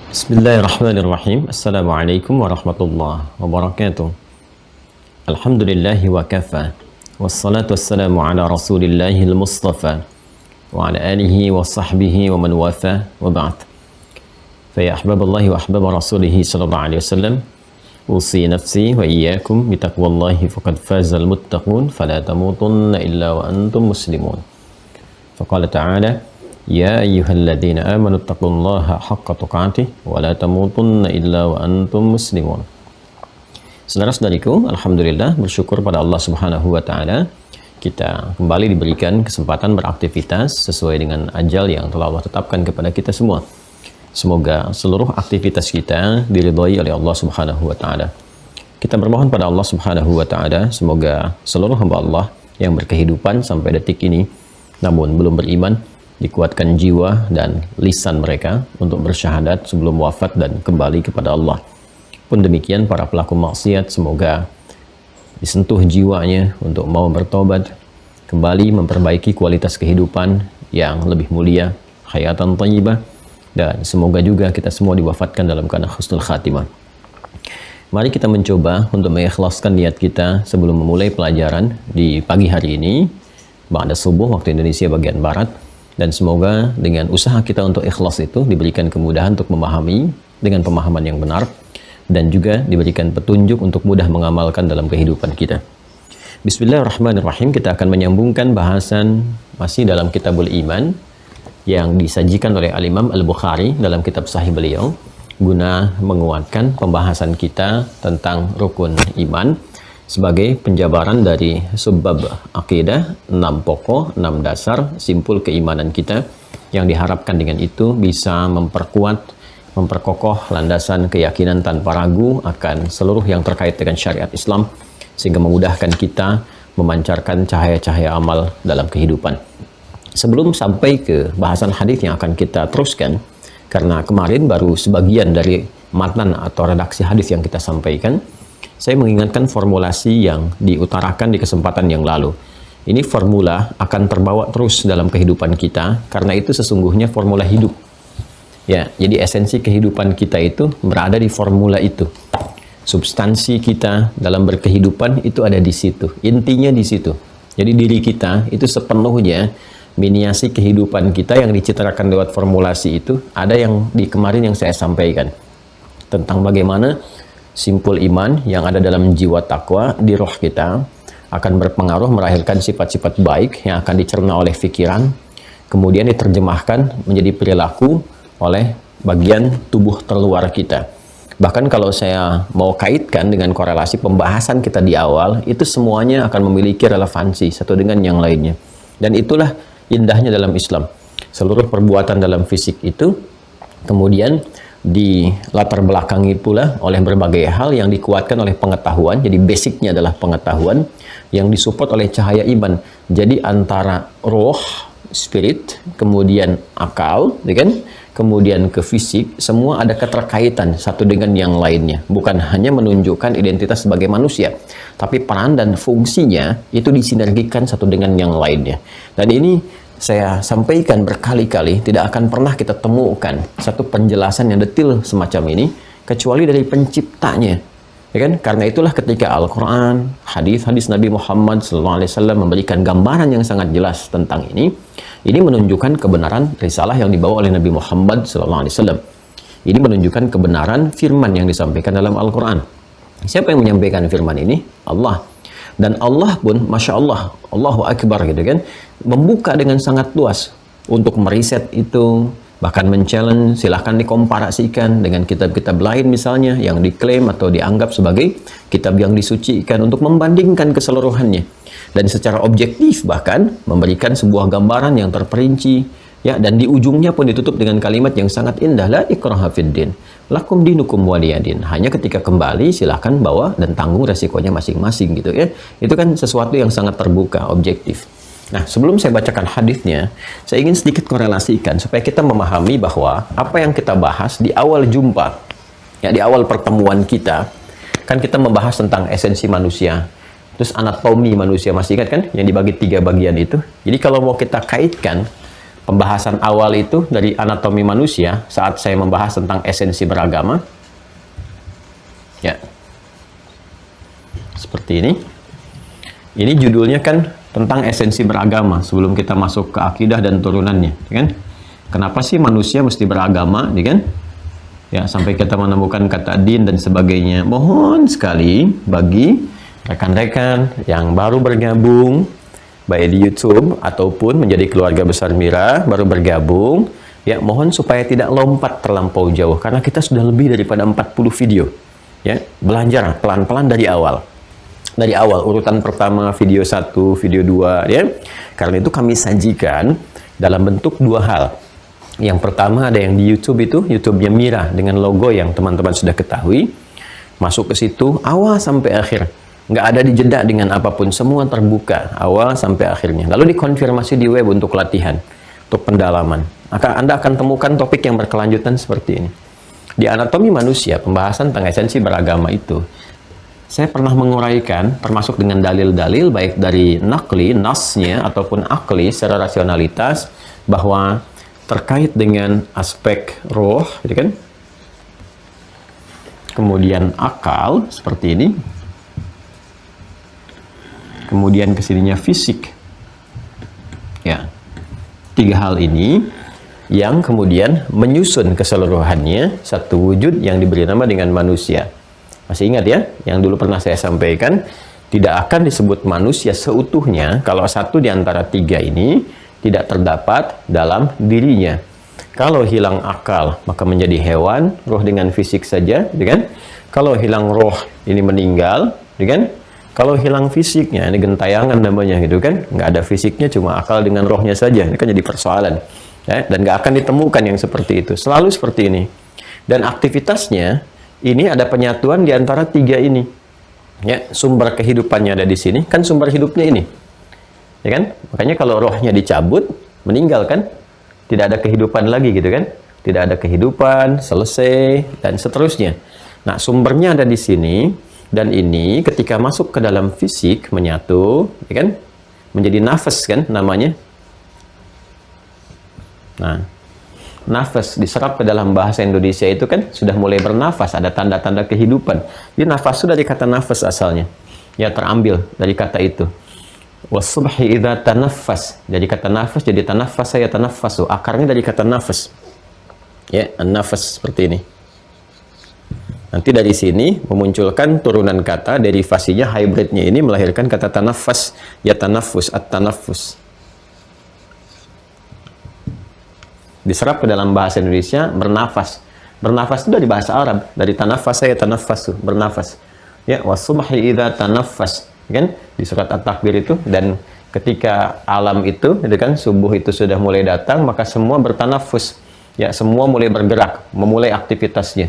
Bismillahirrahmanirrahim. Assalamualaikum warahmatullahi wabarakatuh. Alhamdulillahi wa kafa. Wassalatu wassalamu ala rasulillahil mustafa. Wa ala alihi wa sahbihi wa man wafa wa ba'd. Faya ahbaballahi wa ahbaba rasulihi sallallahu alaihi wasallam. Usi nafsi wa iyyakum bitaqwallahi faqad fazal muttaqun. Fala tamutunna illa wa antum muslimun. Faqala ta'ala Ya ayyuhalladzina amanu taqullaha haqqa tuqatih wa la tamutunna illa wa antum muslimun. Saudara-saudariku, alhamdulillah bersyukur pada Allah Subhanahu wa taala kita kembali diberikan kesempatan beraktivitas sesuai dengan ajal yang telah Allah tetapkan kepada kita semua. Semoga seluruh aktivitas kita diridhai oleh Allah Subhanahu wa taala. Kita bermohon pada Allah Subhanahu wa taala semoga seluruh hamba Allah yang berkehidupan sampai detik ini namun belum beriman dikuatkan jiwa dan lisan mereka untuk bersyahadat sebelum wafat dan kembali kepada Allah. Pun demikian para pelaku maksiat semoga disentuh jiwanya untuk mau bertobat, kembali memperbaiki kualitas kehidupan yang lebih mulia, hayatan thayyibah, dan semoga juga kita semua diwafatkan dalam keadaan husnul khatimah. Mari kita mencoba untuk mengikhlaskan niat kita sebelum memulai pelajaran di pagi hari ini, ba'da subuh waktu Indonesia bagian barat. Dan semoga dengan usaha kita untuk ikhlas itu diberikan kemudahan untuk memahami dengan pemahaman yang benar dan juga diberikan petunjuk untuk mudah mengamalkan dalam kehidupan kita. Bismillahirrahmanirrahim. Kita akan menyambungkan bahasan masih dalam Kitabul Iman yang disajikan oleh Al-Imam Al-Bukhari dalam kitab sahih beliau guna menguatkan pembahasan kita tentang rukun iman sebagai penjabaran dari subbab akidah, 6 pokok, 6 dasar, simpul keimanan kita yang diharapkan dengan itu bisa memperkuat, memperkokoh landasan keyakinan tanpa ragu akan seluruh yang terkait dengan syariat Islam sehingga memudahkan kita memancarkan cahaya-cahaya amal dalam kehidupan. Sebelum sampai ke bahasan hadis yang akan kita teruskan, karena kemarin baru sebagian dari matan atau redaksi hadis yang kita sampaikan, saya mengingatkan formulasi yang diutarakan di kesempatan yang lalu. Ini formula akan terbawa terus dalam kehidupan kita karena itu sesungguhnya formula hidup. Ya, jadi esensi kehidupan kita itu berada di formula itu. Substansi kita dalam berkehidupan itu ada di situ. Intinya di situ. Jadi diri kita itu sepenuhnya miniasi kehidupan kita yang dicitrakan lewat formulasi itu ada yang di kemarin yang saya sampaikan tentang bagaimana simpul iman yang ada dalam jiwa takwa di roh kita akan berpengaruh melahirkan sifat-sifat baik yang akan dicerna oleh pikiran, kemudian diterjemahkan menjadi perilaku oleh bagian tubuh terluar kita. Bahkan kalau saya mau kaitkan dengan korelasi pembahasan kita di awal, itu semuanya akan memiliki relevansi satu dengan yang lainnya. Dan itulah indahnya dalam Islam. Seluruh perbuatan dalam fisik itu kemudian di latar belakangi pula oleh berbagai hal yang dikuatkan oleh pengetahuan. Jadi basicnya adalah pengetahuan yang disupport oleh cahaya iman. Jadi antara roh, spirit, kemudian akal, kan? Kemudian ke fisik, semua ada keterkaitan satu dengan yang lainnya. Bukan hanya menunjukkan identitas sebagai manusia, tapi peran dan fungsinya itu disinergikan satu dengan yang lainnya. Dan ini saya sampaikan berkali-kali, tidak akan pernah kita temukan satu penjelasan yang detail semacam ini kecuali dari penciptanya, ya kan? Karena itulah ketika Al-Quran, hadis-hadis Nabi Muhammad SAW memberikan gambaran yang sangat jelas tentang ini menunjukkan kebenaran risalah yang dibawa oleh Nabi Muhammad SAW. Ini menunjukkan kebenaran firman yang disampaikan dalam Al-Quran. Siapa yang menyampaikan firman ini? Allah. Dan Allah pun, Masya Allah, Allahu Akbar gitu kan, membuka dengan sangat luas untuk meriset itu, bahkan men-challenge, silahkan dikomparasikan dengan kitab-kitab lain misalnya, yang diklaim atau dianggap sebagai kitab yang disucikan untuk membandingkan keseluruhannya. Dan secara objektif bahkan memberikan sebuah gambaran yang terperinci, ya, dan di ujungnya pun ditutup dengan kalimat yang sangat indah, la ikraha fiddin, lakum dinukum waliyadin. Hanya ketika kembali silahkan bawa dan tanggung resikonya masing-masing gitu ya. Itu kan sesuatu yang sangat terbuka, objektif. Nah, sebelum saya bacakan hadisnya, saya ingin sedikit korelasikan supaya kita memahami bahwa apa yang kita bahas di awal jumpa, ya di awal pertemuan kita, kan kita membahas tentang esensi manusia. Terus anatomi manusia, masih ingat kan yang dibagi 3 bagian itu? Jadi kalau mau kita kaitkan pembahasan awal itu dari anatomi manusia saat saya membahas tentang esensi beragama. Ya. Seperti ini. Ini judulnya kan tentang esensi beragama sebelum kita masuk ke akidah dan turunannya, kan? Kenapa sih manusia mesti beragama, kan? Ya, sampai kita menemukan kata din dan sebagainya. Mohon sekali bagi rekan-rekan yang baru bergabung baik di YouTube ataupun menjadi keluarga besar Mira baru bergabung, ya mohon supaya tidak lompat terlampau jauh karena kita sudah lebih daripada 40 video. Ya, belajar pelan-pelan dari awal. Dari awal urutan pertama, video 1, video 2, ya. Karena itu kami sajikan dalam bentuk dua hal. Yang pertama ada yang di YouTube itu, YouTube-nya Mira dengan logo yang teman-teman sudah ketahui. Masuk ke situ awal sampai akhir. Nggak ada dijeda dengan apapun, semua terbuka awal sampai akhirnya. Lalu dikonfirmasi di web untuk latihan, untuk pendalaman. Maka Anda akan temukan topik yang berkelanjutan seperti ini. Di anatomi manusia, pembahasan tentang esensi beragama itu, saya pernah menguraikan, termasuk dengan dalil-dalil, baik dari nakli, nasnya, ataupun akli, secara rasionalitas, bahwa terkait dengan aspek roh, gitu kan? Kemudian akal, seperti ini. Kemudian kesininya fisik. Ya, tiga hal ini yang kemudian menyusun keseluruhannya satu wujud yang diberi nama dengan manusia. Masih ingat ya, yang dulu pernah saya sampaikan, tidak akan disebut manusia seutuhnya kalau satu di antara tiga ini tidak terdapat dalam dirinya. Kalau hilang akal, maka menjadi hewan, roh dengan fisik saja, kan? Kalau hilang roh, ini meninggal, kan? Kalau hilang fisiknya, ini gentayangan namanya, gitu kan? Nggak ada fisiknya, cuma akal dengan rohnya saja, ini kan jadi persoalan. Ya? Dan nggak akan ditemukan yang seperti itu, selalu seperti ini. Dan aktivitasnya, ini ada penyatuan di antara tiga ini. Ya, sumber kehidupannya ada di sini, kan sumber hidupnya ini. Ya kan? Makanya kalau rohnya dicabut, meninggal kan? Tidak ada kehidupan lagi gitu kan? Tidak ada kehidupan, selesai dan seterusnya. Nah, sumbernya ada di sini dan ini ketika masuk ke dalam fisik menyatu, ya kan? Menjadi nafas kan namanya. Nah, nafas diserap ke dalam bahasa Indonesia itu kan sudah mulai bernafas, ada tanda-tanda kehidupan. Jadi nafas itu dari kata nafas asalnya. Ya, terambil dari kata itu. Wasubhi idza tanaffas. Jadi kata nafas jadi tanaffasa ya tanaffasu. Akarnya dari kata nafas. Ya, an-nafas seperti ini. Nanti dari sini memunculkan turunan kata, derivasinya hybridnya ini melahirkan kata tanaffas ya tanaffus, at-tanaffus. Diserap ke dalam bahasa Indonesia bernafas. Bernafas itu dari bahasa Arab, dari tanaffasa ya tanaffasu, bernafas. Ya, wasubhi idza tanaffas, kan? Di surat At-Takbir itu, dan ketika alam itu, kan, subuh itu sudah mulai datang, maka semua bertanafus. Ya, semua mulai bergerak, memulai aktivitasnya.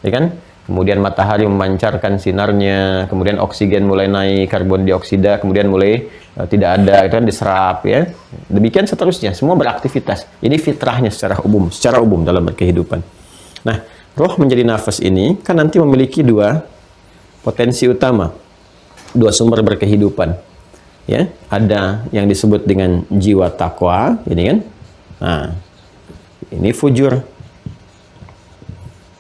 Ya kan? Kemudian matahari memancarkan sinarnya, kemudian oksigen mulai naik, karbon dioksida kemudian mulai tidak ada, itu kan diserap ya. Demikian seterusnya, semua beraktivitas. Ini fitrahnya secara umum dalam kehidupan. Nah, roh menjadi nafas ini kan nanti memiliki dua potensi utama, dua sumber berkehidupan. Ya, ada yang disebut dengan jiwa takwa, ini kan. Nah, ini fujur.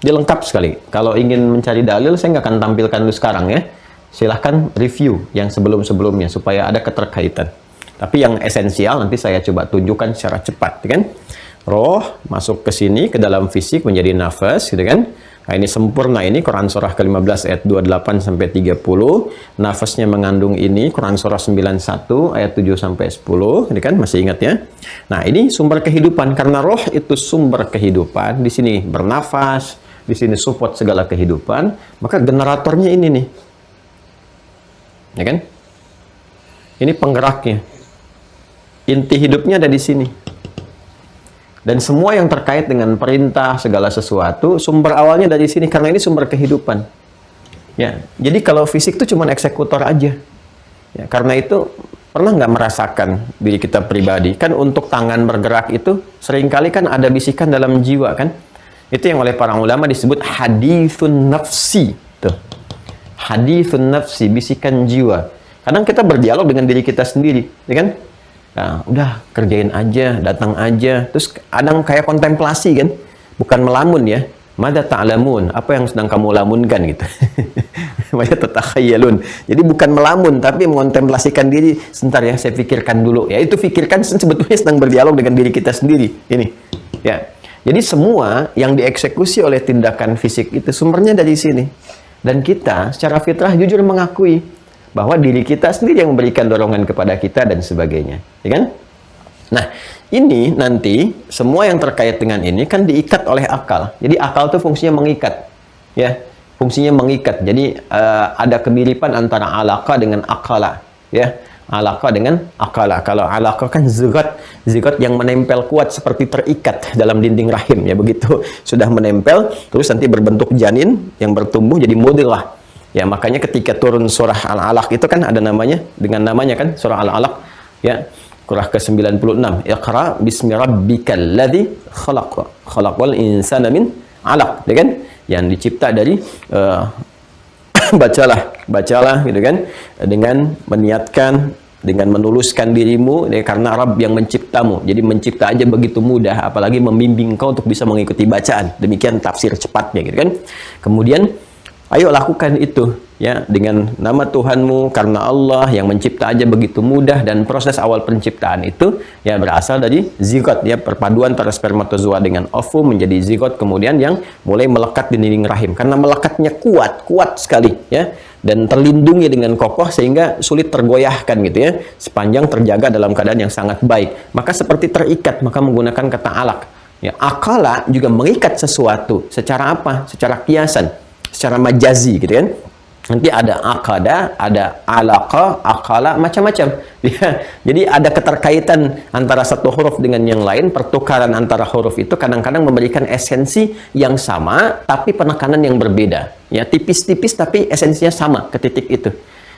Dia lengkap sekali. Kalau ingin mencari dalil, saya nggak akan tampilkan dulu sekarang ya. Silahkan review yang sebelum-sebelumnya supaya ada keterkaitan. Tapi yang esensial nanti saya coba tunjukkan secara cepat, kan? Roh masuk ke sini, ke dalam fisik menjadi nafas, gitu kan? Nah, ini sempurna, ini Quran surah ke-15 ayat 28 sampai 30. Nafasnya mengandung ini Quran surah 91 ayat 7 sampai 10, ini kan masih ingat ya. Nah, ini sumber kehidupan karena roh itu sumber kehidupan. Di sini bernafas, di sini support segala kehidupan, maka generatornya ini nih. Ya kan? Ini penggeraknya. Inti hidupnya ada di sini. Dan semua yang terkait dengan perintah segala sesuatu, sumber awalnya dari sini karena ini sumber kehidupan. Ya, jadi kalau fisik itu cuma eksekutor aja. Ya, karena itu pernah nggak merasakan diri kita pribadi kan untuk tangan bergerak itu seringkali kan ada bisikan dalam jiwa kan? Itu yang oleh para ulama disebut hadithun nafsi. Tuh. Hadithun nafsi, bisikan jiwa. Kadang kita berdialog dengan diri kita sendiri, ya kan? Nah, udah kerjain aja, datang aja. Terus kadang kayak kontemplasi kan, bukan melamun ya. Mada ta'lamun, apa yang sedang kamu lamunkan gitu. Mada tatakhayyalun. Jadi bukan melamun, tapi mengontemplasikan diri. Sebentar ya, saya pikirkan dulu. Ya itu pikirkan sebetulnya sedang berdialog dengan diri kita sendiri. Ini, ya. Jadi semua yang dieksekusi oleh tindakan fisik itu sumbernya dari sini. Dan kita secara fitrah jujur mengakui bahwa diri kita sendiri yang memberikan dorongan kepada kita dan sebagainya, ya kan? Nah, ini nanti semua yang terkait dengan ini kan diikat oleh akal. Jadi akal itu fungsinya mengikat, ya, fungsinya mengikat. Jadi ada kemiripan antara alaka dengan akala, ya, alaka dengan akala. Kalau alaka kan zigot yang menempel kuat seperti terikat dalam dinding rahim, ya begitu sudah menempel, terus nanti berbentuk janin yang bertumbuh jadi mudghah. Ya, makanya ketika turun surah Al-Alaq itu kan ada namanya, dengan namanya kan, surah Al-Alaq, ya, surah ke-96. Iqra bismi rabbikal ladzi khalaq. Khalaqal insana min 'alaq, ya kan? Yang dicipta dari bacalah gitu kan, dengan meniatkan, dengan menuluskan dirimu, ya, karena Rabb yang menciptamu. Jadi mencipta aja begitu mudah, apalagi membimbing kau untuk bisa mengikuti bacaan. Demikian tafsir cepatnya gitu kan. Kemudian ayo lakukan itu ya dengan nama Tuhanmu, karena Allah yang mencipta aja begitu mudah. Dan proses awal penciptaan itu ya berasal dari zigot, ya, perpaduan antara spermatozoa dengan ovum menjadi zigot, kemudian yang mulai melekat di dinding rahim. Karena melekatnya kuat sekali ya, dan terlindungi dengan kokoh sehingga sulit tergoyahkan gitu ya, sepanjang terjaga dalam keadaan yang sangat baik. Maka seperti terikat, maka menggunakan kata alaq. Ya, akala juga mengikat sesuatu. Secara apa? Secara kiasan, secara majazi gitu kan. Nanti ada akada, ada alaqa, akala, macam-macam. Ya, jadi ada keterkaitan antara satu huruf dengan yang lain. Pertukaran antara huruf itu kadang-kadang memberikan esensi yang sama, tapi penekanan yang berbeda. Ya, tipis-tipis tapi esensinya sama ke titik itu.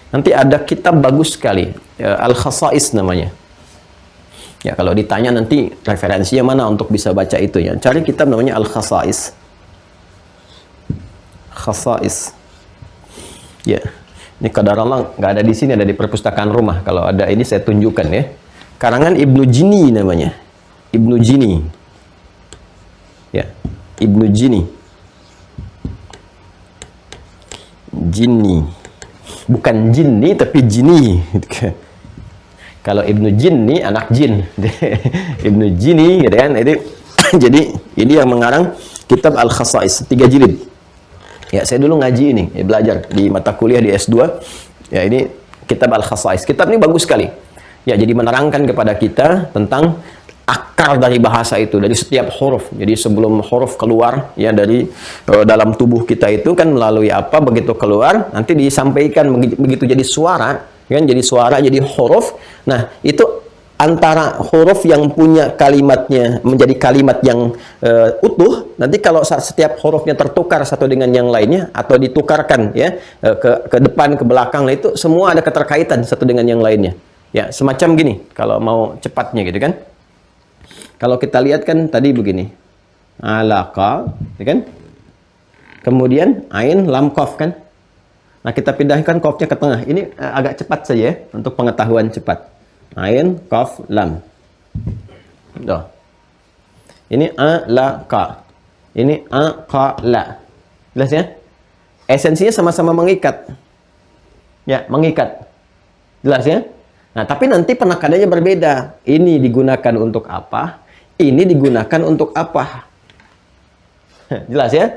Nanti ada kitab bagus sekali, Al-Khasa'is namanya. Ya, kalau ditanya nanti referensinya mana untuk bisa baca itu ya. Cari kitab namanya Al-Khasa'is. Khasa'is. Ya, ini qadarullah nggak ada di sini, ada di perpustakaan rumah. Kalau ada ini saya tunjukkan ya. Karangan Ibnu Jini namanya. Ibnu Jini. Ya, Ibnu Jini. Jini. Bukan Jinni tapi Jini. Kalau Ibnu Jinni anak jin. Ibnu Jini gitu kan. Jadi ini yang mengarang kitab Al-Khasa'is 3 jilid. Ya, saya dulu ngaji ini, ya, belajar di mata kuliah di S2. Ya, ini kitab Al-Khasa'is. Kitab ini bagus sekali. Ya, jadi menerangkan kepada kita tentang akar dari bahasa itu, dari setiap huruf. Jadi sebelum huruf keluar ya dari dalam tubuh kita itu kan melalui apa, begitu keluar nanti disampaikan begitu jadi suara, kan, jadi suara, jadi huruf. Nah, itu antara huruf yang punya kalimatnya menjadi kalimat yang utuh. Nanti kalau setiap hurufnya tertukar satu dengan yang lainnya atau ditukarkan ya ke depan, ke belakang, nah itu semua ada keterkaitan satu dengan yang lainnya. Ya, semacam gini kalau mau cepatnya gitu kan. Kalau kita lihat kan tadi begini. Alaqa, ya kan? Kemudian ain lam qaf kan. Nah, kita pindahkan qafnya ke tengah. Ini agak cepat saja ya, untuk pengetahuan cepat. Ain, qaf, lam. Tuh. Ini a, la, ka. Ini a, ka, la. Jelas ya? Esensinya sama-sama mengikat. Ya, mengikat. Jelas ya? Nah, tapi nanti penekanannya berbeda. Ini digunakan untuk apa? Ini digunakan untuk apa? Jelas ya?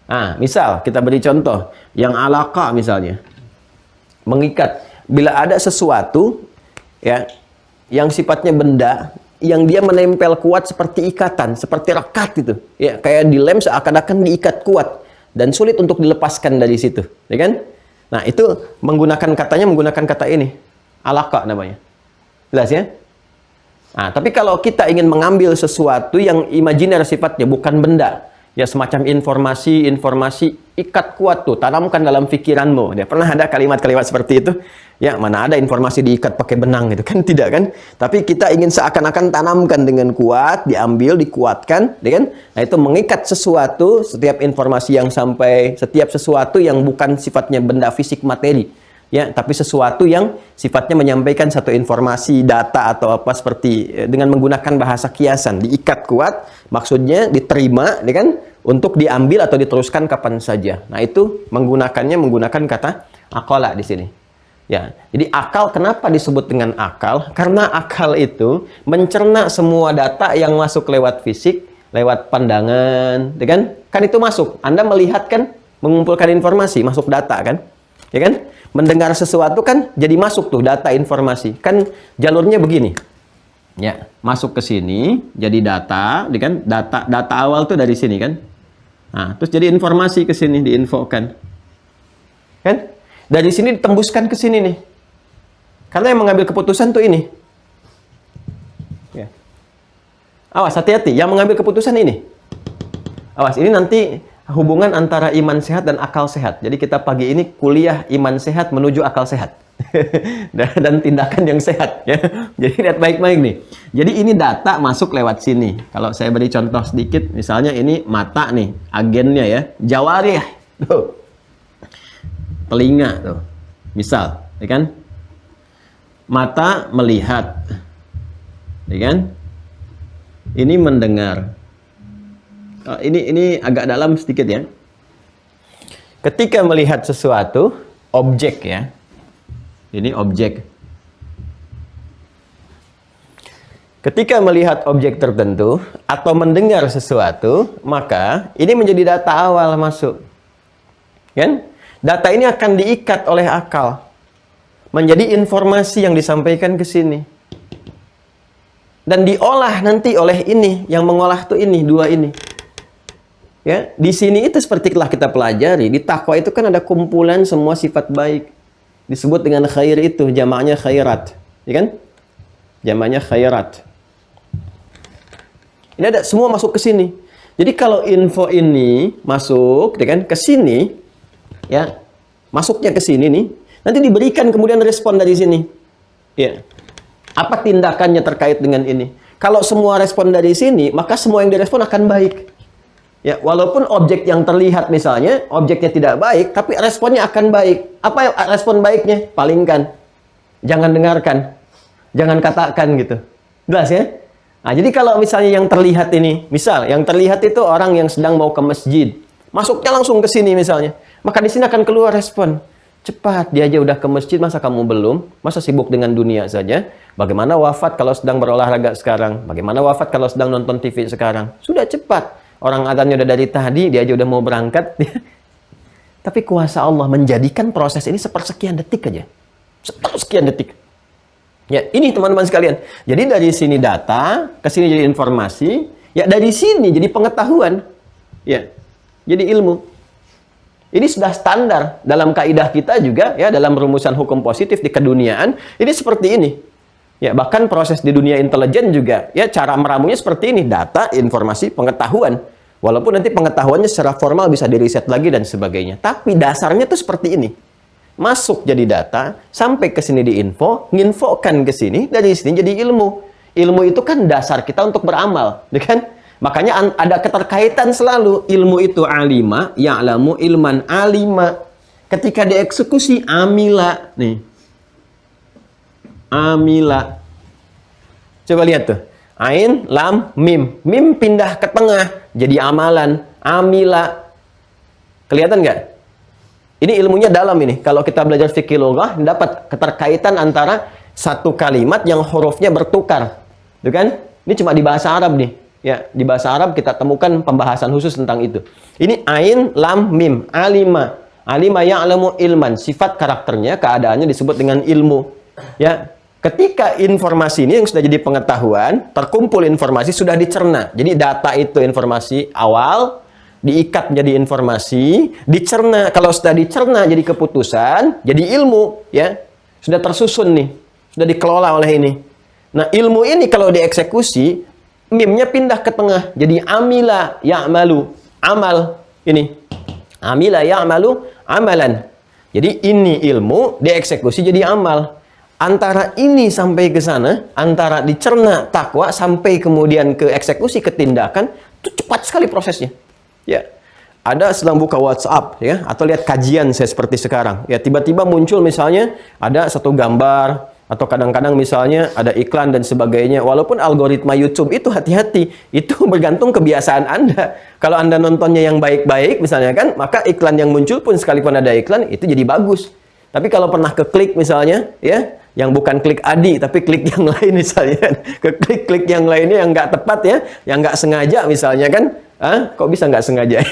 Nah, misal kita beri contoh. Yang alaka misalnya. Mengikat. Bila ada sesuatu ya, yang sifatnya benda, yang dia menempel kuat seperti ikatan, seperti rekat itu, ya, kayak dilem seakan-akan diikat kuat dan sulit untuk dilepaskan dari situ, ya kan? Nah, itu menggunakan kata ini, alaka namanya, jelas ya? Nah, tapi kalau kita ingin mengambil sesuatu yang imajiner sifatnya, bukan benda, ya semacam informasi ikat kuat tuh, tanamkan dalam pikiranmu. Ya, pernah ada kalimat-kalimat seperti itu? Ya, mana ada informasi diikat pakai benang gitu kan? Tidak kan? Tapi kita ingin seakan-akan tanamkan dengan kuat, diambil, dikuatkan, ya kan? Nah, itu mengikat sesuatu, setiap informasi yang sampai, setiap sesuatu yang bukan sifatnya benda fisik materi. ya, tapi sesuatu yang sifatnya menyampaikan satu informasi, data atau apa seperti dengan menggunakan bahasa kiasan, diikat kuat, maksudnya diterima, ya kan, untuk diambil atau diteruskan kapan saja. Nah, itu menggunakan kata aqala di sini. Ya, jadi akal kenapa disebut dengan akal? Karena akal itu mencerna semua data yang masuk lewat fisik, lewat pandangan, ya kan? Kan itu masuk. Anda melihat kan, mengumpulkan informasi, masuk data kan? Ya kan? Mendengar sesuatu kan jadi masuk tuh data informasi. Kan jalurnya begini. Ya, masuk ke sini jadi data, ya kan? Data awal tuh dari sini kan? Nah, terus jadi informasi ke sini diinfokan. Kan? Dari sini ditembuskan ke sini nih. Karena yang mengambil keputusan tuh ini. Ya. Awas, hati-hati. Yang mengambil keputusan ini. Awas, ini nanti hubungan antara iman sehat dan akal sehat. Jadi kita pagi ini kuliah iman sehat menuju akal sehat. dan tindakan yang sehat. Ya. Jadi lihat baik-baik nih. Jadi ini data masuk lewat sini. Kalau saya beri contoh sedikit. Misalnya ini mata nih. Agennya ya. Jawarih. Tuh. Telinga tuh, misal, ya kan? Mata melihat, ya kan? Ini mendengar. Ini agak dalam sedikit ya. Ketika melihat sesuatu, objek ya. Ini objek. Ketika melihat objek tertentu atau mendengar sesuatu, maka ini menjadi data awal masuk, kan? Data ini akan diikat oleh akal menjadi informasi yang disampaikan ke sini dan diolah nanti oleh ini yang mengolah tuh ini dua ini. Ya, di sini itu seperti telah kita pelajari di takwa itu kan ada kumpulan semua sifat baik disebut dengan khair itu jamaknya khairat, ya kan? Jamaknya khairat. Ini ada semua masuk ke sini. Jadi kalau info ini masuk, ya kan, ke sini. Ya, masuknya ke sini nih, nanti diberikan kemudian respon dari sini. Ya, apa tindakannya terkait dengan ini? Kalau semua respon dari sini, maka semua yang direspon akan baik. Ya, walaupun objek yang terlihat misalnya objeknya tidak baik, tapi responnya akan baik. Apa respon baiknya? Palingkan, jangan dengarkan, jangan katakan gitu. Jelas ya? Nah, jadi kalau misalnya yang terlihat ini, misal yang terlihat itu orang yang sedang mau ke masjid, masuknya langsung ke sini misalnya. Maka di sini akan keluar respon. Cepat, dia aja udah ke masjid, masa kamu belum? Masa sibuk dengan dunia saja? Bagaimana wafat kalau sedang berolahraga sekarang? Bagaimana wafat kalau sedang nonton TV sekarang? Sudah cepat. Orang adzannya udah dari tadi, dia aja udah mau berangkat. Tapi kuasa Allah menjadikan proses ini sepersekian detik aja. Sepersekian detik. Ya, ini teman-teman sekalian. Jadi dari sini data, ke sini jadi informasi. Ya, dari sini jadi pengetahuan. Ya, jadi ilmu. Ini sudah standar dalam kaidah kita juga ya dalam rumusan hukum positif di keduniaan ini seperti ini. Ya, bahkan proses di dunia intelijen juga ya cara meramunya seperti ini, data, informasi, pengetahuan. Walaupun nanti pengetahuannya secara formal bisa diriset lagi dan sebagainya, tapi dasarnya tuh seperti ini. Masuk jadi data, sampai ke sini diinfo, nginfokan ke sini, dari sini jadi ilmu. Ilmu itu kan dasar kita untuk beramal, ya kan? Makanya ada keterkaitan selalu. Ilmu itu alima, ya'lamu ilman alima. Ketika dieksekusi, amila. Nih. Amila. Coba lihat tuh. Ain, lam, mim. Mim pindah ke tengah. Jadi amalan. Amila. Kelihatan nggak? Ini ilmunya dalam ini. Kalau kita belajar fikih lughah, dapat keterkaitan antara satu kalimat yang hurufnya bertukar. Tuh kan? Ini cuma di bahasa Arab nih. Ya, di bahasa Arab kita temukan pembahasan khusus tentang itu. Ini ain, lam, mim, alima. Alima ya'lamu ilman. Sifat karakternya, keadaannya disebut dengan ilmu. Ya, ketika informasi ini yang sudah jadi pengetahuan, terkumpul informasi sudah dicerna. Jadi data itu informasi awal, diikat menjadi informasi, dicerna. Kalau sudah dicerna jadi keputusan, jadi ilmu, ya. Sudah tersusun nih, sudah dikelola oleh ini. Nah, ilmu ini kalau dieksekusi, mimnya pindah ke tengah. Jadi amila ya'malu. Amal. Ini. Amila ya'malu amalan. Jadi ini ilmu dieksekusi jadi amal. Antara ini sampai ke sana, antara dicerna takwa sampai kemudian ke eksekusi, ke tindakan, itu cepat sekali prosesnya. Ya. ada sedang buka WhatsApp ya, atau lihat kajian saya seperti sekarang. Ya, tiba-tiba muncul misalnya ada satu gambar atau kadang-kadang misalnya ada iklan dan sebagainya. Walaupun algoritma YouTube itu hati-hati, itu bergantung kebiasaan Anda. Kalau Anda nontonnya yang baik-baik misalnya kan, maka iklan yang muncul pun sekalipun ada iklan itu jadi bagus. Tapi kalau pernah keklik misalnya ya, yang bukan klik Adi tapi klik yang lain misalnya, klik yang lainnya yang nggak tepat ya, yang nggak sengaja misalnya kan. Kok bisa nggak sengaja?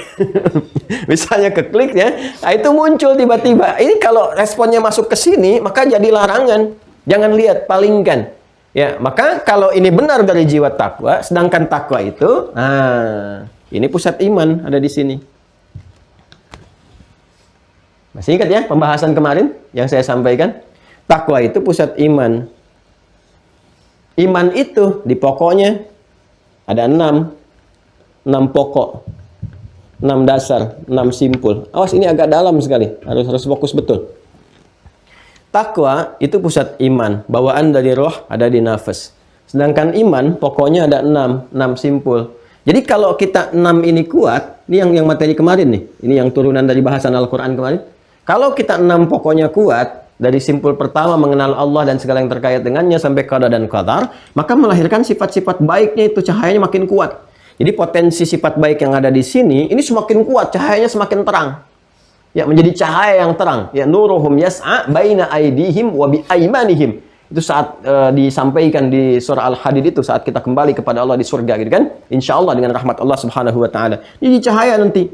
Misalnya keklik ya, nah itu muncul tiba-tiba. Ini kalau responnya masuk ke sini, maka jadi larangan. Jangan lihat, palingkan. Ya, maka kalau ini benar dari jiwa takwa, sedangkan takwa itu, ini pusat iman ada di sini. Masih ingat ya pembahasan kemarin yang saya sampaikan? Takwa itu pusat iman. Iman itu di pokoknya ada 6 pokok, 6 dasar, 6 simpul. Awas, ini agak dalam sekali, harus fokus betul. Takwa itu pusat iman, bawaan dari roh ada di nafas. Sedangkan iman pokoknya ada 6 simpul. Jadi kalau kita 6 ini kuat, ini yang materi kemarin nih, ini yang turunan dari bahasan Al-Quran kemarin. Kalau kita 6 pokoknya kuat, dari simpul pertama mengenal Allah dan segala yang terkait dengannya sampai qada dan qadar, maka melahirkan sifat-sifat baiknya itu cahayanya makin kuat. Jadi potensi sifat baik yang ada di sini ini semakin kuat, cahayanya semakin terang. Ya, menjadi cahaya yang terang. Ya, nuruhum yas'a baina aydihim wa bi aymanihim. Itu saat disampaikan di surah Al-Hadid itu saat kita kembali kepada Allah di surga gitu kan. Insyaallah dengan rahmat Allah Subhanahu wa taala. Jadi cahaya nanti.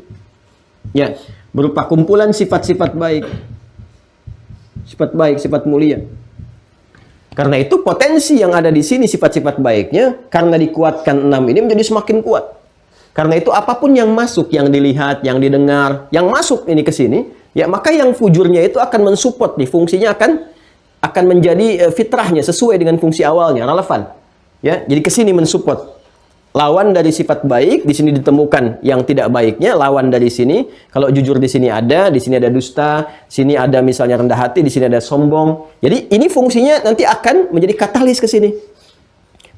Ya, berupa kumpulan sifat-sifat baik. Sifat baik, sifat mulia. Karena itu potensi yang ada di sini sifat-sifat baiknya karena dikuatkan 6 ini menjadi semakin kuat. Karena itu apapun yang masuk, yang dilihat, yang didengar, yang masuk ini ke sini, ya maka yang fujurnya itu akan mensupport nih, fungsinya akan menjadi fitrahnya sesuai dengan fungsi awalnya, relevan. Ya, jadi ke sini mensupport. Lawan dari sifat baik di sini ditemukan yang tidak baiknya, lawan dari sini. Kalau jujur di sini ada dusta, sini ada misalnya rendah hati, di sini ada sombong. Jadi ini fungsinya nanti akan menjadi katalis ke sini.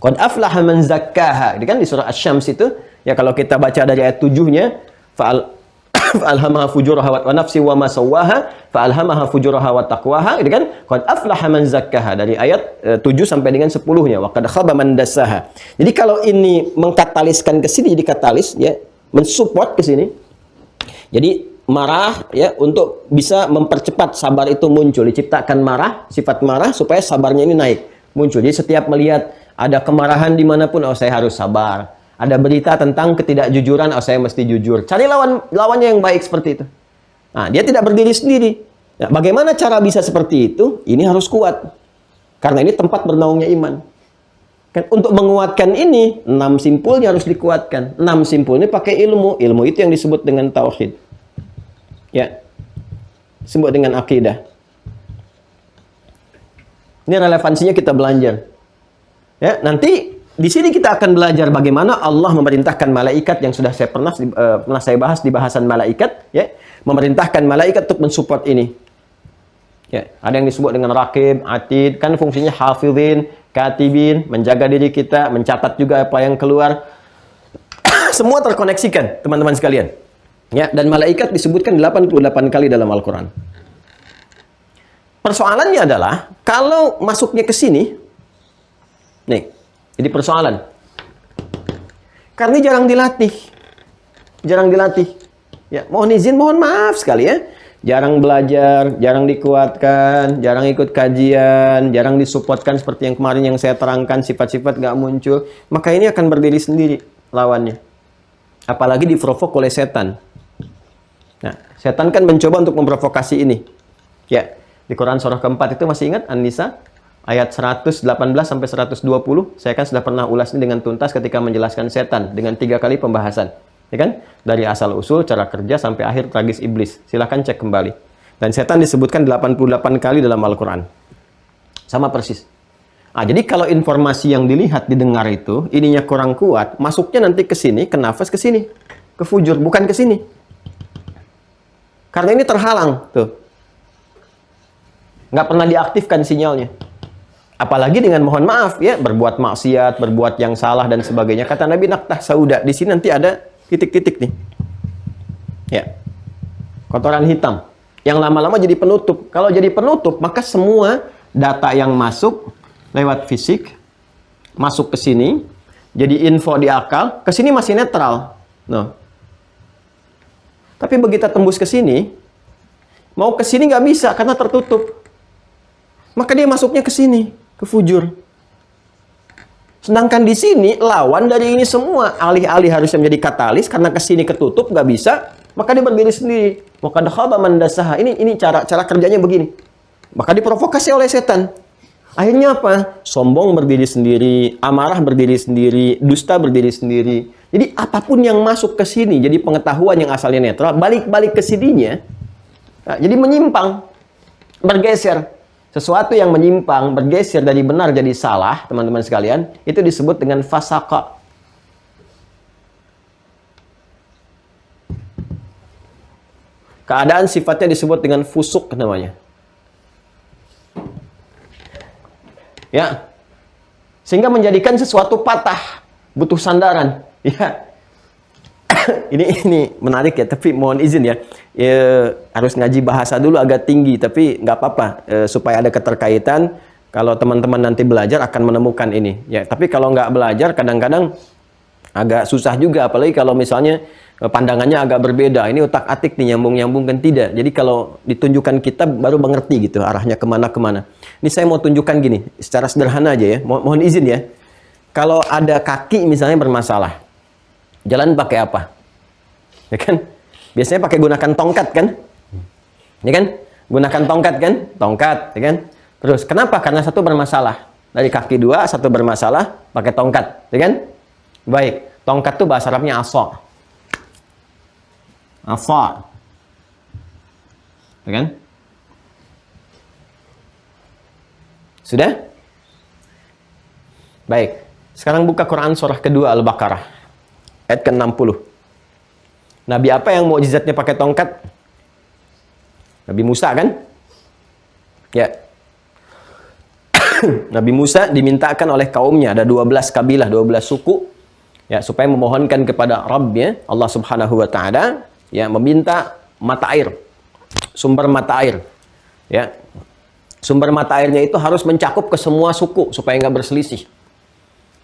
Qad aflaha man zakkaha. Ini kan di surah Asy-Syams itu, ya kalau kita baca dari ayat 7-nya, fa'alhamaha fujuraha wa nafsi wa ma sawwaha fa'alhamaha fujuraha wa taqwaha, gitu kan? Qad aflaha man zakkaha dari ayat 7 sampai dengan 10-nya, wa qad khaba man dassaha. Jadi kalau ini mengkataliskan ke sini jadi katalis ya, mensupport ke sini. Jadi marah ya untuk bisa mempercepat sabar itu muncul, diciptakan marah, sifat marah supaya sabarnya ini naik, muncul. Jadi setiap melihat ada kemarahan dimanapun, oh saya harus sabar. Ada berita tentang ketidakjujuran, oh saya mesti jujur. Cari lawannya yang baik seperti itu. Nah, dia tidak berdiri sendiri. Nah, bagaimana cara bisa seperti itu? Ini harus kuat. Karena ini tempat bernaungnya iman. Kan, untuk menguatkan ini, 6 simpulnya harus dikuatkan. 6 simpul ini pakai ilmu. Ilmu itu yang disebut dengan tauhid. Ya, disebut dengan akidah. Ini relevansinya kita belajar. Ya, nanti di sini kita akan belajar bagaimana Allah memerintahkan malaikat yang sudah saya pernah saya bahas di bahasan malaikat, ya, memerintahkan malaikat untuk mensupport ini. Ya, ada yang disebut dengan raqib, atid, kan fungsinya hafizin, katibin, menjaga diri kita, mencatat juga apa yang keluar. Semua terkoneksikan, teman-teman sekalian. Ya, dan malaikat disebutkan 88 kali dalam Al-Qur'an. Persoalannya adalah kalau masuknya ke sini, nih, jadi persoalan. Karena jarang dilatih. Jarang dilatih. Ya, mohon izin, mohon maaf sekali ya. Jarang belajar, jarang dikuatkan, jarang ikut kajian, jarang disupportkan seperti yang kemarin yang saya terangkan, sifat-sifat nggak muncul. Maka ini akan berdiri sendiri lawannya. Apalagi diprovok oleh setan. Nah, setan kan mencoba untuk memprovokasi ini. Ya, di Quran surah keempat itu masih ingat An-Nisa? Ayat 118 sampai 120, saya kan sudah pernah ulas ini dengan tuntas ketika menjelaskan setan dengan 3 kali pembahasan, ya kan? Dari asal usul, cara kerja sampai akhir tragis iblis. Silahkan cek kembali. Dan setan disebutkan 88 kali dalam Al-Qur'an. Sama persis. Nah, jadi kalau informasi yang dilihat, didengar itu ininya kurang kuat, masuknya nanti ke sini, ke nafas ke sini, ke fujur, bukan ke sini. Karena ini terhalang tuh. Nggak pernah diaktifkan sinyalnya. Apalagi dengan mohon maaf ya, berbuat maksiat, berbuat yang salah dan sebagainya. Kata Nabi, naktah sauda. Di sini nanti ada titik-titik nih. Ya. Kotoran hitam. Yang lama-lama jadi penutup. Kalau jadi penutup, maka semua data yang masuk lewat fisik, masuk ke sini, jadi info di akal, ke sini masih netral. No. Tapi begitu tembus ke sini, mau ke sini nggak bisa karena tertutup. Maka dia masuknya ke sini, ke fujur. Sedangkan di sini, lawan dari ini semua. Alih-alih harusnya menjadi katalis, karena ke sini ketutup, nggak bisa, maka dia berdiri sendiri. Maka khaba man dasaha. Ini cara kerjanya begini. Maka diprovokasi oleh setan. Akhirnya apa? Sombong berdiri sendiri, amarah berdiri sendiri, dusta berdiri sendiri. Jadi apapun yang masuk ke sini, jadi pengetahuan yang asalnya netral, balik-balik ke sininya, nah, jadi menyimpang, bergeser. Sesuatu yang menyimpang, bergeser dari benar jadi salah, teman-teman sekalian, itu disebut dengan fasaka. Keadaan sifatnya disebut dengan fusuk namanya. Ya. Sehingga menjadikan sesuatu patah, butuh sandaran. Ya. Ini menarik ya, tapi mohon izin ya. Harus ngaji bahasa dulu agak tinggi, tapi nggak apa-apa supaya ada keterkaitan. Kalau teman-teman nanti belajar akan menemukan ini. Ya, tapi kalau nggak belajar kadang-kadang agak susah juga, apalagi kalau misalnya pandangannya agak berbeda. Ini otak-atik nih, nyambung-nyambung kan tidak. Jadi kalau ditunjukkan kitab baru mengerti gitu arahnya kemana-kemana. Ini saya mau tunjukkan gini, secara sederhana aja ya. Mohon izin ya. Kalau ada kaki misalnya bermasalah, jalan pakai apa? Ya kan? Biasanya pakai gunakan tongkat kan? Ya kan? Gunakan tongkat kan? Tongkat, ya kan? Terus kenapa? Karena satu bermasalah. Dari kaki dua, satu bermasalah, pakai tongkat, ya kan? Baik, tongkat itu bahasa Arabnya asa. Asa. Ya kan? Sudah? Baik. Sekarang buka Quran surah kedua Al-Baqarah. Ayat ke-60. Nabi apa yang mukjizatnya pakai tongkat? Nabi Musa kan? Ya. Nabi Musa dimintakan oleh kaumnya, ada 12 kabilah, 12 suku, ya, supaya memohonkan kepada Rabbnya, Allah Subhanahu wa taala, ya, meminta mata air, sumber mata air, ya. Sumber mata airnya itu harus mencakup ke semua suku supaya nggak berselisih.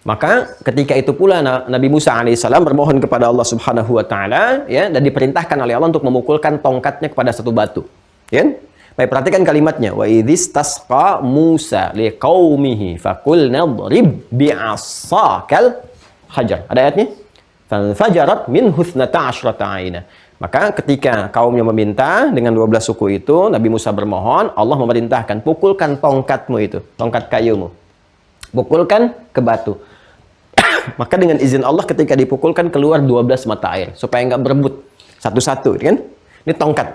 Maka ketika itu pula Nabi Musa alaihissalam bermohon kepada Allah Subhanahu wa taala, ya, dan diperintahkan oleh Allah untuk memukulkan tongkatnya kepada satu batu. Ya. Baik, perhatikan kalimatnya. Wa idzistasqa Musa liqaumihi faqulna idrib bi'assakal hajar. Ada ayatnya? Fanfajarat minhu 12 'aina. Maka ketika kaumnya meminta dengan 12 suku itu, Nabi Musa bermohon, Allah memerintahkan, pukulkan tongkatmu itu, tongkat kayumu. Pukulkan ke batu. Maka dengan izin Allah ketika dipukulkan keluar 12 mata air supaya nggak berebut satu-satu, kan? Ini tongkat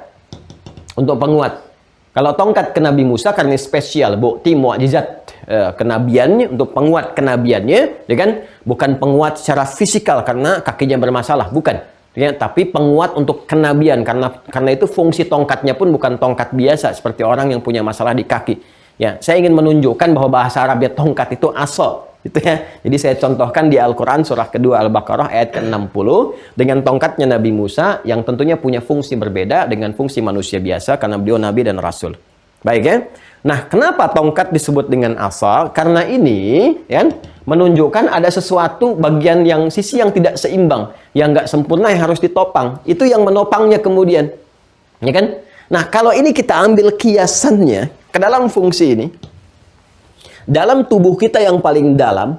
untuk penguat. Kalau tongkat ke Nabi Musa karena spesial, bukti mukjizat kenabiannya, untuk penguat kenabiannya, ya kan? Bukan penguat secara fisikal karena kakinya bermasalah, bukan. Ya, tapi penguat untuk kenabian karena itu fungsi tongkatnya pun bukan tongkat biasa seperti orang yang punya masalah di kaki. Ya, saya ingin menunjukkan bahwa bahasa Arabnya tongkat itu asa, gitu ya. Jadi saya contohkan di Al-Qur'an surah kedua Al-Baqarah ayat ke-60 dengan tongkatnya Nabi Musa yang tentunya punya fungsi berbeda dengan fungsi manusia biasa karena beliau nabi dan rasul. Baik ya. Nah, kenapa tongkat disebut dengan asa? Karena ini ya menunjukkan ada sesuatu bagian yang sisi yang tidak seimbang, yang nggak sempurna yang harus ditopang. Itu yang menopangnya kemudian. Ya kan? Nah, kalau ini kita ambil kiasannya ke dalam fungsi ini, dalam tubuh kita yang paling dalam,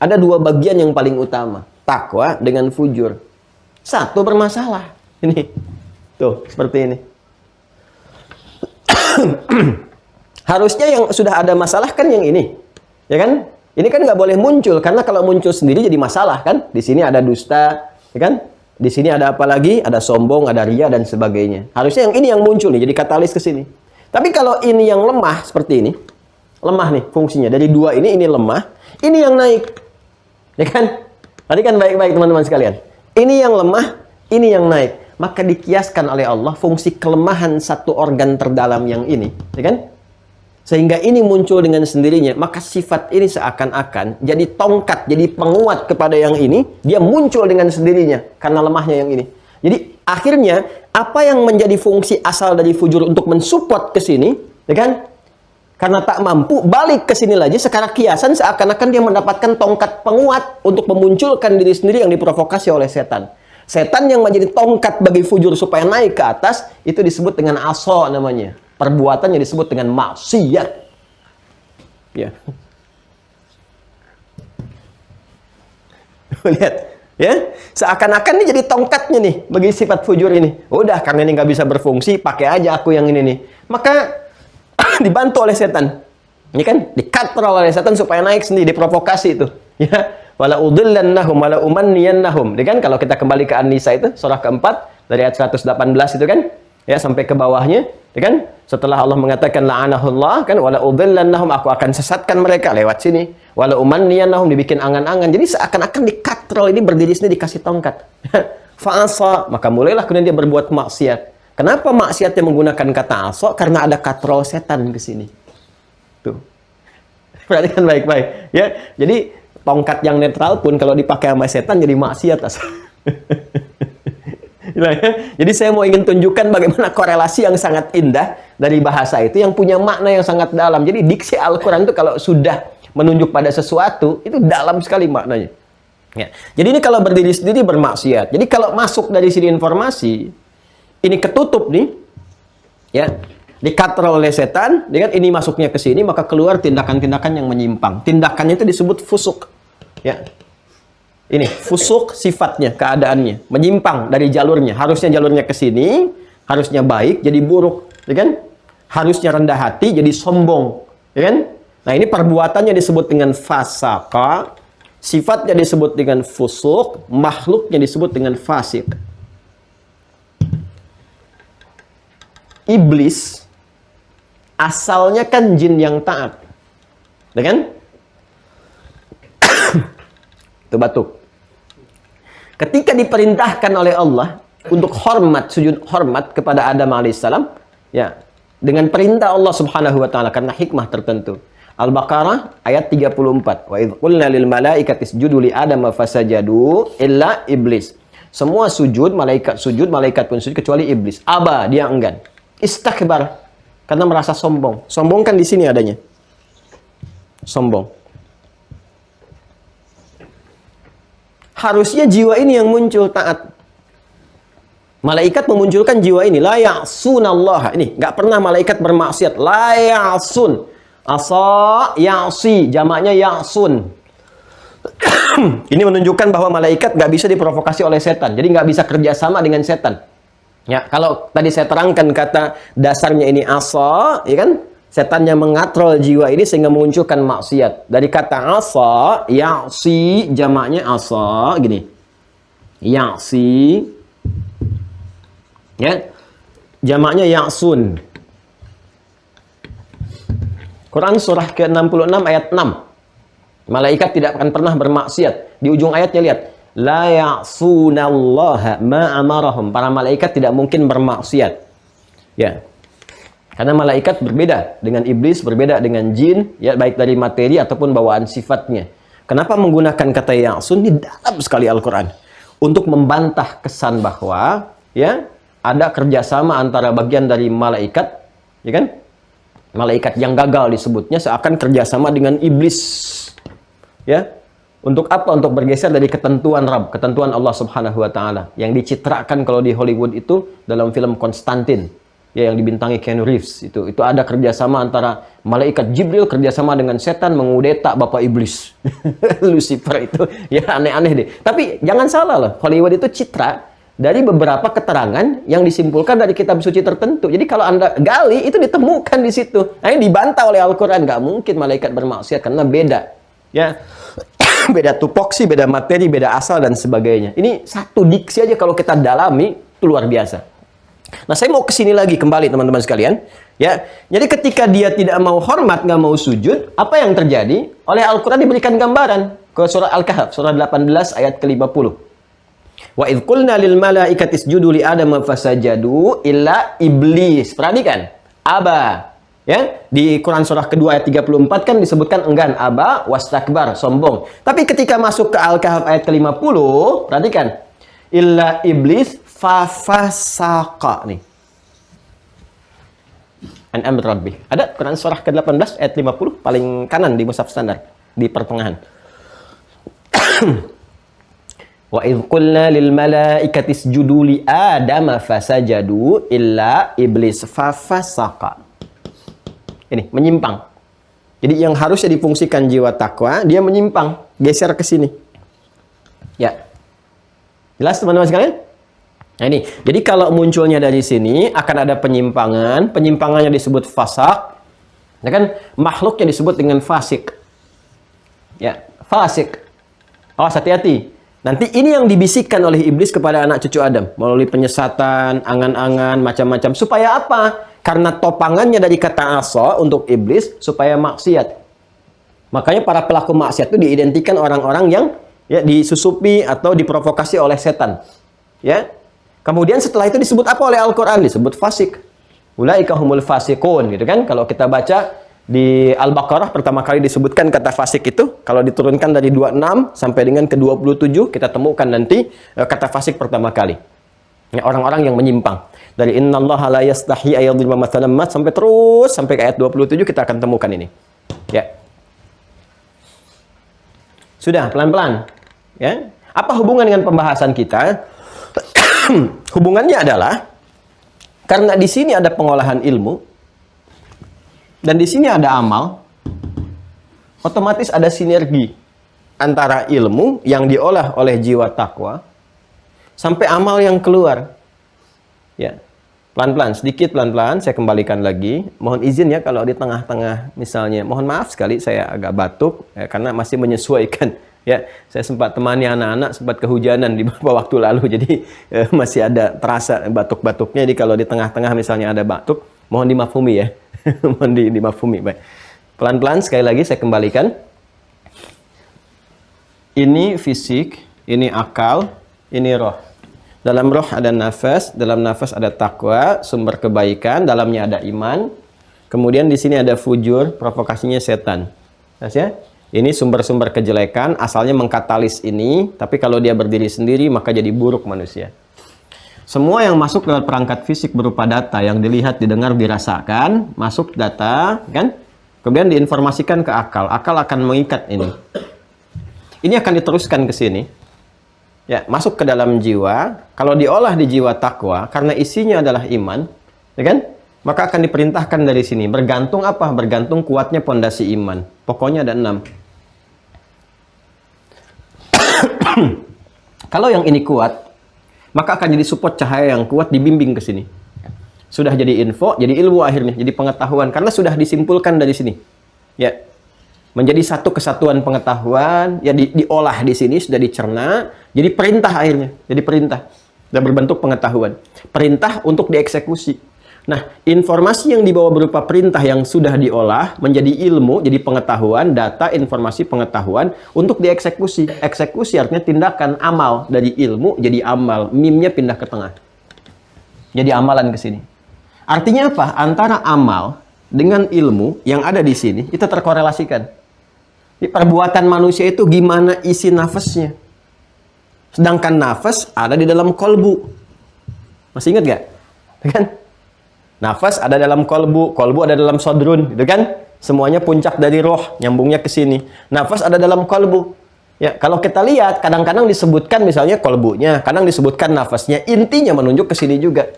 ada dua bagian yang paling utama. Takwa dengan fujur. Satu bermasalah. Ini. Tuh, seperti ini. Harusnya yang sudah ada masalah kan yang ini. Ya kan? Ini kan nggak boleh muncul. Karena kalau muncul sendiri jadi masalah kan. Di sini ada dusta. Ya kan? Di sini ada apa lagi? Ada sombong, ada ria, dan sebagainya. Harusnya yang ini yang muncul nih. Jadi katalis ke sini. Tapi kalau ini yang lemah seperti ini, lemah nih fungsinya. Dari dua ini lemah, ini yang naik. Ya kan? Tadi kan baik-baik teman-teman sekalian. Ini yang lemah, ini yang naik. Maka dikiaskan oleh Allah fungsi kelemahan satu organ terdalam yang ini. Ya kan? Sehingga ini muncul dengan sendirinya. Maka sifat ini seakan-akan jadi tongkat, jadi penguat kepada yang ini. Dia muncul dengan sendirinya karena lemahnya yang ini. Jadi akhirnya apa yang menjadi fungsi asal dari fujur untuk mensupport ke sini, ya kan? Karena tak mampu, balik ke sini lagi, sekarang kiasan seakan-akan dia mendapatkan tongkat penguat untuk memunculkan diri sendiri yang diprovokasi oleh setan. Setan yang menjadi tongkat bagi fujur supaya naik ke atas, itu disebut dengan aso namanya. Perbuatan yang disebut dengan maksiat. Ya. Lihat, ya, seakan-akan ini jadi tongkatnya nih bagi sifat fujur ini. Udah, karena ini nggak bisa berfungsi, pakai aja aku yang ini nih. Maka dibantu oleh setan. Ini kan dikatrol oleh setan supaya naik sendiri, diprovokasi itu. Ya, wala udillannahum wala umanniyannahum. Dia kan kalau kita kembali ke An-Nisa itu surah keempat dari ayat 118 itu kan, ya sampai ke bawahnya, ya kan? Setelah Allah mengatakan la'anahullah kan, wala udillannahum, aku akan sesatkan mereka lewat sini. Wala umanniyannahum, dibikin angan-angan. Jadi seakan-akan dikatrol ini berdiri sini dikasih tongkat. Fa'asa, maka mulailah kemudian dia berbuat maksiat. Kenapa maksiatnya menggunakan kata aso? Karena ada katrol setan ke sini. Tuh. Perhatikan baik-baik, ya. Jadi tongkat yang netral pun kalau dipakai sama setan jadi maksiat asal. Jadi saya mau ingin tunjukkan bagaimana korelasi yang sangat indah dari bahasa itu yang punya makna yang sangat dalam. Jadi diksi Al-Quran itu kalau sudah menunjuk pada sesuatu, itu dalam sekali maknanya. Ya. Jadi ini kalau berdiri sendiri bermaksiat. Jadi kalau masuk dari sini informasi, ini ketutup nih, ya, dikatrol oleh setan, dengan ini masuknya ke sini, maka keluar tindakan-tindakan yang menyimpang. Tindakannya itu disebut fusuk. Ya. Ini fusuk sifatnya, keadaannya, menyimpang dari jalurnya. Harusnya jalurnya ke sini, harusnya baik jadi buruk, ya kan? Harusnya rendah hati jadi sombong, ya kan? Nah, ini perbuatannya disebut dengan fasaka, sifatnya disebut dengan fusuk, makhluknya disebut dengan fasik. Iblis asalnya kan jin yang taat, ya kan? Itu batuk. Ketika diperintahkan oleh Allah untuk hormat, sujud hormat kepada Adam alaihissalam, ya, dengan perintah Allah Subhanahu wa taala karena hikmah tertentu. Al-Baqarah ayat 34. Wa idz qulna lil malaikati isjudu li Adam fasajadu illa iblis. Semua sujud, malaikat pun sujud kecuali iblis. Aba, dia enggan. Istakbar, karena merasa sombong. Sombong kan di sini adanya. Sombong. Harusnya jiwa ini yang muncul taat. Malaikat memunculkan jiwa ini. La ya'sunallaha. Ini, nggak pernah malaikat bermaksiat. La ya'sun. Asa ya'si. Jamaknya ya'sun. Ini menunjukkan bahwa malaikat nggak bisa diprovokasi oleh setan. Jadi nggak bisa kerjasama dengan setan. Ya, kalau tadi saya terangkan kata dasarnya ini asa, ya kan? Setannya mengatrol jiwa ini sehingga mengunculkan maksiat. Dari kata asa, ya'si, jamaknya asa, gini. Ya'si. Ya. Jamaknya ya'sun. Quran surah ke-66 ayat 6. Malaikat tidak akan pernah bermaksiat. Di ujung ayatnya lihat. La ya'sunallaha ma amarahum. Para malaikat tidak mungkin bermaksiat. Ya. Karena malaikat berbeda dengan iblis, berbeda dengan jin, ya, baik dari materi ataupun bawaan sifatnya. Kenapa menggunakan kata ya'sun? Ini dalam sekali Al-Quran. Untuk membantah kesan bahwa, ya, ada kerjasama antara bagian dari malaikat, ya kan? Malaikat yang gagal disebutnya seakan kerjasama dengan iblis. Ya. Untuk apa? Untuk bergeser dari ketentuan Rabb, ketentuan Allah Subhanahu wa taala yang dicitrakan kalau di Hollywood itu dalam film Konstantin. Ya, yang dibintangi Keanu Reeves itu ada kerjasama antara malaikat Jibril kerjasama dengan setan mengudeta bapak iblis Lucifer itu, ya aneh-aneh deh. Tapi jangan salah loh, Hollywood itu citra dari beberapa keterangan yang disimpulkan dari kitab suci tertentu. Jadi kalau Anda gali itu ditemukan di situ. Nah, ini dibantah oleh Al-Quran. Nggak mungkin malaikat bermaksiat karena beda, ya. Beda tupoksi, beda materi, beda asal dan sebagainya. Ini satu diksi aja kalau kita dalami itu luar biasa. Nah, saya mau ke sini lagi kembali teman-teman sekalian, ya. Jadi ketika dia tidak mau hormat, nggak mau sujud, apa yang terjadi? Oleh Al-Quran diberikan gambaran ke surah Al-Kahf, surah 18 ayat ke-50. Wa idz qulna lil malaikati isjudu li Adam fasajadu illa iblis. Perhatikan, aba. Ya, di Quran surah kedua ayat 34 kan disebutkan enggan, aba wastakbar, sombong. Tapi ketika masuk ke Al-Kahf ayat ke-50, perhatikan, illa iblis fafasaqa nih. An amri rabbih. Ada Quran surah ke-18 ayat 50 paling kanan di mushaf standar di pertengahan. Wa idh qulna lil malaikati isjudu li adama fasajadu illa iblis fafasaqa. Ini menyimpang. Jadi yang harusnya difungsikan jiwa takwa, dia menyimpang, geser ke sini. Ya. Jelas teman-teman sekalian? Nah ini, jadi kalau munculnya dari sini akan ada penyimpangan, penyimpangannya disebut fasak, ya kan? Makhluknya disebut dengan fasik. Ya, fasik. Awas hati-hati. Nanti ini yang dibisikkan oleh iblis kepada anak cucu Adam melalui penyesatan, angan-angan, macam-macam. Supaya apa? Karena topangannya dari kata asa untuk iblis supaya maksiat. Makanya para pelaku maksiat itu diidentikan orang-orang yang ya disusupi atau diprovokasi oleh setan. Ya. Kemudian setelah itu disebut apa oleh Al-Qur'an? Disebut fasik. Ulaika humul fasikun gitu kan? Kalau kita baca di Al-Baqarah pertama kali disebutkan kata fasik itu, kalau diturunkan dari 26 sampai dengan ke 27 kita temukan nanti kata fasik pertama kali. Ya, orang-orang yang menyimpang. Dari innallaha la yastahi ayyadhliba mathalan ma sampai terus sampai ke ayat 27 kita akan temukan ini. Ya. Sudah pelan-pelan. Ya. Apa hubungan dengan pembahasan kita? Hubungannya adalah karena di sini ada pengolahan ilmu dan di sini ada amal, otomatis ada sinergi antara ilmu yang diolah oleh jiwa takwa sampai amal yang keluar. Ya, pelan-pelan, sedikit pelan-pelan saya kembalikan lagi. Mohon izin ya kalau di tengah-tengah misalnya, mohon maaf sekali saya agak batuk ya, karena masih menyesuaikan. Ya, saya sempat temani anak-anak sempat kehujanan di beberapa waktu lalu, jadi masih ada terasa batuk-batuknya. Jadi kalau di tengah-tengah misalnya ada batuk, mohon dimafhumi ya, mohon dimafhumi. Baik, pelan-pelan sekali lagi saya kembalikan. Ini fisik, ini akal, ini roh. Dalam roh ada nafas, dalam nafas ada takwa, sumber kebaikan, dalamnya ada iman. Kemudian di sini ada fujur, provokasinya setan. Jelas ya? Ini sumber-sumber kejelekan, asalnya mengkatalis ini, tapi kalau dia berdiri sendiri, maka jadi buruk manusia. Semua yang masuk lewat perangkat fisik berupa data, yang dilihat, didengar, dirasakan, masuk data, kan? Kemudian diinformasikan ke akal. Akal akan mengikat ini. Ini akan diteruskan ke sini. Ya, masuk ke dalam jiwa. Kalau diolah di jiwa takwa, karena isinya adalah iman, ya kan? Maka akan diperintahkan dari sini. Bergantung apa? Bergantung kuatnya pondasi iman. Pokoknya ada 6. Kalau yang ini kuat, maka akan jadi support cahaya yang kuat dibimbing ke sini. Sudah jadi info, jadi ilmu akhirnya, jadi pengetahuan karena sudah disimpulkan dari sini. Ya. Menjadi satu kesatuan pengetahuan, ya diolah di sini sudah dicerna, jadi perintah akhirnya, jadi perintah. Dan berbentuk pengetahuan. Perintah untuk dieksekusi. Nah, informasi yang dibawa berupa perintah yang sudah diolah menjadi ilmu, jadi pengetahuan, data, informasi, pengetahuan untuk dieksekusi. Eksekusi artinya tindakan amal dari ilmu jadi amal. Mimnya pindah ke tengah. Jadi amalan ke sini. Artinya apa? Antara amal dengan ilmu yang ada di sini itu terkorelasikan. Di perbuatan manusia itu gimana isi nafasnya. Sedangkan nafas ada di dalam kolbu. Masih ingat gak? Kan? Nafas ada dalam kolbu, kolbu ada dalam sodrun, gitu kan? Semuanya puncak dari roh, nyambungnya ke sini. Nafas ada dalam kolbu. Ya, kalau kita lihat, kadang-kadang disebutkan misalnya kolbunya, kadang disebutkan nafasnya, intinya menunjuk ke sini juga.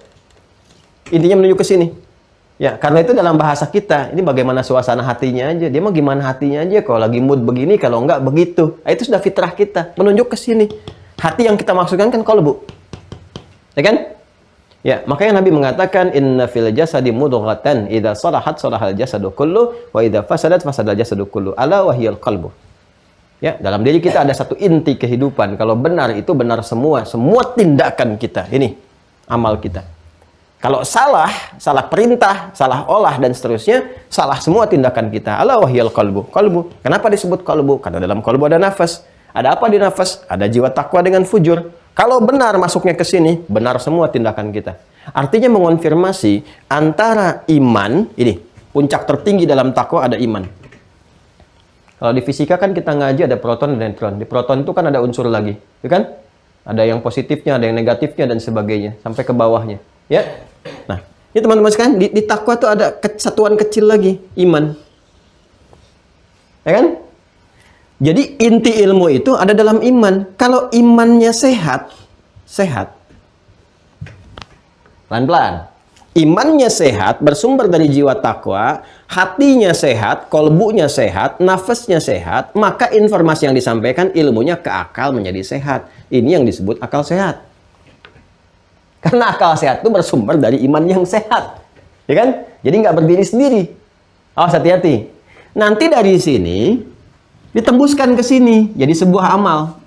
Intinya menunjuk ke sini. Ya, karena itu dalam bahasa kita, ini bagaimana suasana hatinya aja. Dia mau gimana hatinya aja, kalau lagi mood begini, kalau enggak begitu. Nah, itu sudah fitrah kita, menunjuk ke sini. Hati yang kita maksudkan kan kolbu. Ya kan? Ya, makanya Nabi mengatakan inna fil jasadi mudghatan idza salahat salahal jasadu kullu wa idza fasadat fasadal jasadu kullu ala wahyal qalbu. Ya, dalam diri kita ada satu inti kehidupan. Kalau benar itu benar semua tindakan kita. Ini amal kita. Kalau salah perintah, salah olah dan seterusnya, salah semua tindakan kita. Ala wahyal qalbu. Qalbu. Kenapa disebut qalbu? Karena dalam qalbu ada nafas. Ada apa di nafas? Ada jiwa takwa dengan fujur. Kalau benar masuknya ke sini, benar semua tindakan kita. Artinya mengonfirmasi antara iman, ini, puncak tertinggi dalam takwa ada iman. Kalau di fisika kan kita ngaji ada proton dan neutron. Di proton itu kan ada unsur lagi, ya kan? Ada yang positifnya, ada yang negatifnya dan sebagainya sampai ke bawahnya. Ya. Nah, ini teman-teman sekalian, di takwa itu ada kesatuan kecil lagi, iman. Ya kan? Jadi inti ilmu itu ada dalam iman. Kalau imannya sehat, pelan-pelan. Imannya sehat, bersumber dari jiwa takwa, hatinya sehat, kolbunya sehat, nafasnya sehat, maka informasi yang disampaikan ilmunya ke akal menjadi sehat. Ini yang disebut akal sehat. Karena akal sehat itu bersumber dari iman yang sehat. Ya kan? Jadi nggak berdiri sendiri. Awas, hati-hati. Nanti dari sini, ditembuskan ke sini. Jadi sebuah amal.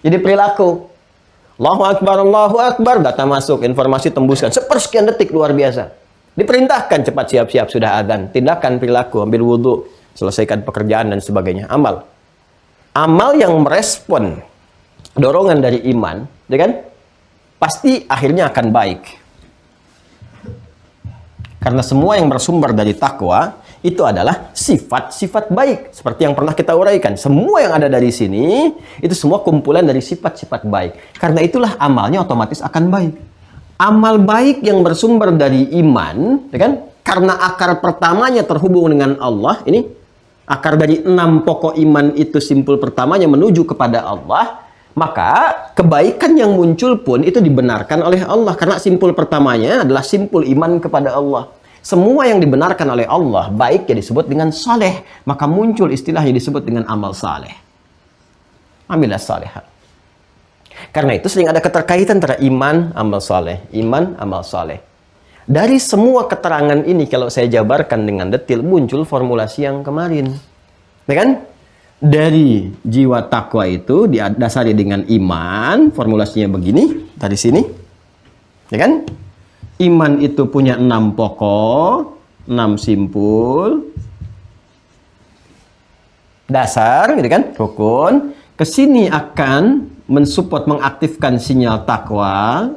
Jadi perilaku. Allahu Akbar, data masuk, informasi tembuskan. Sepersekian detik, luar biasa. Diperintahkan cepat siap-siap sudah adzan. Tindakan perilaku, ambil wudhu, selesaikan pekerjaan dan sebagainya. Amal. Amal yang merespon dorongan dari iman, ya kan? Pasti akhirnya akan baik. Karena semua yang bersumber dari takwa itu adalah sifat-sifat baik. Seperti yang pernah kita uraikan. Semua yang ada dari sini, itu semua kumpulan dari sifat-sifat baik. Karena itulah amalnya otomatis akan baik. Amal baik yang bersumber dari iman, ya kan? Karena akar pertamanya terhubung dengan Allah, ini akar dari 6 pokok iman itu simpul pertamanya menuju kepada Allah, maka kebaikan yang muncul pun itu dibenarkan oleh Allah. Karena simpul pertamanya adalah simpul iman kepada Allah. Semua yang dibenarkan oleh Allah baik ya disebut dengan saleh, maka muncul istilah yang disebut dengan amal saleh. Amilah salehat. Karena itu sering ada keterkaitan antara iman, amal saleh, iman, amal saleh. Dari semua keterangan ini kalau saya jabarkan dengan detil muncul formulasi yang kemarin. Ya kan? Dari jiwa takwa itu didasari dengan iman, formulasinya begini dari sini. Ya kan? Iman itu punya 6 pokok, 6 simpul, dasar, gitu kan, rukun. Kesini akan mensupport, mengaktifkan sinyal takwa.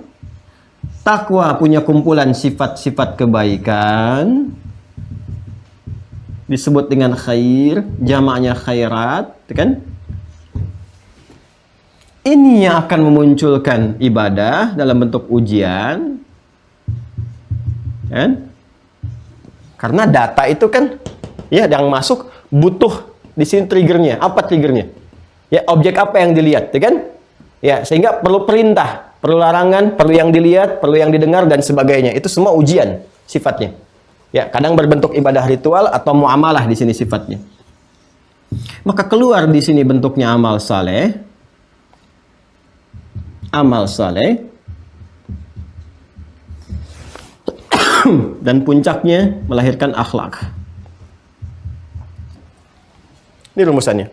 Takwa punya kumpulan sifat-sifat kebaikan, disebut dengan khair, jamaknya khairat, gitu kan. Ini yang akan memunculkan ibadah dalam bentuk ujian. Kan? Karena data itu kan ya yang masuk butuh di sini triggernya. Apa triggernya? Ya objek apa yang dilihat, ya kan? Ya sehingga perlu perintah, perlu larangan, perlu yang dilihat, perlu yang didengar dan sebagainya. Itu semua ujian sifatnya. Ya kadang berbentuk ibadah ritual atau muamalah di sini sifatnya. Maka keluar di sini bentuknya amal saleh. Amal saleh. Dan puncaknya melahirkan akhlak. Ini rumusannya.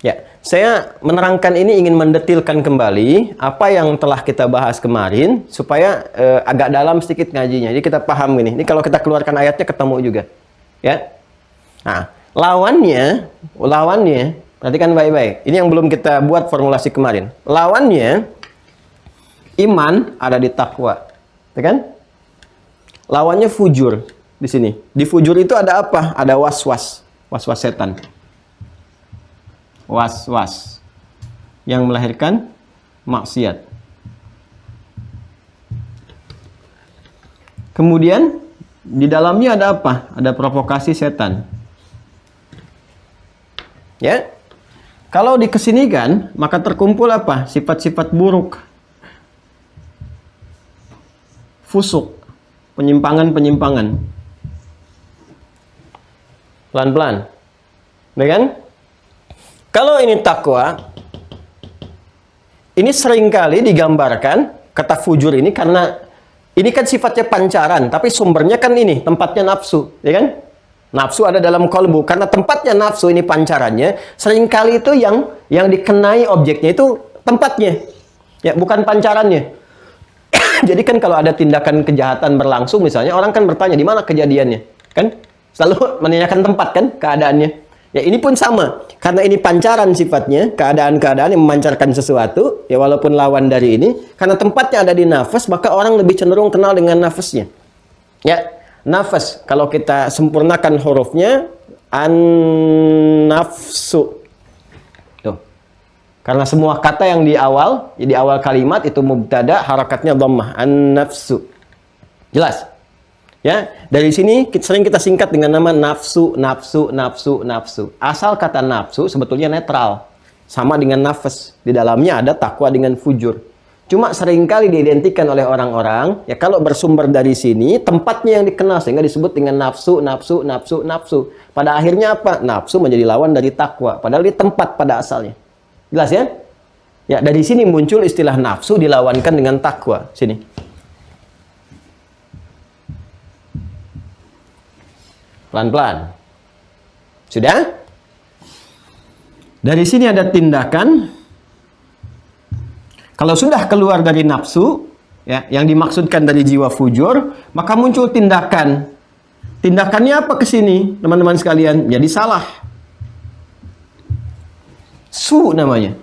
Ya, saya menerangkan ini ingin mendetilkan kembali apa yang telah kita bahas kemarin supaya agak dalam sedikit ngajinya. Jadi kita paham ini. Ini kalau kita keluarkan ayatnya ketemu juga. Ya. Nah, lawannya, perhatikan baik-baik. Ini yang belum kita buat formulasi kemarin. Lawannya iman ada di takwa. Ya kan? Lawannya fujur di sini. Di fujur itu ada apa? Ada was-was. Was-was setan. Was-was. Yang melahirkan maksiat. Kemudian di dalamnya ada apa? Ada provokasi setan. Ya. Kalau dikesinikan, maka terkumpul apa? Sifat-sifat buruk. Fusuk. Penyimpangan-penyimpangan. Pelan-pelan. Ya kan? Kalau ini takwa, ini seringkali digambarkan, kata fujur ini, karena ini kan sifatnya pancaran, tapi sumbernya kan ini, tempatnya nafsu. Ya kan? Nafsu ada dalam kolbu. Karena tempatnya nafsu ini pancarannya, seringkali itu yang dikenai objeknya itu tempatnya. Ya, bukan pancarannya. Jadi kan kalau ada tindakan kejahatan berlangsung misalnya, orang kan bertanya di mana kejadiannya, kan? Selalu menanyakan tempat kan, keadaannya. Ya ini pun sama, karena ini pancaran sifatnya, keadaan-keadaan yang memancarkan sesuatu, ya walaupun lawan dari ini, karena tempatnya ada di nafas, maka orang lebih cenderung kenal dengan nafasnya. Ya, nafas, kalau kita sempurnakan hurufnya, an-nafsu. Tuh. Karena semua kata yang di awal kalimat itu mubtada, harakatnya dhammah, an-nafsu. Jelas? Ya, dari sini sering kita singkat dengan nama nafsu, nafsu, nafsu, nafsu. Asal kata nafsu sebetulnya netral. Sama dengan nafas. Di dalamnya ada takwa dengan fujur. Cuma seringkali diidentikan oleh orang-orang, ya kalau bersumber dari sini, tempatnya yang dikenal sehingga disebut dengan nafsu, nafsu, nafsu, nafsu. Pada akhirnya apa? Nafsu menjadi lawan dari takwa. Padahal di tempat pada asalnya. Jelas ya? Ya, dari sini muncul istilah nafsu dilawankan dengan takwa. Sini. Pelan-pelan. Sudah? Dari sini ada tindakan. Kalau sudah keluar dari nafsu, ya, yang dimaksudkan dari jiwa fujur, maka muncul tindakan. Tindakannya apa ke sini, teman-teman sekalian? Jadi salah. Su namanya.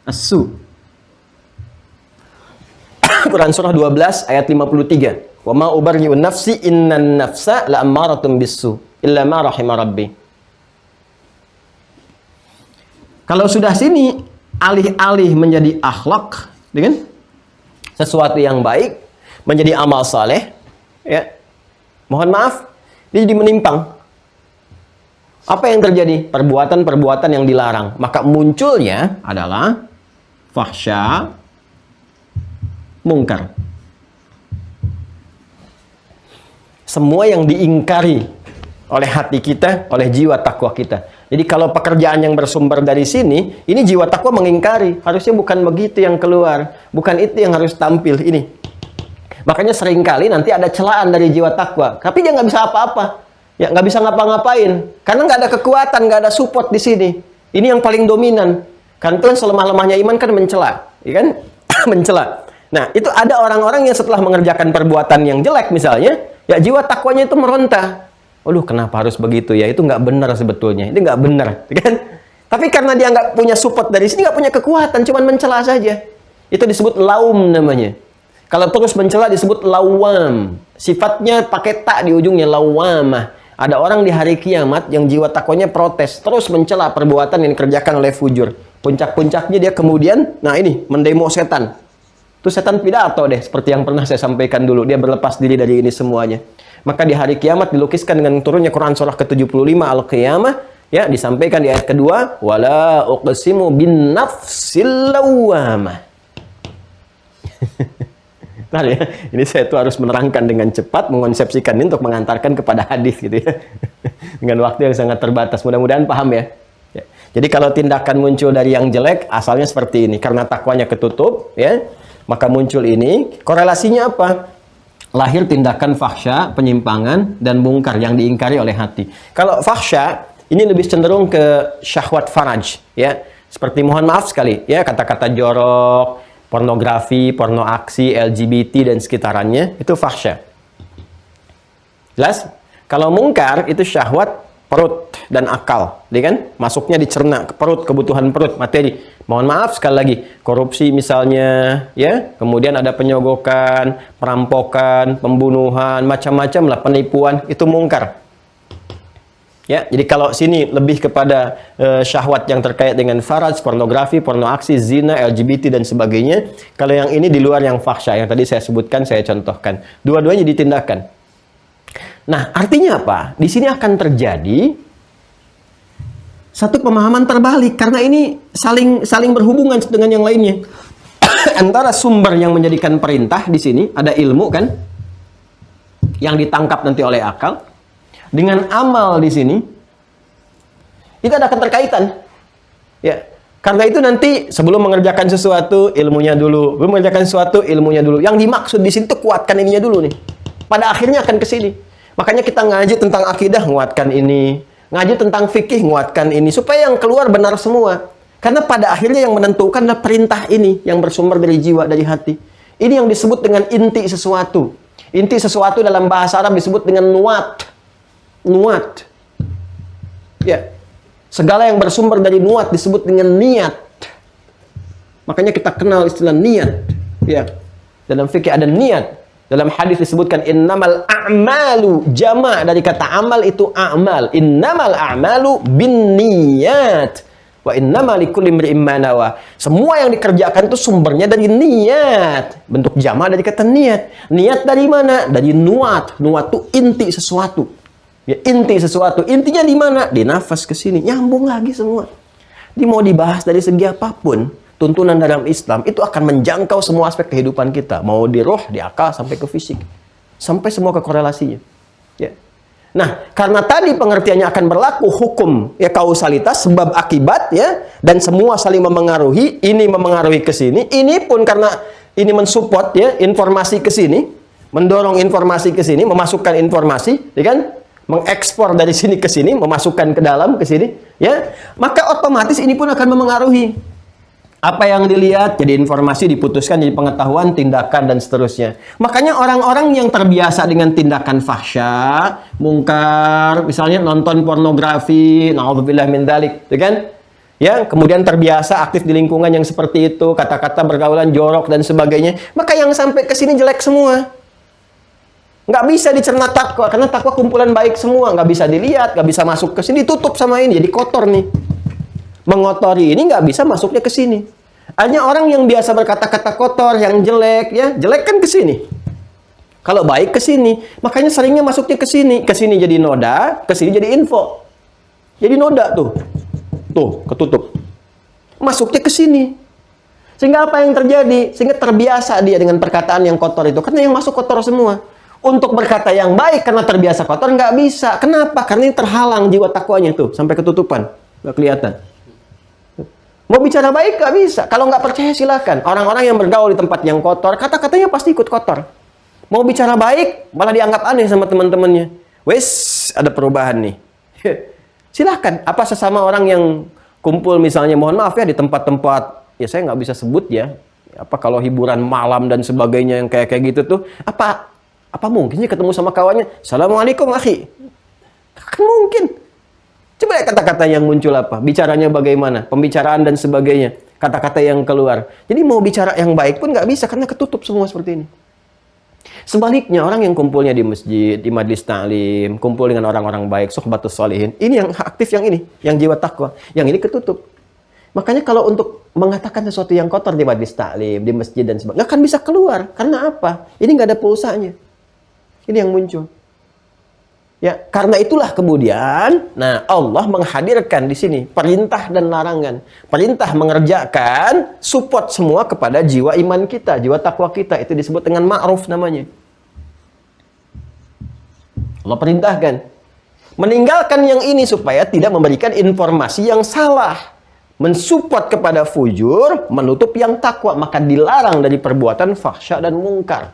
As-su. Quran surah 12 ayat 53. Wa ma ubarri'u nafsi innan nafsa la'ammaratun bis-su illa ma rahima rabbi. Kalau sudah sini alih-alih menjadi akhlak dengan sesuatu yang baik, menjadi amal saleh, ya. Mohon maaf, dia jadi menyimpang. Apa yang terjadi? Perbuatan-perbuatan yang dilarang. Maka munculnya adalah fahsya, mungkar. Semua yang diingkari oleh hati kita, oleh jiwa takwa kita. Jadi kalau pekerjaan yang bersumber dari sini, ini jiwa takwa mengingkari. Harusnya bukan begitu yang keluar. Bukan itu yang harus tampil. Ini. Makanya seringkali nanti ada celaan dari jiwa takwa. Tapi dia nggak bisa apa-apa. Ya, nggak bisa ngapa-ngapain. Karena nggak ada kekuatan, nggak ada support di sini. Ini yang paling dominan. Kan tuh selemah-lemahnya iman kan mencela. Ya kan? Mencela. Nah, itu ada orang-orang yang setelah mengerjakan perbuatan yang jelek misalnya, ya jiwa takwanya itu meronta. Aduh, kenapa harus begitu ya? Itu nggak benar sebetulnya. Itu nggak benar, kan? Tapi karena dia nggak punya support dari sini, nggak punya kekuatan, cuman mencela saja. Itu disebut laum namanya. Kalau terus mencela disebut lawam. Sifatnya pakai tak di ujungnya, lawamah. Ada orang di hari kiamat yang jiwa takwanya protes, terus mencela perbuatan yang dikerjakan oleh fujur. Puncak-puncaknya dia kemudian, nah ini, mendemo setan. Itu setan pidato deh, seperti yang pernah saya sampaikan dulu. Dia berlepas diri dari ini semuanya. Maka di hari kiamat dilukiskan dengan turunnya Quran surah ke-75 Al-Qiyamah, ya, disampaikan di ayat kedua, wala uqsimu bin nafsil lawamah. Nah, ya, ini saya tuh harus menerangkan dengan cepat, mengonsepsikan ini untuk mengantarkan kepada hadis gitu ya. Dengan waktu yang sangat terbatas. Mudah-mudahan paham ya. Ya. Jadi kalau tindakan muncul dari yang jelek, asalnya seperti ini. Karena takwanya ketutup, ya, maka muncul ini. Korelasinya apa? Lahir tindakan fahsya, penyimpangan, dan mungkar yang diingkari oleh hati. Kalau fahsya, ini lebih cenderung ke syahwat faraj, ya. Seperti mohon maaf sekali, ya, kata-kata jorok, pornografi, porno aksi, LGBT, dan sekitarannya, itu fahsya. Jelas? Kalau mungkar, itu syahwat perut dan akal. Dia kan? Masuknya dicerna ke perut, kebutuhan perut, materi. Mohon maaf sekali lagi, korupsi misalnya, ya, kemudian ada penyogokan, perampokan, pembunuhan, macam-macam lah, penipuan, itu mungkar. Ya, jadi kalau sini lebih kepada syahwat yang terkait dengan faraj, pornografi, porno aksi, zina, LGBT, dan sebagainya. Kalau yang ini di luar yang fahsya, yang tadi saya sebutkan, saya contohkan. Dua-duanya ditindakan. Nah, artinya apa? Di sini akan terjadi satu pemahaman terbalik, karena ini saling berhubungan dengan yang lainnya. Antara sumber yang menjadikan perintah di sini, ada ilmu kan, yang ditangkap nanti oleh akal, dengan amal di sini, itu ada keterkaitan. Ya, karena itu nanti sebelum mengerjakan sesuatu, ilmunya dulu. Belum mengerjakan sesuatu, ilmunya dulu. Yang dimaksud di sini tuh kuatkan ininya dulu nih. Pada akhirnya akan ke sini. Makanya kita ngaji tentang akidah, nguatkan ini. Ngaji tentang fikih, nguatkan ini. Supaya yang keluar benar semua. Karena pada akhirnya yang menentukan adalah perintah ini, yang bersumber dari jiwa, dari hati. Ini yang disebut dengan inti sesuatu. Inti sesuatu dalam bahasa Arab disebut dengan nuat. Nuat. Ya. Segala yang bersumber dari nuat disebut dengan niat. Makanya kita kenal istilah niat. Ya. Dalam fikih ada niat. Dalam hadis disebutkan innamal a'malu, jama' dari kata amal itu a'mal. Innamal a'malu bin niyat. Wa innama likulli imri'in ma nawa. Semua yang dikerjakan itu sumbernya dari niat. Bentuk jama' dari kata niat. Niat dari mana? Dari nuat. Nuat itu inti sesuatu. Ya, inti sesuatu. Intinya di mana? Di nafas ke sini. Nyambung lagi semua. Ini mau dibahas dari segi apapun, tuntunan dalam Islam itu akan menjangkau semua aspek kehidupan kita. Mau di roh, di akal, sampai ke fisik. Sampai semua ke korelasinya. Ya. Nah, karena tadi pengertiannya akan berlaku hukum ya kausalitas sebab akibat ya dan semua saling memengaruhi, ini memengaruhi ke sini, ini pun karena ini mensupport ya informasi ke sini, mendorong informasi ke sini, memasukkan informasi, ya kan? Mengekspor dari sini ke sini, memasukkan ke dalam ke sini, ya. Maka otomatis ini pun akan memengaruhi. Apa yang dilihat jadi informasi, diputuskan jadi pengetahuan, tindakan, dan seterusnya. Makanya orang-orang yang terbiasa dengan tindakan fahsya, mungkar, misalnya nonton pornografi, na'udzubillah min dzalik, ya kan? Ya, kemudian terbiasa aktif di lingkungan yang seperti itu, kata-kata bergaulan jorok dan sebagainya. Maka yang sampai ke sini jelek semua. Nggak bisa dicerna takwa, karena takwa kumpulan baik semua. Nggak bisa dilihat, nggak bisa masuk ke sini, tutup sama ini, jadi kotor nih. Mengotori ini nggak bisa masuknya ke sini. Hanya orang yang biasa berkata-kata kotor, yang jelek, ya jelek kan ke sini. Kalau baik ke sini, makanya seringnya masuknya ke sini. Ke sini jadi noda, ke sini jadi info. Jadi noda tuh, ketutup. Masuknya ke sini. Sehingga apa yang terjadi? Sehingga terbiasa dia dengan perkataan yang kotor itu, karena yang masuk kotor semua. Untuk berkata yang baik karena terbiasa kotor nggak bisa. Kenapa? Karena ini terhalang jiwa takwanya tuh sampai ketutupan, nggak kelihatan. Mau bicara baik nggak bisa. Kalau nggak percaya silakan. Orang-orang yang bergaul di tempat yang kotor, kata-katanya pasti ikut kotor. Mau bicara baik, malah dianggap aneh sama teman-temannya. Wes, ada perubahan nih. Silakan. Apa sesama orang yang kumpul misalnya, mohon maaf ya di tempat-tempat, ya saya nggak bisa sebut ya. Apa kalau hiburan malam dan sebagainya yang kayak gitu tuh, apa mungkin sih ketemu sama kawannya, Assalamualaikum akhi. Kan mungkin. Coba lihat kata-kata yang muncul apa, bicaranya bagaimana, pembicaraan dan sebagainya, kata-kata yang keluar. Jadi mau bicara yang baik pun nggak bisa karena ketutup semua seperti ini. Sebaliknya orang yang kumpulnya di masjid, di majlis ta'lim, kumpul dengan orang-orang baik, suhbatus sholihin, ini yang aktif yang ini, yang jiwa takwa, yang ini ketutup. Makanya kalau untuk mengatakan sesuatu yang kotor di majlis ta'lim, di masjid dan sebagainya, nggak akan bisa keluar. Karena apa? Ini nggak ada pulsanya. Ini yang muncul. Ya, karena itulah kemudian, nah Allah menghadirkan di sini perintah dan larangan. Perintah mengerjakan, support semua kepada jiwa iman kita, jiwa takwa kita. Itu disebut dengan ma'ruf namanya. Allah perintahkan. Meninggalkan yang ini supaya tidak memberikan informasi yang salah. Mensupport kepada fujur, menutup yang takwa. Maka dilarang dari perbuatan fahsya dan mungkar.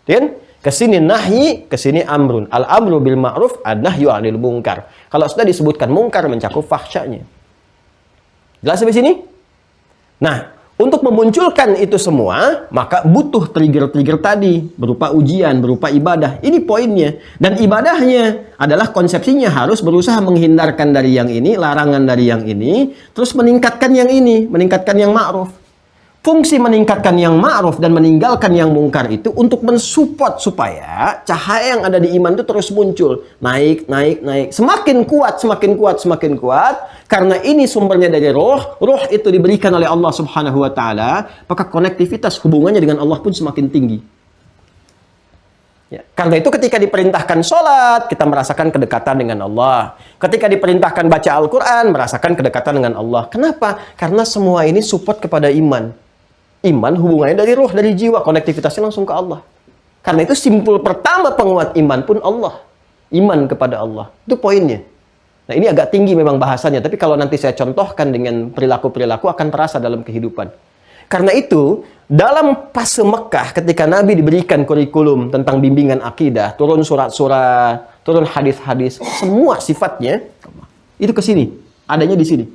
Kan? Kesini nahyi, kesini amrun. Al-amru bil ma'ruf, an-nahyu 'anil munkar. Kalau sudah disebutkan mungkar mencakup fahsyanya. Jelas sampai sini? Nah, untuk memunculkan itu semua, maka butuh trigger-trigger tadi berupa ujian, berupa ibadah. Ini poinnya. Dan ibadahnya adalah konsepsinya harus berusaha menghindarkan dari yang ini, larangan dari yang ini, terus meningkatkan yang ini, meningkatkan yang ma'ruf. Fungsi meningkatkan yang ma'ruf dan meninggalkan yang mungkar itu untuk mensupport supaya cahaya yang ada di iman itu terus muncul. Naik, naik, naik. Semakin kuat, semakin kuat, semakin kuat. Karena ini sumbernya dari roh. Roh itu diberikan oleh Allah Subhanahu wa Ta'ala. Maka konektivitas hubungannya dengan Allah pun semakin tinggi. Ya, karena itu ketika diperintahkan sholat, kita merasakan kedekatan dengan Allah. Ketika diperintahkan baca Al-Quran, merasakan kedekatan dengan Allah. Kenapa? Karena semua ini support kepada iman. Iman hubungannya dari roh, dari jiwa, konektivitasnya langsung ke Allah. Karena itu simpul pertama penguat iman pun Allah. Iman kepada Allah. Itu poinnya. Nah ini agak tinggi memang bahasanya, tapi kalau nanti saya contohkan dengan perilaku-perilaku akan terasa dalam kehidupan. Karena itu, dalam fase Mekah ketika Nabi diberikan kurikulum tentang bimbingan akidah, turun surat-surat, turun hadis-hadis, semua sifatnya itu ke sini, adanya di sini.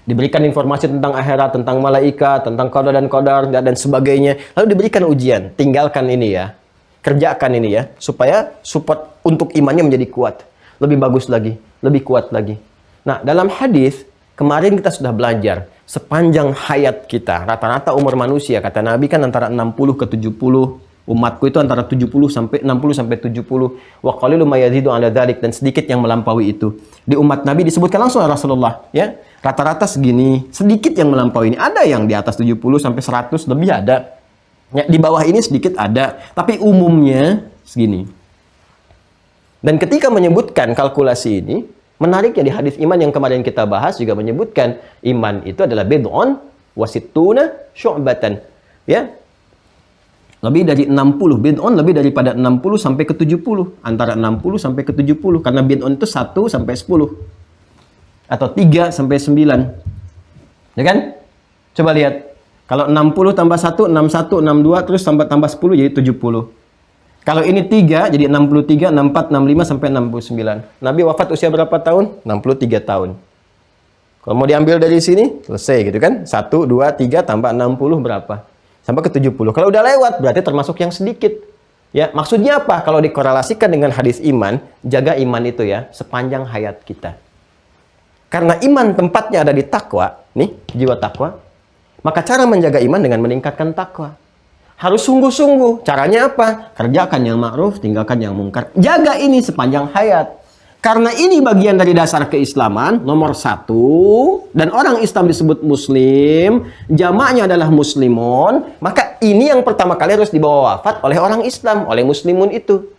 Diberikan informasi tentang akhirat, tentang malaikat, tentang qada dan qadar dan sebagainya. Lalu diberikan ujian, tinggalkan ini ya. Kerjakan ini ya, supaya support untuk imannya menjadi kuat. Lebih bagus lagi, lebih kuat lagi. Nah, dalam hadis kemarin kita sudah belajar sepanjang hayat kita, rata-rata umur manusia kata Nabi kan antara 60 ke 70. Umatku itu antara 60 sampai 70. Wa qalilu ma yazidu 'ala dzalik, dan sedikit yang melampaui itu. Di umat Nabi disebutkan langsung oleh Rasulullah, ya. Rata-rata segini, sedikit yang melampaui ini. Ada yang di atas 70 sampai 100 lebih ada. Ya, di bawah ini sedikit ada, tapi umumnya segini. Dan ketika menyebutkan kalkulasi ini, menariknya di hadis iman yang kemarin kita bahas juga menyebutkan iman itu adalah bid'un wasittuna syu'batan. Ya. Lebih dari 60 bid'un, lebih daripada 60 sampai ke 70, antara 60 sampai ke 70 karena bid'un itu 1 sampai 10 atau 3 sampai 9. Ya kan? Coba lihat. Kalau 60 tambah 1, 61, 62, terus tambah 10 jadi 70. Kalau ini 3, jadi 63, 64, 65, sampai 69. Nabi wafat usia berapa tahun? 63 tahun. Kalau mau diambil dari sini, selesai gitu kan? 1, 2, 3, tambah 60 berapa? Sampai ke 70. Kalau udah lewat, berarti termasuk yang sedikit. Ya, maksudnya apa? Kalau dikorelasikan dengan hadis iman, jaga iman itu ya, sepanjang hayat kita. Karena iman tempatnya ada di takwa, nih, jiwa takwa. Maka cara menjaga iman dengan meningkatkan takwa. Harus sungguh-sungguh. Caranya apa? Kerjakan yang ma'ruf, tinggalkan yang mungkar. Jaga ini sepanjang hayat. Karena ini bagian dari dasar keislaman, nomor 1. Dan orang Islam disebut muslim, jamaknya adalah muslimun. Maka ini yang pertama kali harus dibawa wafat oleh orang Islam, oleh muslimun itu.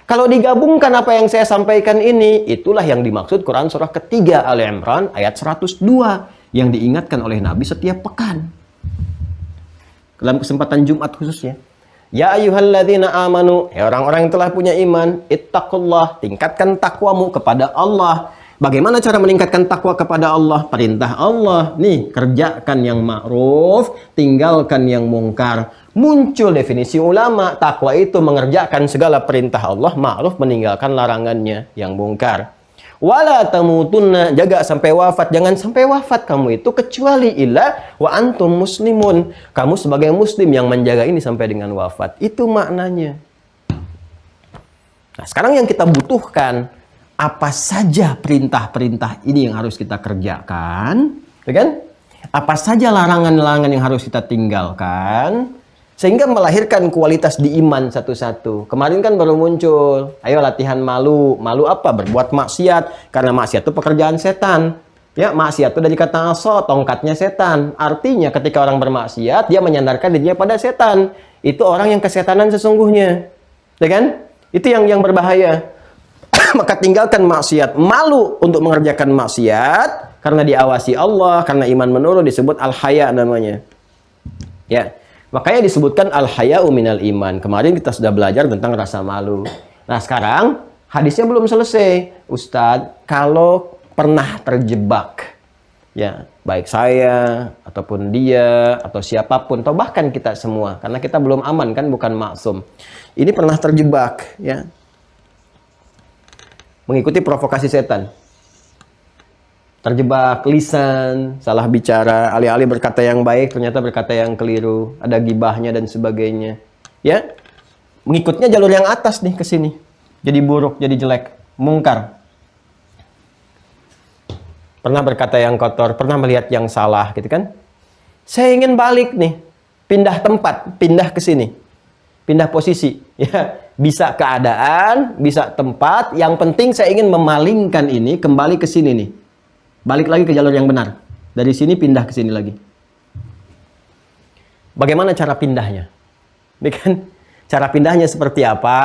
Kalau digabungkan apa yang saya sampaikan ini, itulah yang dimaksud Quran surah ketiga Al-Imran ayat 102. Yang diingatkan oleh Nabi setiap pekan. Dalam kesempatan Jumat khususnya. Ya ayyuhalladzina amanu, ya orang-orang yang telah punya iman, ittaqullah, tingkatkan takwamu kepada Allah. Bagaimana cara meningkatkan takwa kepada Allah? Perintah Allah, nih, kerjakan yang ma'ruf, tinggalkan yang mungkar. Muncul definisi ulama, takwa itu mengerjakan segala perintah Allah, ma'ruf, meninggalkan larangannya, yang mungkar. Wala tamutunna, jaga sampai wafat. Jangan sampai wafat kamu itu kecuali illa wa antum muslimun. Kamu sebagai muslim yang menjaga ini sampai dengan wafat. Itu maknanya. Nah, sekarang yang kita butuhkan, apa saja perintah-perintah ini yang harus kita kerjakan, ya kan? Apa saja larangan-larangan yang harus kita tinggalkan, sehingga melahirkan kualitas di iman satu-satu. Kemarin kan baru muncul, ayo latihan malu. Malu apa? Berbuat maksiat. Karena maksiat itu pekerjaan setan. Ya, maksiat itu dari kata aso, tongkatnya setan. Artinya ketika orang bermaksiat, dia menyandarkan dirinya pada setan. Itu orang yang kesetanan sesungguhnya. Ya kan? Itu yang berbahaya. Maka tinggalkan maksiat. Malu untuk mengerjakan maksiat. Karena diawasi Allah, karena iman menurun, disebut al-haya namanya. Ya. Makanya disebutkan al-haya'u minal iman. Kemarin kita sudah belajar tentang rasa malu. Nah sekarang hadisnya belum selesai. Ustadz, kalau pernah terjebak, ya baik saya, ataupun dia, atau siapapun, atau bahkan kita semua. Karena kita belum aman kan, bukan maksum. Ini pernah terjebak, ya. Mengikuti provokasi setan. Terjebak lisan, salah bicara, alih-alih berkata yang baik, ternyata berkata yang keliru, ada gibahnya dan sebagainya. Ya, mengikutnya jalur yang atas nih ke sini. Jadi buruk, jadi jelek, mungkar. Pernah berkata yang kotor, pernah melihat yang salah, gitu kan? Saya ingin balik nih, pindah tempat, pindah ke sini. Pindah posisi, ya. Bisa keadaan, bisa tempat, yang penting saya ingin memalingkan ini kembali ke sini nih. Balik lagi ke jalur yang benar. Dari sini pindah ke sini lagi. Bagaimana cara pindahnya? Ini kan cara pindahnya seperti apa?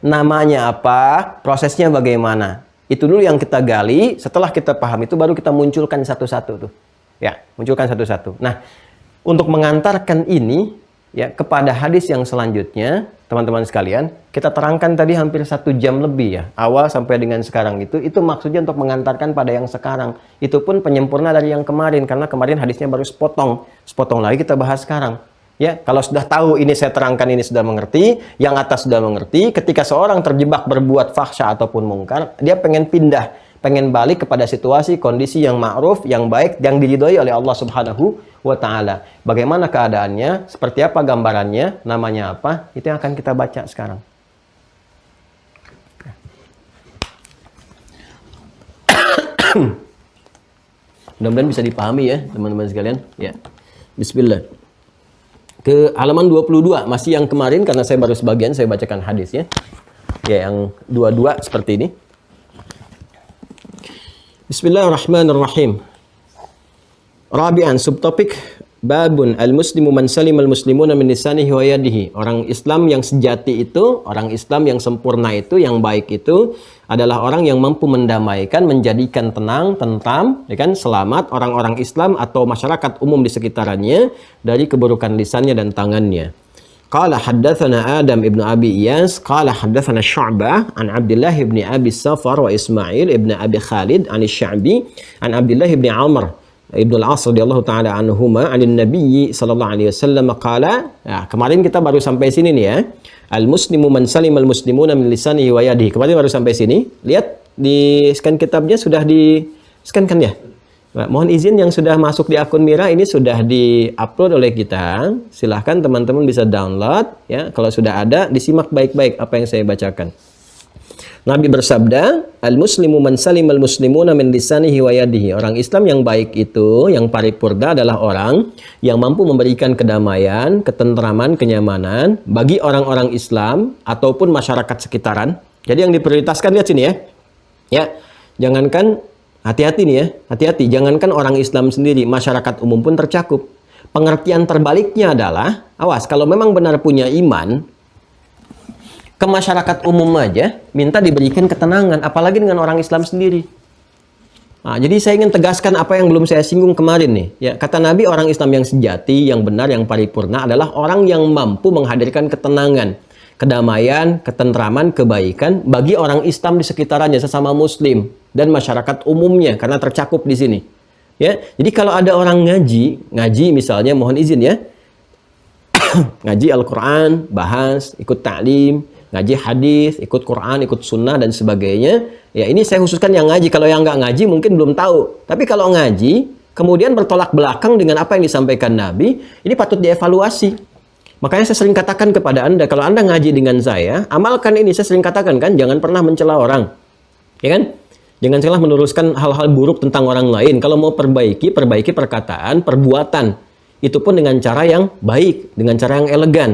Namanya apa? Prosesnya bagaimana? Itu dulu yang kita gali. Setelah kita paham itu baru kita munculkan satu-satu tuh. Ya, munculkan satu-satu. Nah, untuk mengantarkan ini ya kepada hadis yang selanjutnya, teman-teman sekalian, kita terangkan tadi hampir 1 jam lebih ya, awal sampai dengan sekarang itu maksudnya untuk mengantarkan pada yang sekarang. Itu pun penyempurna dari yang kemarin, karena kemarin hadisnya baru sepotong lagi kita bahas sekarang. Ya, kalau sudah tahu ini saya terangkan, ini sudah mengerti, yang atas sudah mengerti. Ketika seorang terjebak berbuat fahsya ataupun mungkar, dia pengen pindah, pengen balik kepada situasi, kondisi yang ma'ruf, yang baik, yang diridhoi oleh Allah Subhanahu wa ta'ala. Bagaimana keadaannya, seperti apa gambarannya, namanya apa, itu yang akan kita baca sekarang. Mudah-mudahan bisa dipahami ya, teman-teman sekalian. Ya. Bismillah. Ke halaman 22, masih yang kemarin karena saya baru sebagian, saya bacakan hadisnya. Ya, yang 22 seperti ini. Bismillahirrahmanirrahim. Rabi'an, subtopik babun al-muslimu man salimal muslimuna min lisanihi wa yadihi. Orang Islam yang sejati itu, orang Islam yang sempurna itu, yang baik itu adalah orang yang mampu mendamaikan, menjadikan tenang, tentram, ya kan, selamat orang-orang Islam atau masyarakat umum di sekitarnya dari keburukan lisannya dan tangannya. Qala haddatsana Adam ibn Abi Iyas, qala haddatsana Syu'bah an Abdullah ibn Abi Safar wa Ismail ibn Abi Khalid an Sya'bi an Abdullah ibn Amr Ibnu Al-As radhiyallahu taala anhuma anin Nabi sallallahu alaihi wasallam qala. Nah, kemarin kita baru sampai sini nih ya. Al-muslimu man salimal muslimuna min lisanihi wa yadihi. Kemarin baru sampai sini. Lihat di scan kitabnya sudah di scan kan ya? Nah, mohon izin yang sudah masuk di akun Mira ini sudah di-upload oleh kita. Silahkan teman-teman bisa download ya. Kalau sudah ada disimak baik-baik apa yang saya bacakan. Nabi bersabda, al-muslimu man salimal muslimuna min lisanihi wa yadihi. Orang Islam yang baik itu, yang paripurna adalah orang yang mampu memberikan kedamaian, ketentraman, kenyamanan bagi orang-orang Islam ataupun masyarakat sekitaran. Jadi yang diprioritaskan, lihat sini ya. Ya, jangankan hati-hati nih ya, hati-hati, jangankan orang Islam sendiri, masyarakat umum pun tercakup. Pengertian terbaliknya adalah, awas kalau memang benar punya iman, ke masyarakat umum aja minta diberikan ketenangan, apalagi dengan orang Islam sendiri. Nah, jadi saya ingin tegaskan apa yang belum saya singgung kemarin nih. Ya, kata Nabi, orang Islam yang sejati, yang benar, yang paripurna adalah orang yang mampu menghadirkan ketenangan, kedamaian, ketentraman, kebaikan bagi orang Islam di sekitarnya, sesama Muslim dan masyarakat umumnya, karena tercakup di sini. Ya, jadi kalau ada orang ngaji misalnya, mohon izin ya, ngaji Al-Quran, bahas, ikut ta'lim, ngaji hadis, ikut Quran, ikut sunnah dan sebagainya. Ya, ini saya khususkan yang ngaji. Kalau yang nggak ngaji mungkin belum tahu. Tapi kalau ngaji kemudian bertolak belakang dengan apa yang disampaikan Nabi, ini patut dievaluasi. Makanya saya sering katakan kepada Anda, kalau Anda ngaji dengan saya, amalkan ini. Saya sering katakan kan, jangan pernah mencela orang, ya kan? Jangan salah meneruskan hal-hal buruk tentang orang lain. Kalau mau perbaiki perkataan, perbuatan. Itu pun dengan cara yang baik, dengan cara yang elegan.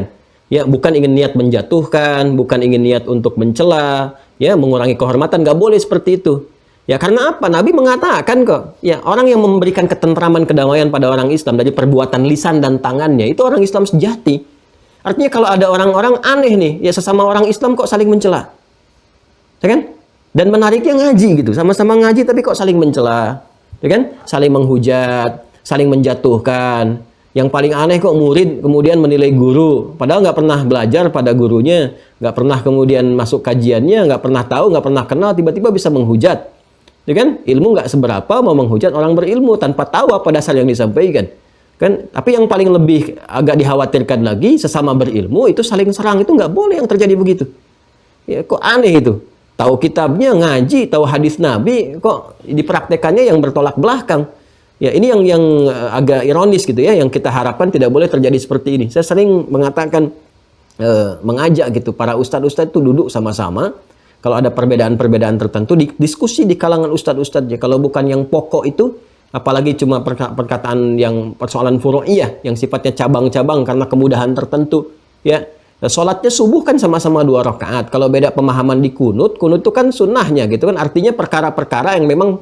Ya, bukan ingin niat menjatuhkan, bukan ingin niat untuk mencela, ya, mengurangi kehormatan, nggak boleh seperti itu. Ya, karena apa? Nabi mengatakan kok, ya, orang yang memberikan ketentraman, kedamaian pada orang Islam dari perbuatan lisan dan tangannya, itu orang Islam sejati. Artinya kalau ada orang-orang aneh nih, ya sesama orang Islam kok saling mencela. Ya kan? Dan menariknya ngaji gitu, sama-sama ngaji tapi kok saling mencela. Ya kan? Saling menghujat, saling menjatuhkan. Yang paling aneh kok murid kemudian menilai guru, padahal nggak pernah belajar pada gurunya, nggak pernah kemudian masuk kajiannya, nggak pernah tahu, nggak pernah kenal, tiba-tiba bisa menghujat. Ya kan? Ilmu nggak seberapa, mau menghujat orang berilmu tanpa tahu apa dasar yang disampaikan. Kan? Tapi yang paling lebih agak dikhawatirkan lagi, sesama berilmu itu saling serang, itu nggak boleh yang terjadi begitu. Ya, kok aneh itu? Tahu kitabnya, ngaji, tahu hadis Nabi, kok dipraktekannya yang bertolak belakang. Ya, ini yang agak ironis gitu ya, yang kita harapkan tidak boleh terjadi seperti ini. Saya sering mengatakan, mengajak gitu, para ustadz-ustadz itu duduk sama-sama. Kalau ada perbedaan-perbedaan tertentu, diskusi di kalangan ustadz-ustadznya. Kalau bukan yang pokok itu, apalagi cuma perkataan yang persoalan furu'iyah, yang sifatnya cabang-cabang karena kemudahan tertentu. Ya, sholatnya subuh kan sama-sama 2 rakaat. Kalau beda pemahaman di kunut itu kan sunnahnya gitu kan. Artinya perkara-perkara yang memang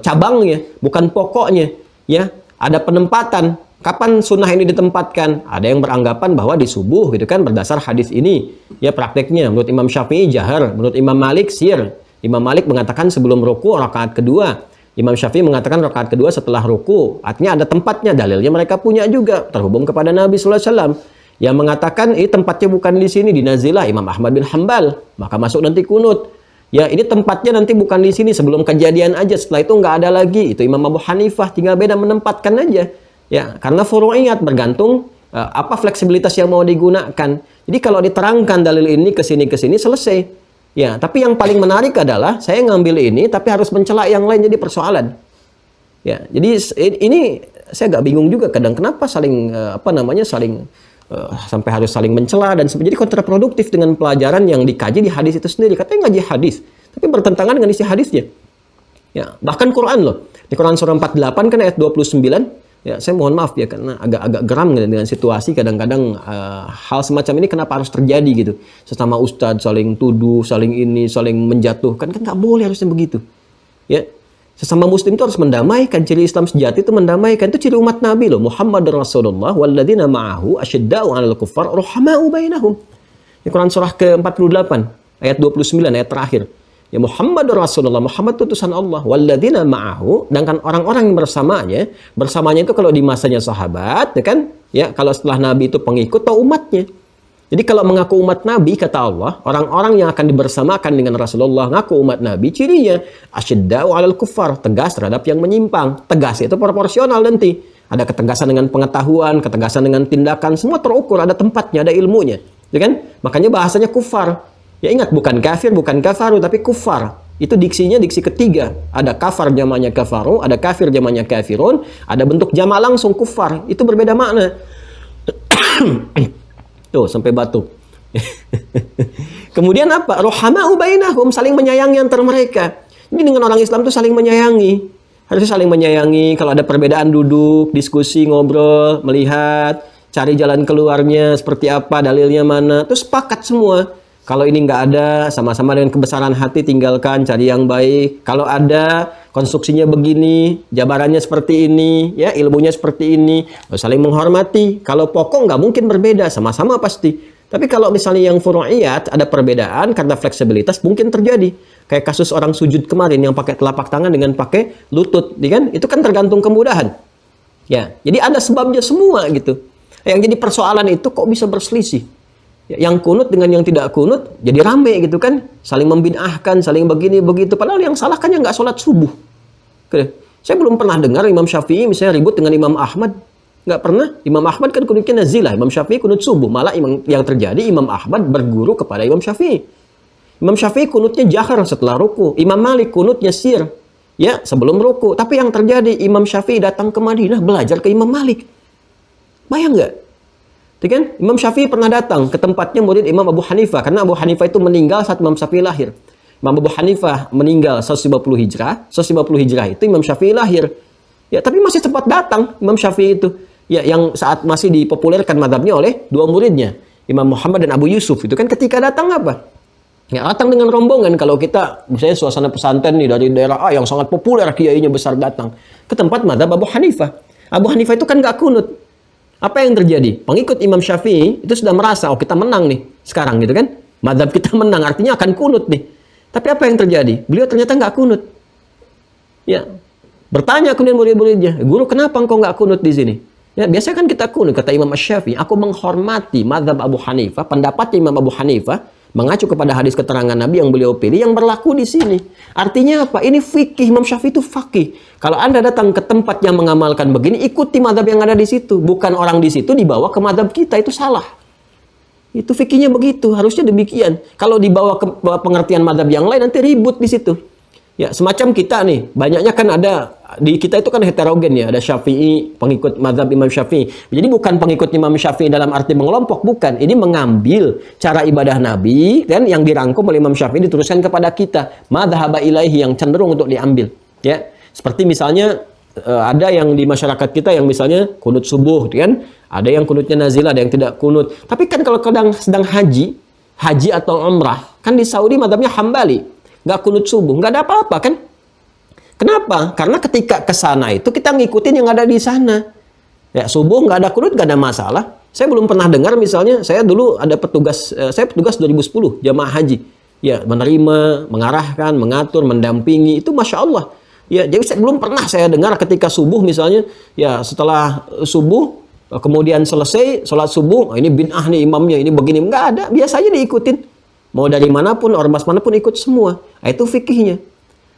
cabangnya, bukan pokoknya. Ya, ada penempatan. Kapan sunnah ini ditempatkan? Ada yang beranggapan bahwa di subuh gitu kan, berdasar hadis ini. Ya, prakteknya menurut Imam Syafi'i jahar, menurut Imam Malik sir. Imam Malik mengatakan sebelum ruku rakaat kedua. Imam Syafi'i mengatakan rakaat kedua setelah ruku. Artinya ada tempatnya, dalilnya mereka punya juga terhubung kepada Nabi sallallahu alaihi wasallam. Yang mengatakan ini tempatnya bukan di sini, di Nazilah, Imam Ahmad bin Hanbal, maka masuk nanti kunut. Ya, ini tempatnya nanti bukan di sini, sebelum kejadian aja, setelah itu nggak ada lagi. Itu Imam Abu Hanifah, tinggal beda menempatkan aja. Ya, karena furu'iyat bergantung apa fleksibilitas yang mau digunakan. Jadi kalau diterangkan dalil ini ke sini selesai. Ya, tapi yang paling menarik adalah saya ngambil ini tapi harus mencela yang lain, jadi persoalan. Ya, jadi ini saya agak bingung juga kadang kenapa saling sampai harus saling mencela dan jadi kontraproduktif dengan pelajaran yang dikaji di hadis itu sendiri. Katanya ngaji hadis, tapi bertentangan dengan isi hadisnya. Ya, bahkan Quran loh. Di Quran surah 48 kan ayat 29. Ya, saya mohon maaf ya karena agak geram dengan situasi kadang-kadang hal semacam ini kenapa harus terjadi gitu. Sesama ustadz saling tuduh, saling menjatuhkan, kan nggak boleh harusnya begitu. Ya. Sesama muslim itu harus mendamaikan. Ciri Islam sejati itu mendamaikan. Itu ciri umat Nabi loh. Muhammad Rasulullah walladzina ma'ahu asyidda'u 'alal kuffar rahama'u bainahum. Di Quran surah ke-48 ayat 29 ayat terakhir. Ya Muhammad Rasulullah, Muhammad itu utusan Allah. Walladzina ma'ahu, sedangkan orang-orang yang bersamanya itu kalau di masanya sahabat, ya kan? Ya, kalau setelah Nabi itu pengikut atau umatnya. Jadi kalau mengaku umat Nabi, kata Allah, orang-orang yang akan dibersamakan dengan Rasulullah ngaku umat Nabi, cirinya asyidda'u 'alal kuffar, tegas terhadap yang menyimpang. Tegas itu proporsional nanti. Ada ketegasan dengan pengetahuan, ketegasan dengan tindakan, semua terukur, ada tempatnya, ada ilmunya. Ya kan? Makanya bahasanya kufar. Ya ingat, bukan kafir, bukan kafaru, tapi kufar. Itu diksinya diksi ketiga. Ada kafar jamaknya kafaru, ada kafir jamaknya kafirun, ada bentuk jamak langsung kufar. Itu berbeda makna. Tuh, sampai batuk. Kemudian apa? Rohama'u bainahum, saling menyayangi antar mereka. Ini dengan orang Islam tuh saling menyayangi. Harusnya saling menyayangi. Kalau ada perbedaan duduk, diskusi, ngobrol, melihat, cari jalan keluarnya seperti apa, dalilnya mana. Terus sepakat semua. Kalau ini nggak ada, sama-sama dengan kebesaran hati tinggalkan, cari yang baik. Kalau ada, konstruksinya begini, jabarannya seperti ini, ya ilmunya seperti ini, saling menghormati. Kalau pokok nggak mungkin berbeda, sama-sama pasti. Tapi kalau misalnya yang furu'iyat ada perbedaan karena fleksibilitas mungkin terjadi. Kayak kasus orang sujud kemarin yang pakai telapak tangan dengan pakai lutut, kan? Itu kan tergantung kemudahan. Ya, jadi ada sebabnya semua gitu. Yang jadi persoalan itu kok bisa berselisih. Yang kunut dengan yang tidak kunut jadi rame gitu kan, saling membid'ahkan, saling begini begitu, padahal yang salah kan yang nggak sholat subuh. Oke. Saya belum pernah dengar Imam Syafi'i misalnya ribut dengan Imam Ahmad, nggak pernah. Imam Ahmad kan kunutnya nazilah, Imam Syafi'i kunut subuh. Malah yang terjadi Imam Ahmad berguru kepada Imam Syafi'i. Imam Syafi'i kunutnya jahar setelah ruku, Imam Malik kunutnya sir, ya sebelum ruku. Tapi yang terjadi Imam Syafi'i datang ke Madinah belajar ke Imam Malik. Bayang nggak? Kan? Imam Syafi'i pernah datang ke tempatnya murid Imam Abu Hanifah, karena Abu Hanifah itu meninggal saat Imam Syafi'i lahir. Imam Abu Hanifah meninggal 150 Hijrah, 150 Hijrah itu Imam Syafi'i lahir. Ya, tapi masih sempat datang Imam Syafi'i itu. Ya, yang saat masih dipopulerkan mazhabnya oleh dua muridnya, Imam Muhammad dan Abu Yusuf. Itu kan ketika datang apa? Ya, datang dengan rombongan. Kalau kita misalnya suasana pesantren nih dari daerah A yang sangat populer, kiainya besar datang ke tempat mazhab Abu Hanifah. Abu Hanifah itu kan nggak kunut. Apa yang terjadi? Pengikut Imam Syafi'i itu sudah merasa, oh kita menang nih sekarang gitu kan. Mazhab kita menang, artinya akan kunut nih. Tapi apa yang terjadi? Beliau ternyata nggak kunut. Ya, bertanya kemudian murid-muridnya, guru kenapa engkau nggak kunut di sini? Ya, biasanya kan kita kunut, kata Imam Syafi'i. Aku menghormati mazhab Abu Hanifah, pendapatnya Imam Abu Hanifah, mengacu kepada hadis keterangan Nabi yang beliau pilih, yang berlaku di sini. Artinya apa? Ini fikih, Imam Syafi'i itu fakih. Kalau Anda datang ke tempat yang mengamalkan begini, ikuti mazhab yang ada di situ. Bukan orang di situ dibawa ke mazhab kita, itu salah. Itu fikihnya begitu, harusnya demikian. Kalau dibawa ke pengertian mazhab yang lain, nanti ribut di situ. Ya, semacam kita nih, banyaknya kan ada, di kita itu kan heterogen ya, ada Syafi'i, pengikut mazhab Imam Syafi'i. Jadi bukan pengikut Imam Syafi'i dalam arti mengelompok, bukan. Ini mengambil cara ibadah Nabi, dan yang dirangkum oleh Imam Syafi'i diteruskan kepada kita. Madhhaba ilaihi yang cenderung untuk diambil. Ya, seperti misalnya, ada yang di masyarakat kita yang misalnya kunut subuh, kan? Ada yang kunutnya nazilah, ada yang tidak kunut. Tapi kan kalau sedang haji atau umrah, kan di Saudi mazhabnya Hambali. Nggak kunut subuh, nggak ada apa-apa kan? Kenapa? Karena ketika ke sana itu kita ngikutin yang ada di sana. Ya, subuh nggak ada kunut, nggak ada masalah. Saya belum pernah dengar misalnya, saya dulu ada petugas, saya petugas 2010, jamaah haji. Ya, menerima, mengarahkan, mengatur, mendampingi, itu Masya Allah. Ya, jadi belum pernah saya dengar ketika subuh misalnya, ya setelah subuh, kemudian selesai sholat subuh, ini bid'ah nih imamnya, ini begini. Nggak ada, biasa aja diikutin. Mau dari manapun, ormas manapun ikut semua. Nah, itu fikihnya.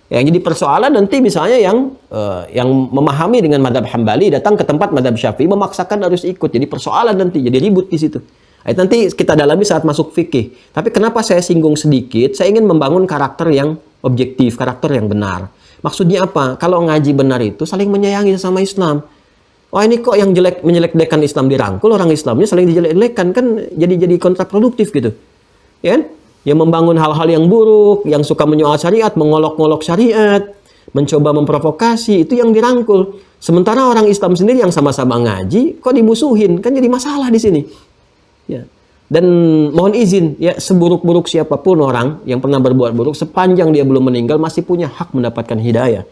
Yang jadi persoalan nanti misalnya yang memahami dengan mazhab Hambali datang ke tempat mazhab Syafi'i memaksakan harus ikut. Jadi persoalan nanti, jadi ribut di situ. Nah, nanti kita dalami saat masuk fikih. Tapi kenapa saya singgung sedikit? Saya ingin membangun karakter yang objektif, karakter yang benar. Maksudnya apa? Kalau ngaji benar itu saling menyayangi sama Islam. Oh ini kok yang menjelek-jelekan Islam dirangkul, orang Islamnya saling dijelek-jelekan, kan jadi kontraproduktif gitu. Ya kan? Yang membangun hal-hal yang buruk, yang suka menyoal syariat, mengolok-ngolok syariat, mencoba memprovokasi, itu yang dirangkul. Sementara orang Islam sendiri yang sama-sama ngaji, kok dimusuhin? Kan jadi masalah di sini. Ya. Dan mohon izin, ya seburuk-buruk siapapun orang yang pernah berbuat buruk, sepanjang dia belum meninggal masih punya hak mendapatkan hidayah.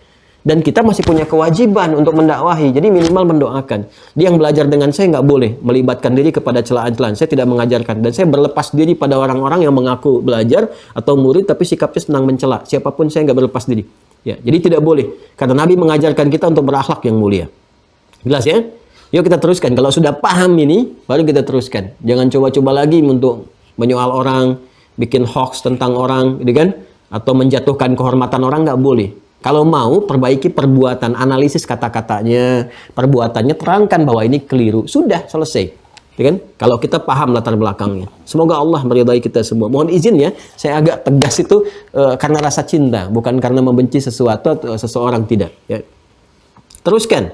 Dan kita masih punya kewajiban untuk mendakwahi. Jadi minimal mendoakan. Dia yang belajar dengan saya nggak boleh melibatkan diri kepada celaan-celaan. Saya tidak mengajarkan. Dan saya berlepas diri pada orang-orang yang mengaku belajar atau murid tapi sikapnya senang mencela. Siapapun saya nggak berlepas diri. Ya, jadi tidak boleh. Karena Nabi mengajarkan kita untuk berakhlak yang mulia. Jelas ya? Yuk kita teruskan. Kalau sudah paham ini, baru kita teruskan. Jangan coba-coba lagi untuk menyoal orang, bikin hoax tentang orang, gitu kan? Atau menjatuhkan kehormatan orang, nggak boleh. Kalau mau, perbaiki perbuatan, analisis kata-katanya, perbuatannya, terangkan bahwa ini keliru. Sudah, selesai. Ya kan? Kalau kita paham latar belakangnya. Semoga Allah meridai kita semua. Mohon izin ya, saya agak tegas itu karena rasa cinta, bukan karena membenci sesuatu atau seseorang, tidak. Ya. Teruskan.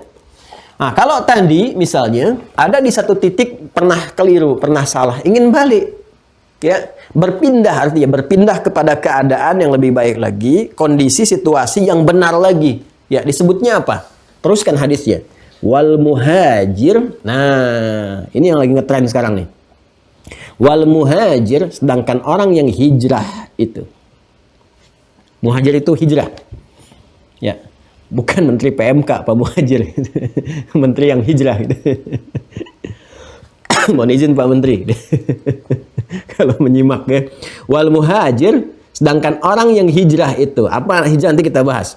Nah, kalau tadi misalnya, ada di satu titik pernah keliru, pernah salah, ingin balik. Ya, berpindah artinya berpindah kepada keadaan yang lebih baik lagi, kondisi situasi yang benar lagi. Ya, disebutnya apa? Teruskan hadisnya. Wal muhajir. Nah, ini yang lagi ngetren sekarang nih. Wal muhajir, sedangkan orang yang hijrah itu. Muhajir itu hijrah. Ya, bukan menteri PMK Pak Muhajir. Menteri yang hijrah gitu. Mohon izin Pak Menteri. Kalau menyimak ya. Wal muhajir, sedangkan orang yang hijrah itu, apa hijrah nanti kita bahas.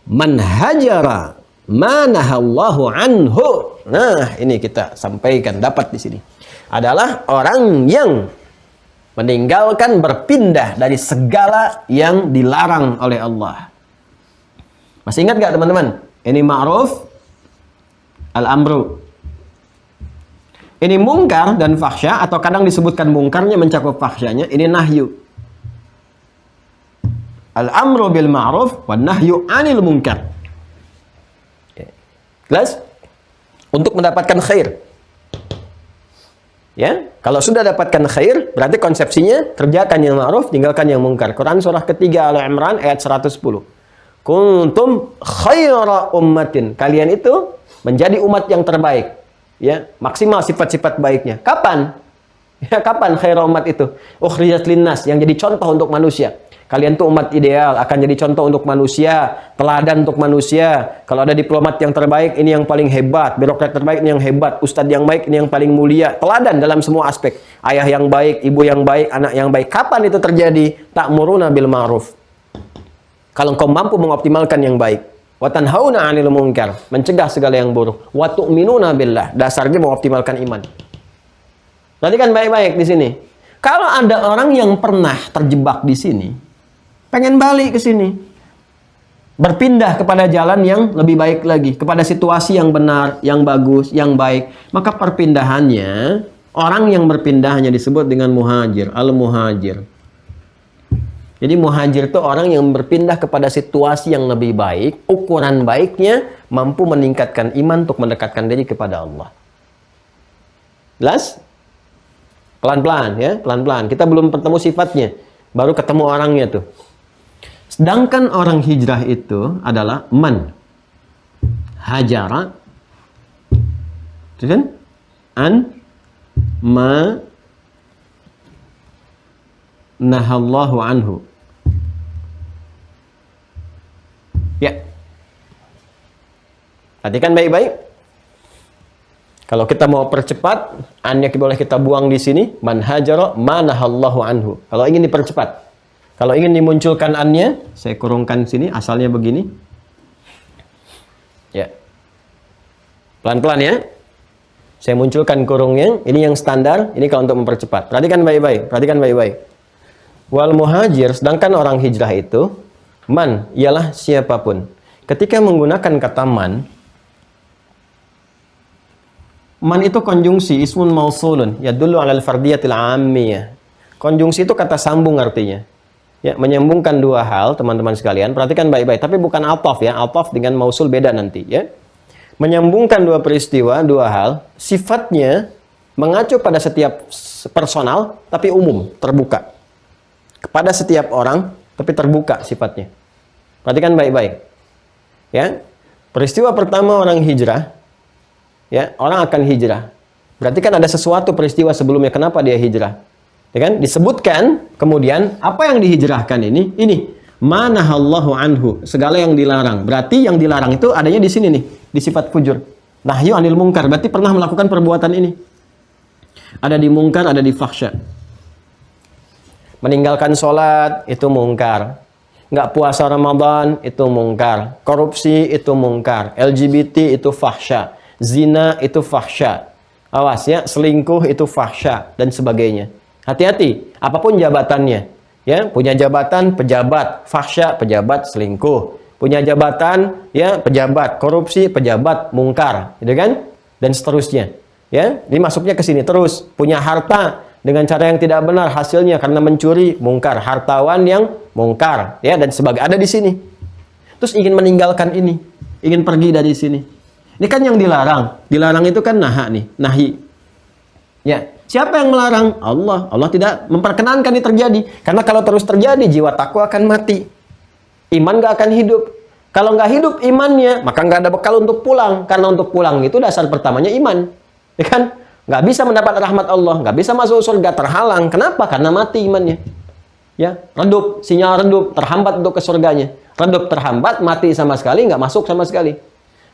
Man hajara manahallahu anhu. Nah, ini kita sampaikan dapat di sini. Adalah orang yang meninggalkan, berpindah dari segala yang dilarang oleh Allah. Masih ingat gak teman-teman? Ini ma'ruf, al-amru. Ini mungkar dan fahsya, atau kadang disebutkan mungkarnya mencakup fahsyanya. Ini nahyu. Al-amru bil ma'ruf wa nahyu anil munkar. Jelas? Untuk mendapatkan khair. Ya, kalau sudah dapatkan khair, berarti konsepsinya kerjakan yang ma'ruf, tinggalkan yang mungkar. Quran surah ketiga Al-Imran ayat 110. Kuntum khaira ummatin. Kalian itu menjadi umat yang terbaik. Ya, maksimal sifat-sifat baiknya. Kapan? Ya, kapan khairul umat itu? Ukhrijat linnas, yang jadi contoh untuk manusia. Kalian tuh umat ideal, akan jadi contoh untuk manusia, teladan untuk manusia. Kalau ada diplomat yang terbaik, ini yang paling hebat. Birokrat terbaik, ini yang hebat. Ustadz yang baik, ini yang paling mulia. Teladan dalam semua aspek. Ayah yang baik, ibu yang baik, anak yang baik. Kapan itu terjadi? Ta'muruna bil ma'ruf. Kalau engkau mampu mengoptimalkan yang baik. Wa tanhauna 'anil munkar, mencegah segala yang buruk. Wa tu'minuna billah, dasarnya mengoptimalkan iman. Perhatikan baik-baik di sini. Kalau ada orang yang pernah terjebak di sini, pengen balik ke sini, berpindah kepada jalan yang lebih baik lagi, kepada situasi yang benar, yang bagus, yang baik, maka perpindahannya, orang yang berpindah hanya disebut dengan muhajir, al-muhajir. Jadi muhajir itu orang yang berpindah kepada situasi yang lebih baik, ukuran baiknya mampu meningkatkan iman untuk mendekatkan diri kepada Allah. Jelas? Pelan-pelan ya, pelan-pelan. Kita belum ketemu sifatnya, baru ketemu orangnya tuh. Sedangkan orang hijrah itu adalah man hajara, itu kan? An ma nahallahu anhu. Ya. Perhatikan baik-baik. Kalau kita mau percepat, annya boleh kita buang di sini. Man hajara manahallahu anhu. Kalau ingin dipercepat. Kalau ingin dimunculkan annya, saya kurungkan sini, asalnya begini. Ya. Pelan-pelan ya. Saya munculkan kurungnya. Ini yang standar, ini kalau untuk mempercepat. Perhatikan baik-baik, perhatikan baik-baik. Wal muhajir, sedangkan orang hijrah itu man, ialah siapapun. Ketika menggunakan kata man itu konjungsi, ismun mausulun, yadullu alal fardiyatil ammiyah. Konjungsi itu kata sambung artinya. Ya, menyambungkan dua hal, teman-teman sekalian. Perhatikan baik-baik, tapi bukan ataf ya. Ataf dengan mausul beda nanti ya. Menyambungkan dua peristiwa, dua hal, sifatnya mengacu pada setiap personal, tapi umum, terbuka. Kepada setiap orang, tapi terbuka sifatnya. Perhatikan baik-baik. Ya. Peristiwa pertama orang hijrah, ya, orang akan hijrah. Berarti kan ada sesuatu peristiwa sebelumnya kenapa dia hijrah. Ya kan? Disebutkan kemudian apa yang dihijrahkan ini Manahallahu anhu, segala yang dilarang. Berarti yang dilarang itu adanya di sini nih, di sifat fujur. Nahyu anil mungkar, berarti pernah melakukan perbuatan ini. Ada di mungkar, ada di fahsya. Meninggalkan sholat, itu mungkar. Nggak puasa Ramadan, itu mungkar. Korupsi, itu mungkar. LGBT, itu fahsya. Zina, itu fahsya. Awas ya, selingkuh, itu fahsya. Dan sebagainya. Hati-hati, apapun jabatannya. Ya, punya jabatan, pejabat. Fahsya, pejabat, selingkuh. Punya jabatan, ya, pejabat. Korupsi, pejabat, mungkar. Gitu kan? Dan seterusnya. Ya, ini masuknya ke sini terus. Punya harta dengan cara yang tidak benar, hasilnya karena mencuri, mungkar. Hartawan yang mungkar, ya, dan sebagainya. Ada di sini. Terus ingin meninggalkan ini, ingin pergi dari sini. Ini kan yang dilarang. Dilarang itu kan nahi. Ya, siapa yang melarang? Allah. Allah tidak memperkenankan ini terjadi. Karena kalau terus terjadi, jiwa takwa akan mati. Iman gak akan hidup. Kalau nggak hidup imannya, maka nggak ada bekal untuk pulang. Karena untuk pulang itu dasar pertamanya iman. Ya kan? Nggak bisa mendapat rahmat Allah, nggak bisa masuk surga, terhalang. Kenapa? Karena mati imannya. Ya, redup, sinyal redup, terhambat untuk ke surganya. Redup, terhambat, mati sama sekali, nggak masuk sama sekali.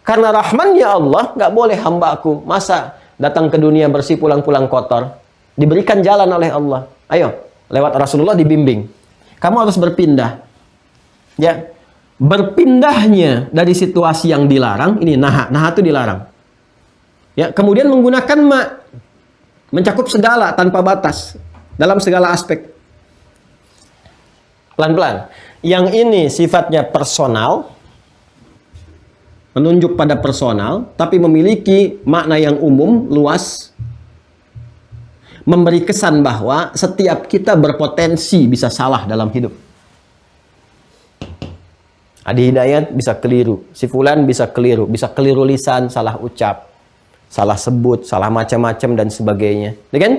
Karena rahmannya Allah, nggak boleh hambaku masa datang ke dunia bersih, pulang-pulang kotor. Diberikan jalan oleh Allah. Ayo, lewat Rasulullah dibimbing. Kamu harus berpindah. Ya, berpindahnya dari situasi yang dilarang, ini naha itu dilarang. Ya, kemudian menggunakan mencakup segala tanpa batas dalam segala aspek. Pelan-pelan. Yang ini sifatnya personal, menunjuk pada personal, tapi memiliki makna yang umum, luas, memberi kesan bahwa setiap kita berpotensi bisa salah dalam hidup. Adi Hidayat bisa keliru, si Fulan bisa keliru lisan, salah ucap, salah sebut, salah macam-macam dan sebagainya. Ya kan?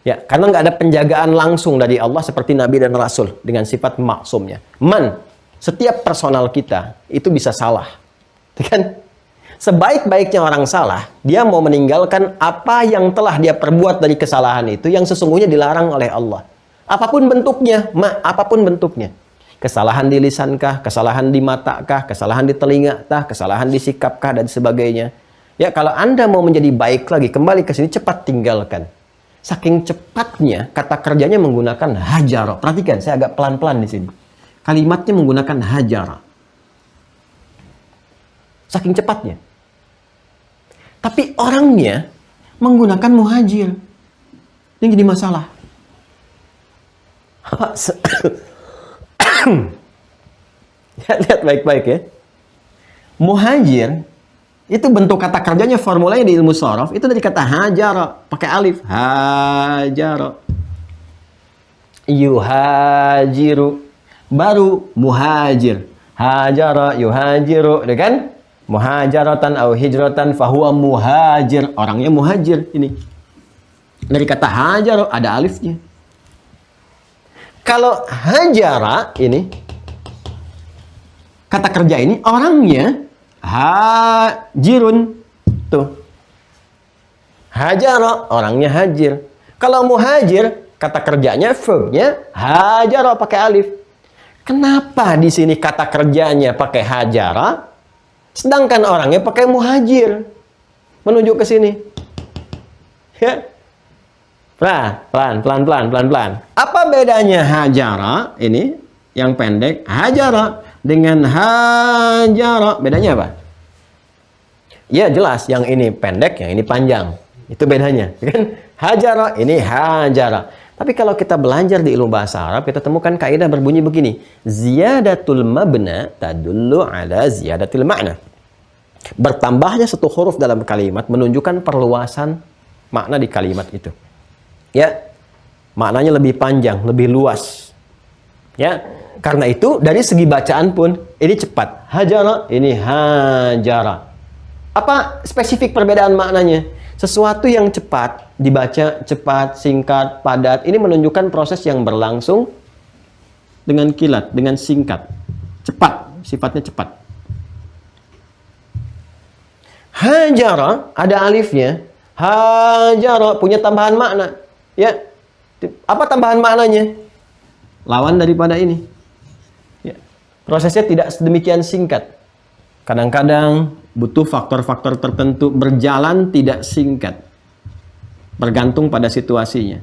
Ya, karena nggak ada penjagaan langsung dari Allah seperti Nabi dan Rasul dengan sifat maksumnya. Setiap personal kita itu bisa salah. Ya kan? Sebaik-baiknya orang salah, dia mau meninggalkan apa yang telah dia perbuat dari kesalahan itu yang sesungguhnya dilarang oleh Allah. Apapun bentuknya, apapun bentuknya. Kesalahan di lisankah, kesalahan di matakah, kesalahan di telingakah, kesalahan di sikapkah, dan sebagainya. Ya, kalau Anda mau menjadi baik lagi, kembali ke sini, cepat tinggalkan. Saking cepatnya, kata kerjanya menggunakan hajara. Perhatikan, saya agak pelan-pelan di sini. Kalimatnya menggunakan hajara. Saking cepatnya. Tapi orangnya menggunakan muhajir. Ini jadi masalah. Lihat baik-baik ya. Muhajir itu bentuk kata kerjanya, formulanya di ilmu shorof itu dari kata hajara, pakai alif. Hajara. Yuhajiru. Baru muhajir. Hajara yuhajiru, kan? Muhajaratan au hijratan fahuwa muhajir. Orangnya muhajir ini. Dari kata hajara ada alifnya. Kalau hajara ini, kata kerja ini, orangnya hajirun. Tuh. Hajara, orangnya hajir. Kalau muhajir, kata kerjanya, verbnya, hajara pakai alif. Kenapa di sini kata kerjanya pakai hajara, sedangkan orangnya pakai muhajir? Menunjuk ke sini. Ya. Pelan. Apa bedanya hajara ini yang pendek, hajara dengan hajara? Bedanya apa? Ya jelas, yang ini pendek, yang ini panjang. Itu bedanya, kan? Hajara ini hajara. Tapi kalau kita belajar di ilmu bahasa Arab, kita temukan kaidah berbunyi begini. Ziyadatul mabna tadullu ala ziyadatil ma'na. Bertambahnya satu huruf dalam kalimat menunjukkan perluasan makna di kalimat itu. Ya, maknanya lebih panjang, lebih luas. Ya, karena itu dari segi bacaan pun ini cepat. Hajara, ini hajara. Apa spesifik perbedaan maknanya? Sesuatu yang cepat, dibaca cepat, singkat, padat. Ini menunjukkan proses yang berlangsung dengan kilat, dengan singkat. Cepat, sifatnya cepat. Hajara, ada alifnya. Hajara, punya tambahan makna. Ya, apa tambahan maknanya? Lawan daripada ini. Ya. Prosesnya tidak sedemikian singkat. Kadang-kadang butuh faktor-faktor tertentu, berjalan tidak singkat. Bergantung pada situasinya.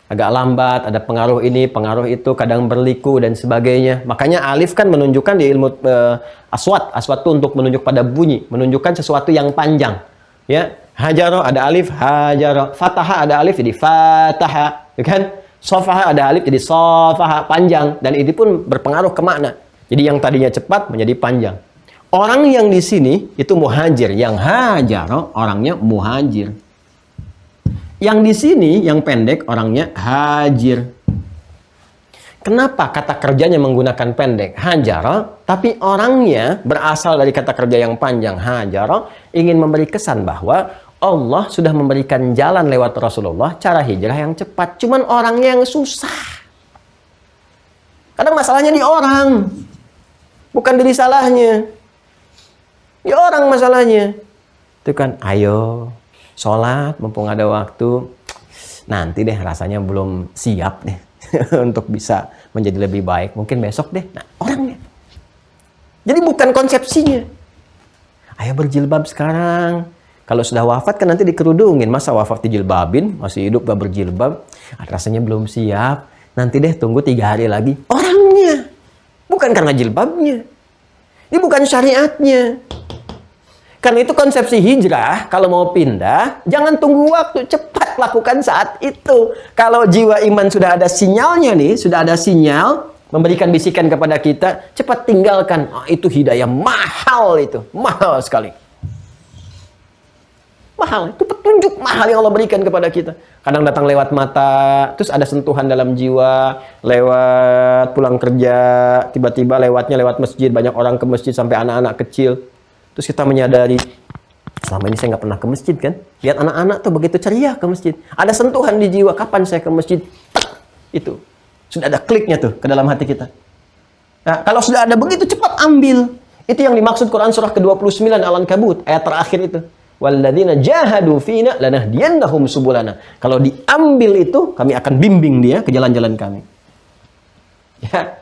Agak lambat, ada pengaruh ini, pengaruh itu, kadang berliku dan sebagainya. Makanya alif kan menunjukkan di ilmu aswat. Aswat itu untuk menunjuk pada bunyi, menunjukkan sesuatu yang panjang. Ya, hajaro ada alif, hajaro. Fataha ada alif jadi fataha, ya kan? Sofaha ada alif jadi sofaha, panjang, dan ini pun berpengaruh ke makna. Jadi yang tadinya cepat menjadi panjang. Orang yang di sini itu muhajir, yang hajaro orangnya muhajir. Yang di sini yang pendek orangnya hajir. Kenapa kata kerjanya menggunakan pendek hajaro, tapi orangnya berasal dari kata kerja yang panjang hajaro, ingin memberi kesan bahwa Allah sudah memberikan jalan lewat Rasulullah, cara hijrah yang cepat. Cuman orangnya yang susah. Kadang masalahnya di orang. Bukan diri salahnya. Di orang masalahnya. Itu kan, ayo, sholat, mumpung ada waktu. Nanti deh, rasanya belum siap deh. Untuk bisa menjadi lebih baik. Mungkin besok deh. Nah, orangnya. Jadi bukan konsepsinya. Ayo berjilbab sekarang. Kalau sudah wafat kan nanti dikerudungin. Masa wafat dijilbabin, masih hidup gak berjilbab. Rasanya belum siap. Nanti deh tunggu 3 hari lagi. Orangnya. Bukan karena jilbabnya. Ini bukan syariatnya. Karena itu konsepsi hijrah, kalau mau pindah, jangan tunggu waktu. Cepat lakukan saat itu. Kalau jiwa iman sudah ada sinyalnya nih, sudah ada sinyal, memberikan bisikan kepada kita, cepat tinggalkan. Oh, itu hidayah mahal itu. Mahal sekali. Mahal, itu petunjuk mahal yang Allah berikan kepada kita. Kadang datang lewat mata, terus ada sentuhan dalam jiwa, lewat pulang kerja, tiba-tiba lewatnya lewat masjid, banyak orang ke masjid sampai anak-anak kecil. Terus kita menyadari, selama ini saya nggak pernah ke masjid kan? Lihat anak-anak tuh begitu ceria ke masjid. Ada sentuhan di jiwa, kapan saya ke masjid? Tak, itu. Sudah ada kliknya tuh ke dalam hati kita. Nah, kalau sudah ada begitu, cepat ambil. Itu yang dimaksud Quran surah ke-29 Al-Ankabut, ayat terakhir itu. Walladzina jahadu fina lanahdiyannahum subulana. Kalau diambil itu, kami akan bimbing dia ke jalan-jalan kami. Ya.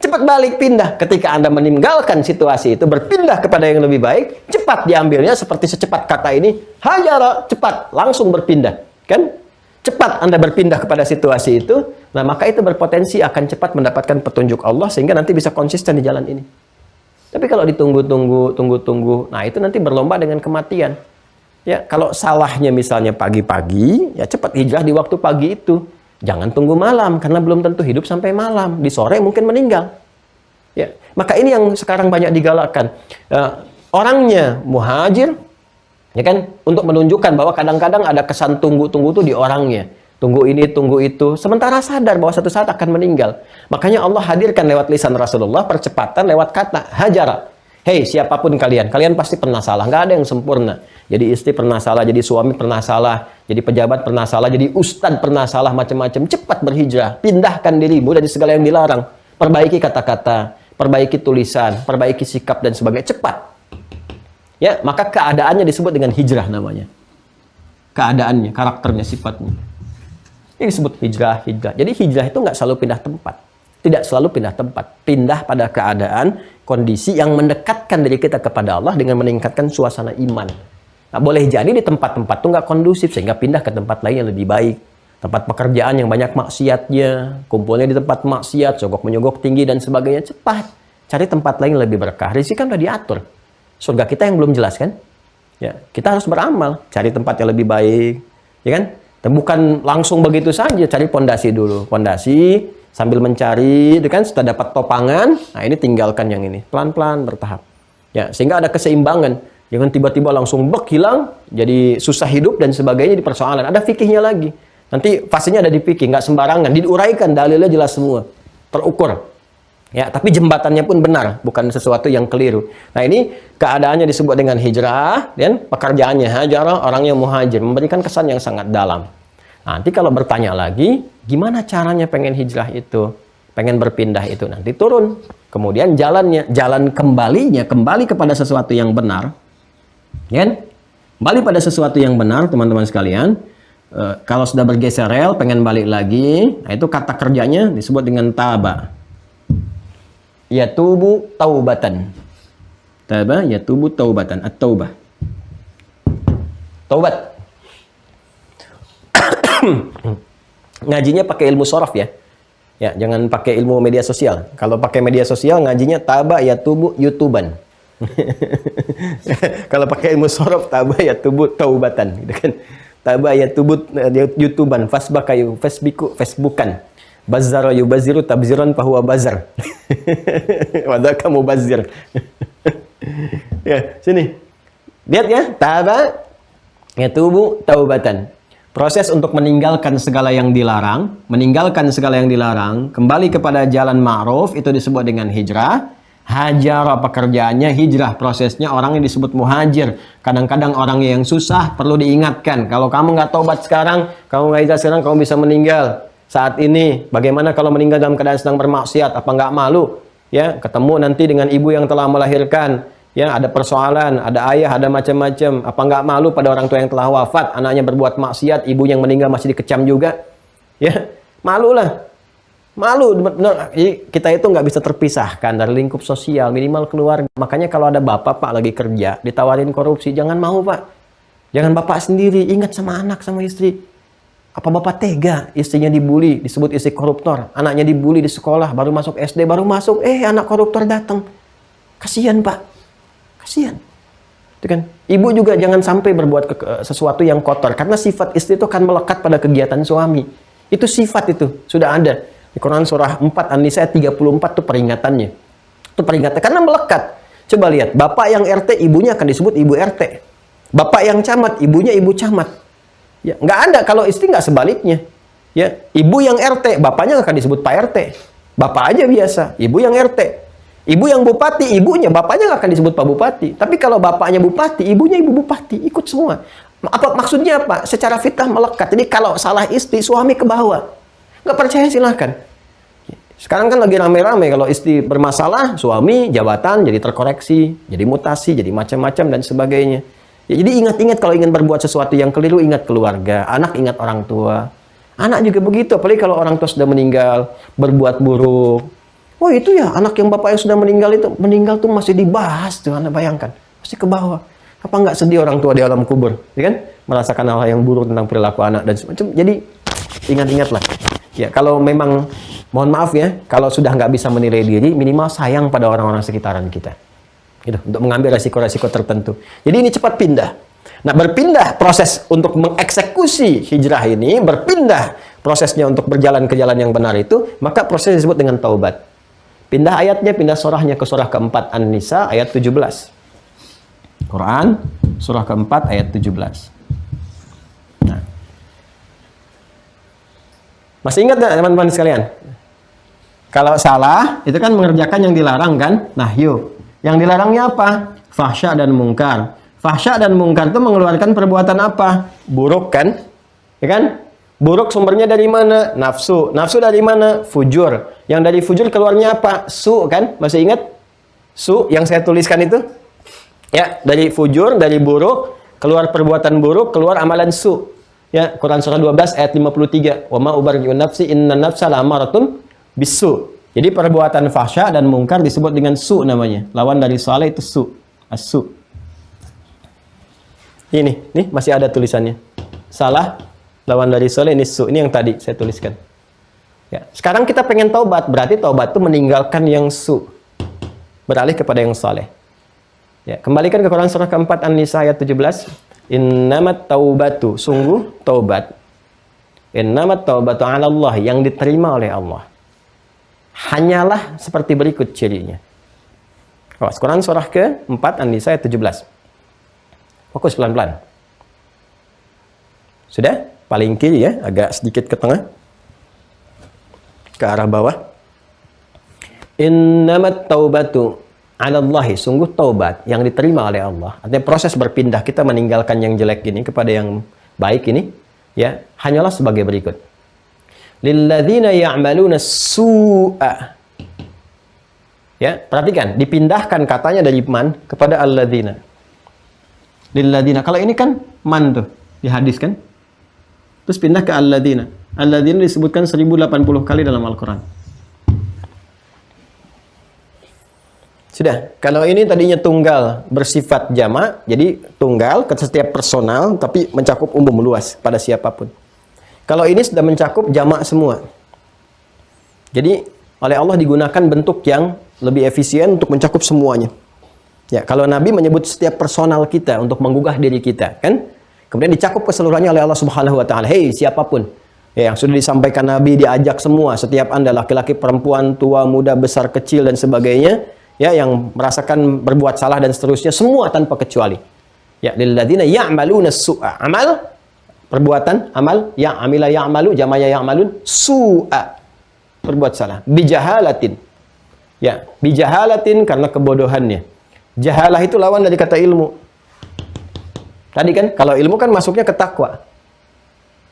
Cepat balik, pindah. Ketika Anda meninggalkan situasi itu, berpindah kepada yang lebih baik, cepat diambilnya seperti secepat kata ini, hajara, cepat, langsung berpindah. Kan? Cepat Anda berpindah kepada situasi itu, nah maka itu berpotensi akan cepat mendapatkan petunjuk Allah sehingga nanti bisa konsisten di jalan ini. Tapi kalau ditunggu-tunggu, nah itu nanti berlomba dengan kematian. Ya, kalau salahnya misalnya pagi-pagi, ya cepat hijrah di waktu pagi itu. Jangan tunggu malam, karena belum tentu hidup sampai malam. Di sore mungkin meninggal. Ya, maka ini yang sekarang banyak digalakkan. Orangnya muhajir, ya kan, untuk menunjukkan bahwa kadang-kadang ada kesan tunggu-tunggu itu di orangnya. Tunggu ini, tunggu itu. Sementara sadar bahwa satu saat akan meninggal. Makanya Allah hadirkan lewat lisan Rasulullah percepatan lewat kata hajara. Hei, siapapun kalian pasti pernah salah. Nggak ada yang sempurna. Jadi istri pernah salah, jadi suami pernah salah, jadi pejabat pernah salah, jadi ustadz pernah salah, macam-macam. Cepat berhijrah, pindahkan dirimu dari segala yang dilarang. Perbaiki kata-kata, perbaiki tulisan, perbaiki sikap dan sebagainya. Cepat. Ya, maka keadaannya disebut dengan hijrah namanya. Keadaannya, karakternya, sifatnya. Ini disebut hijrah. Jadi hijrah itu nggak selalu pindah tempat. Tidak selalu pindah tempat. Pindah pada keadaan, kondisi yang mendekatkan diri kita kepada Allah dengan meningkatkan suasana iman. Nah, boleh jadi di tempat-tempat itu nggak kondusif sehingga pindah ke tempat lain yang lebih baik. Tempat pekerjaan yang banyak maksiatnya, kumpulnya di tempat maksiat, sogok-menyogok tinggi dan sebagainya. Cepat cari tempat lain yang lebih berkah. Rezeki kan udah diatur. Surga kita yang belum jelas kan? Ya, kita harus beramal, cari tempat yang lebih baik, ya kan? Dan bukan langsung begitu saja, cari pondasi dulu. Pondasi sambil mencari, itu kan sudah dapat topangan, nah ini tinggalkan yang ini, pelan-pelan bertahap. Ya, sehingga ada keseimbangan. Jangan tiba-tiba langsung hilang, jadi susah hidup dan sebagainya di persoalan. Ada fikihnya lagi. Nanti fasenya ada di fikih, nggak sembarangan. Diuraikan, dalilnya jelas semua. Terukur. Ya, tapi jembatannya pun benar, bukan sesuatu yang keliru. Nah, ini keadaannya disebut dengan hijrah, dan pekerjaannya hajara, orangnya muhajir, memberikan kesan yang sangat dalam. Nanti kalau bertanya lagi, gimana caranya pengen hijrah itu? Pengen berpindah itu? Nanti turun. Kemudian jalannya, jalan kembali kepada sesuatu yang benar. Ya, kembali pada sesuatu yang benar, teman-teman sekalian. Kalau sudah bergeser rel, pengen balik lagi, nah itu kata kerjanya disebut dengan taba. yatubu taubatan. Taba yatubu taubatan. At-taubah. Taubat. Ngajinya pakai ilmu sorof ya. Ya, jangan pakai ilmu media sosial. Kalau pakai media sosial ngajinya taba yatubu yutuban. Kalau pakai ilmu sorof taba yatubu taubatan gitu kan. Taba yatubu yutuban fasbaka fasbiku facebookan. Bazzara yubaziru tabziran fahuwa bazar. Wadaka mubazir. Ya, sini. Lihat ya, taba yatubu taubatan. Proses untuk meninggalkan segala yang dilarang, kembali kepada jalan ma'ruf itu disebut dengan hijrah. Hajar pekerjaannya, hijrah prosesnya, orang yang disebut muhajir. Kadang-kadang orang yang susah perlu diingatkan. Kalau kamu nggak taubat sekarang, kamu nggak hijrah sekarang, kamu bisa meninggal saat ini. Bagaimana kalau meninggal dalam keadaan sedang bermaksiat? Apa nggak malu? Ya, ketemu nanti dengan ibu yang telah melahirkan. Ya, ada persoalan, ada ayah, ada macam-macam. Apa nggak malu pada orang tua yang telah wafat, anaknya berbuat maksiat, ibu yang meninggal masih dikecam juga? Ya, malulah. Malu, benar. Kita itu nggak bisa terpisahkan dari lingkup sosial, minimal keluarga. Makanya kalau ada bapak, Pak, lagi kerja, ditawarin korupsi, jangan mau, Pak. Jangan bapak sendiri, ingat sama anak, sama istri. Apa bapak tega, istrinya dibully, disebut istri koruptor, anaknya dibully di sekolah, baru masuk SD, anak koruptor datang. Kasihan, Pak. Kasihan. Itu kan. Ibu juga jangan sampai berbuat sesuatu yang kotor, karena sifat istri itu akan melekat pada kegiatan suami. Itu sifat itu sudah ada di Quran surah 4 An-Nisa 34 itu peringatannya. Itu peringatan karena melekat. Coba lihat, bapak yang RT ibunya akan disebut ibu RT. Bapak yang camat ibunya ibu camat. Ya, nggak ada kalau istri nggak sebaliknya. Ya, ibu yang RT bapaknya akan disebut Pak RT. Bapak aja biasa, ibu yang RT. Ibu yang bupati, ibunya, bapaknya nggak akan disebut Pak Bupati. Tapi kalau bapaknya bupati, ibunya ibu bupati, ikut semua. Apa maksudnya apa? Secara fitrah melekat. Jadi kalau salah istri, suami ke bawah. Nggak percaya silahkan. Sekarang kan lagi rame-rame kalau istri bermasalah, suami jabatan jadi terkoreksi, jadi mutasi, jadi macam-macam dan sebagainya. Ya, jadi ingat-ingat kalau ingin berbuat sesuatu yang keliru, ingat keluarga, anak ingat orang tua. Anak juga begitu, apalagi kalau orang tua sudah meninggal, berbuat buruk. Oh itu ya, anak yang bapak yang sudah meninggal tuh masih dibahas tuh, Anda bayangkan. Pasti ke bawah. Apa nggak sedih orang tua di alam kubur? Ya kan? Merasakan hal yang buruk tentang perilaku anak dan semacam. Jadi, ingat-ingatlah. Ya, kalau memang, mohon maaf ya, kalau sudah nggak bisa menilai diri, minimal sayang pada orang-orang sekitaran kita. Gitu, untuk mengambil resiko-resiko tertentu. Jadi ini cepat pindah. Nah, berpindah proses untuk mengeksekusi hijrah ini, berpindah prosesnya untuk berjalan ke jalan yang benar itu, maka proses disebut dengan taubat. Pindah ayatnya, pindah surahnya ke surah keempat An-Nisa ayat 17. Quran surah keempat ayat 17. Nah. Masih ingat nggak teman-teman sekalian? Kalau salah, itu kan mengerjakan yang dilarang kan? Nahyu. Yang dilarangnya apa? Fahsya dan mungkar. Fahsya dan mungkar itu mengeluarkan perbuatan apa? Buruk kan? Ya kan? Buruk sumbernya dari mana? Nafsu. Nafsu dari mana? Fujur. Yang dari fujur keluarnya apa? Su kan? Masih ingat? Su yang saya tuliskan itu? Ya, dari fujur, dari buruk, keluar perbuatan buruk, keluar amalan su. Ya, Quran surah 12 ayat 53. Wa ma ubarri'u nafsi inna nafsa la'amaratun bisu. Jadi perbuatan fahsya dan mungkar disebut dengan su namanya. Lawan dari saleh itu su. As-su. Ini, nih masih ada tulisannya. Salah lawan dari soleh ini su. Ini yang tadi saya tuliskan. Ya. Sekarang kita pengen taubat. Berarti taubat itu meninggalkan yang su. Beralih kepada yang soleh. Ya. Kembalikan ke Quran surah keempat An-Nisa ayat 17. Innamat taubatu. Sungguh taubat. Innamat taubatu ala Allah. Yang diterima oleh Allah. Hanyalah seperti berikut cirinya. Quran surah keempat An-Nisa ayat 17. Fokus pelan-pelan. Sudah? Paling kiri ya, agak sedikit ke tengah. Ke arah bawah. Innamat taubatu 'ala Allahi, sungguh taubat yang diterima oleh Allah. Artinya proses berpindah kita meninggalkan yang jelek ini kepada yang baik ini, ya, hanyalah sebagai berikut. Lilladzina ya'maluna su'a. Ya, perhatikan, dipindahkan katanya dari man kepada alladzina. Lilladzina. Kalau ini kan man tuh, di hadis kan? Terus pindah ke alladzina. Alladzina disebutkan 1080 kali dalam Al-Quran. Sudah. Kalau ini tadinya tunggal bersifat jamak, jadi tunggal ke setiap personal tapi mencakup umum luas pada siapapun. Kalau ini sudah mencakup jamak semua. Jadi oleh Allah digunakan bentuk yang lebih efisien untuk mencakup semuanya. Ya, kalau Nabi menyebut setiap personal kita untuk menggugah diri kita, kan? Kemudian dicakup keseluruhannya oleh Allah Subhanahu wa taala. Hei, siapapun. Ya, yang sudah disampaikan Nabi diajak semua, setiap Anda laki-laki, perempuan, tua, muda, besar, kecil dan sebagainya, ya, yang merasakan berbuat salah dan seterusnya, semua tanpa kecuali. Ya, lilladzina ya'maluna su'a. Amal perbuatan, amal, ya amila ya'malu, jamaya ya'malun, su'a. Berbuat salah. Bijahalatin. Ya, bijahalatin karena kebodohannya. Jahalah itu lawan dari kata ilmu. Tadi kan, kalau ilmu kan masuknya ke takwa.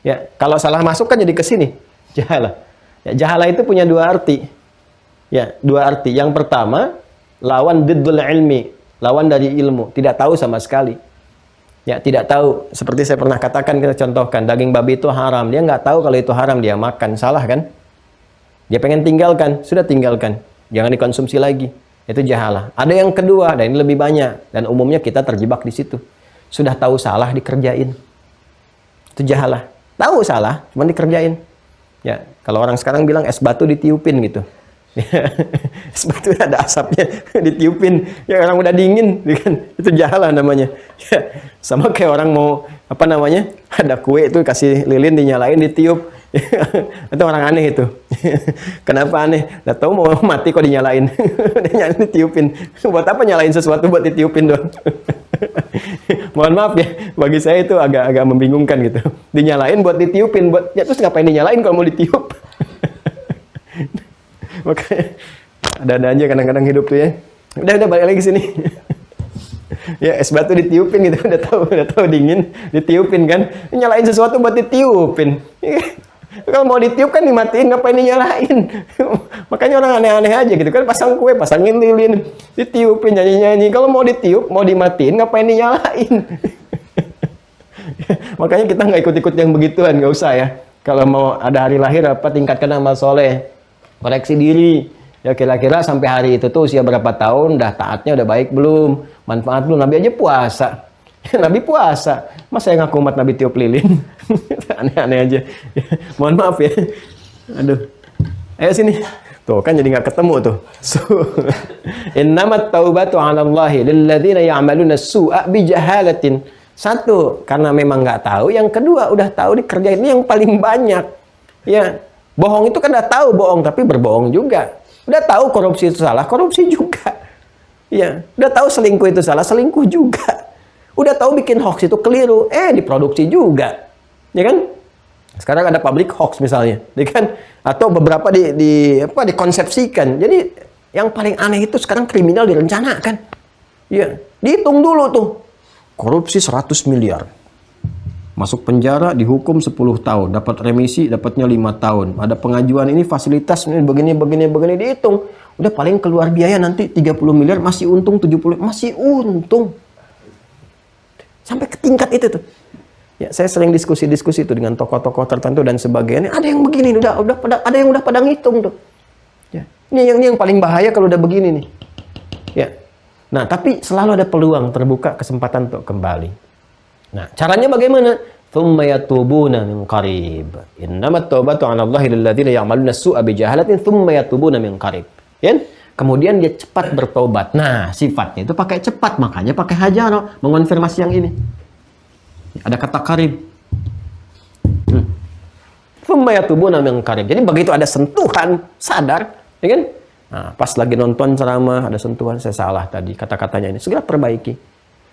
Ya, kalau salah masuk kan jadi ke sini. Jahalah. Ya, jahalah itu punya dua arti. Ya, dua arti. Yang pertama, lawan diddul ilmi, lawan dari ilmu, tidak tahu sama sekali. Ya, tidak tahu. Seperti saya pernah katakan, kita contohkan, daging babi itu haram. Dia nggak tahu kalau itu haram, dia makan. Salah kan? Dia pengen tinggalkan, sudah tinggalkan. Jangan dikonsumsi lagi. Itu jahalah. Ada yang kedua, dan ini lebih banyak. Dan umumnya kita terjebak di situ. Sudah tahu salah, dikerjain. Itu jahalah. Tahu salah, cuma dikerjain. Ya, kalau orang sekarang bilang es batu ditiupin gitu. Es batu ada asapnya, ditiupin. Ya, orang udah dingin, kan? Itu jahalah namanya. Ya, sama kayak orang mau, apa namanya, ada kue itu kasih lilin, dinyalain, ditiup. Itu orang aneh itu. Kenapa aneh? Nggak tahu mau mati kok dinyalain. Dinyalain, ditiupin. Buat apa nyalain sesuatu buat ditiupin dong? Mohon maaf ya, bagi saya itu agak membingungkan gitu. Dinyalain buat ditiupin, buat ya, terus ngapain dinyalain kalau mau ditiup? Makanya ada aja kadang-kadang hidup tuh ya. Udah balik lagi sini. Ya, es batu ditiupin gitu, udah tahu dingin, ditiupin kan. Nyalain sesuatu buat ditiupin. Kalau mau ditiup kan dimatiin, ngapain dinyalain? Makanya orang aneh-aneh aja gitu kan, pasang kue, pasangin lilin, ditiupin, nyanyi-nyanyi. Kalau mau ditiup, mau dimatiin, ngapain dinyalain? Makanya kita nggak ikut-ikut yang begituan, nggak usah ya. Kalau mau ada hari lahir apa, tingkatkan amal soleh, koreksi diri. Ya kira-kira sampai hari itu tuh usia berapa tahun, udah taatnya udah baik belum, manfaat belum. Nabi aja puasa. Nabi puasa, masa yang ngaku umat Nabi tiup lilin? Aneh-aneh aja. Mohon maaf ya. Aduh. Ayo sini. Tuh kan jadi nggak ketemu tuh. Innamat taubatu 'ala Allahi lilladzina ya'maluna su'a bijahalatin. Satu, karena memang nggak tahu. Yang kedua, udah tahu dikerjain. Ini yang paling banyak. Ya, bohong itu kan udah tahu bohong, tapi berbohong juga. Udah tahu korupsi itu salah, korupsi juga. Ya, udah tahu selingkuh itu salah, selingkuh juga. Udah tahu bikin hoax itu keliru, diproduksi juga. Ya kan? Sekarang ada pabrik hoax misalnya, ya kan? Atau beberapa dikonsepsikan. Jadi yang paling aneh itu sekarang kriminal direncanakan. Ya, dihitung dulu tuh. Korupsi 100 miliar. Masuk penjara, dihukum 10 tahun, dapat remisi, dapatnya 5 tahun. Ada pengajuan ini fasilitas ini begini dihitung. Udah paling keluar biaya nanti 30 miliar, masih untung 70, masih untung. Sampai ke tingkat itu tuh. Ya, saya sering diskusi itu dengan tokoh-tokoh tertentu dan sebagainya. Ada yang begini, ada yang udah pada ngitung tuh. Ya. Ini yang paling bahaya kalau udah begini nih. Ya. Nah, tapi selalu ada peluang terbuka kesempatan untuk kembali. Nah, caranya bagaimana? Tsumma yatubuna min qarib. Innamat taubatu 'ala Allahi lil ladzina ya'maluna su'a bi jahalatin tsumma yatubuna min qarib. Ya? Kemudian dia cepat bertobat. Nah, sifatnya itu pakai cepat, makanya pakai hajaro mengonfirmasi yang ini. Ada kata qarib. Tsumma yatubuna min qarib. Jadi begitu ada sentuhan, sadar, ya kan? Nah, pas lagi nonton ceramah ada sentuhan, saya salah tadi kata-katanya ini, segera perbaiki.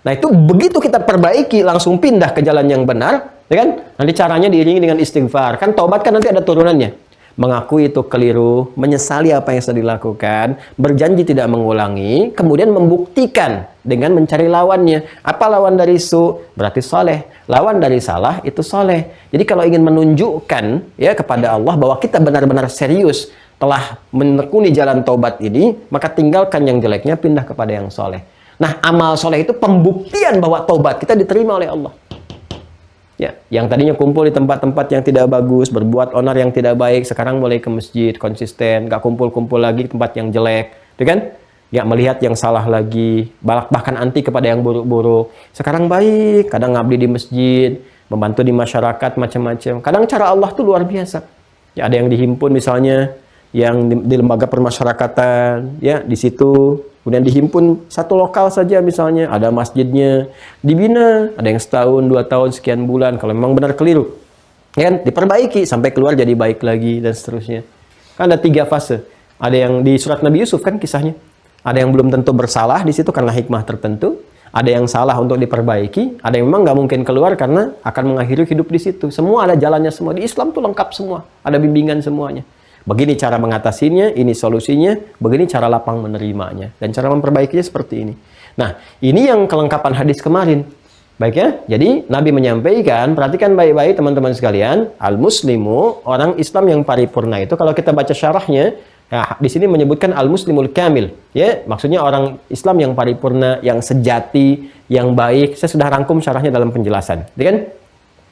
Nah, itu begitu kita perbaiki, langsung pindah ke jalan yang benar, ya kan? Nanti caranya diiringi dengan istighfar. Kan taubat kan nanti ada turunannya. Mengakui itu keliru, menyesali apa yang sudah dilakukan, berjanji tidak mengulangi, kemudian membuktikan dengan mencari lawannya. Apa lawan dari su? Berarti soleh. Lawan dari salah itu soleh. Jadi kalau ingin menunjukkan ya kepada Allah bahwa kita benar-benar serius telah menekuni jalan taubat ini, maka tinggalkan yang jeleknya, pindah kepada yang soleh. Nah, amal soleh itu pembuktian bahwa taubat kita diterima oleh Allah. Ya, yang tadinya kumpul di tempat-tempat yang tidak bagus, berbuat onar yang tidak baik, sekarang mulai ke masjid, konsisten, gak kumpul-kumpul lagi di tempat yang jelek, gitu kan? nggak melihat yang salah lagi, bahkan anti kepada yang buruk-buruk. Sekarang baik, kadang ngabdi di masjid, membantu di masyarakat macam-macam. Kadang cara Allah tuh luar biasa. Ya, ada yang dihimpun misalnya, yang di lembaga permasyarakatan, ya di situ, kemudian dihimpun satu lokal saja misalnya, ada masjidnya, dibina, ada yang setahun, 2 tahun, sekian bulan, kalau memang benar keliru, kan diperbaiki sampai keluar jadi baik lagi dan seterusnya. Kan ada 3 fase. Ada yang di surat Nabi Yusuf kan kisahnya. Ada yang belum tentu bersalah di situ karena hikmah tertentu. Ada yang salah untuk diperbaiki. Ada yang memang nggak mungkin keluar karena akan mengakhiri hidup di situ. Semua ada jalannya semua. Di Islam tuh lengkap semua. Ada bimbingan semuanya. Begini cara mengatasinya, ini solusinya, begini cara lapang menerimanya. Dan cara memperbaikinya seperti ini. Nah, ini yang kelengkapan hadis kemarin. Baik ya, jadi Nabi menyampaikan, perhatikan baik-baik teman-teman sekalian, al-muslimu, orang Islam yang paripurna itu, kalau kita baca syarahnya, ya, di sini menyebutkan al-muslimul kamil, ya, maksudnya orang Islam yang paripurna, yang sejati, yang baik. Saya sudah rangkum syarahnya dalam penjelasan, ya kan?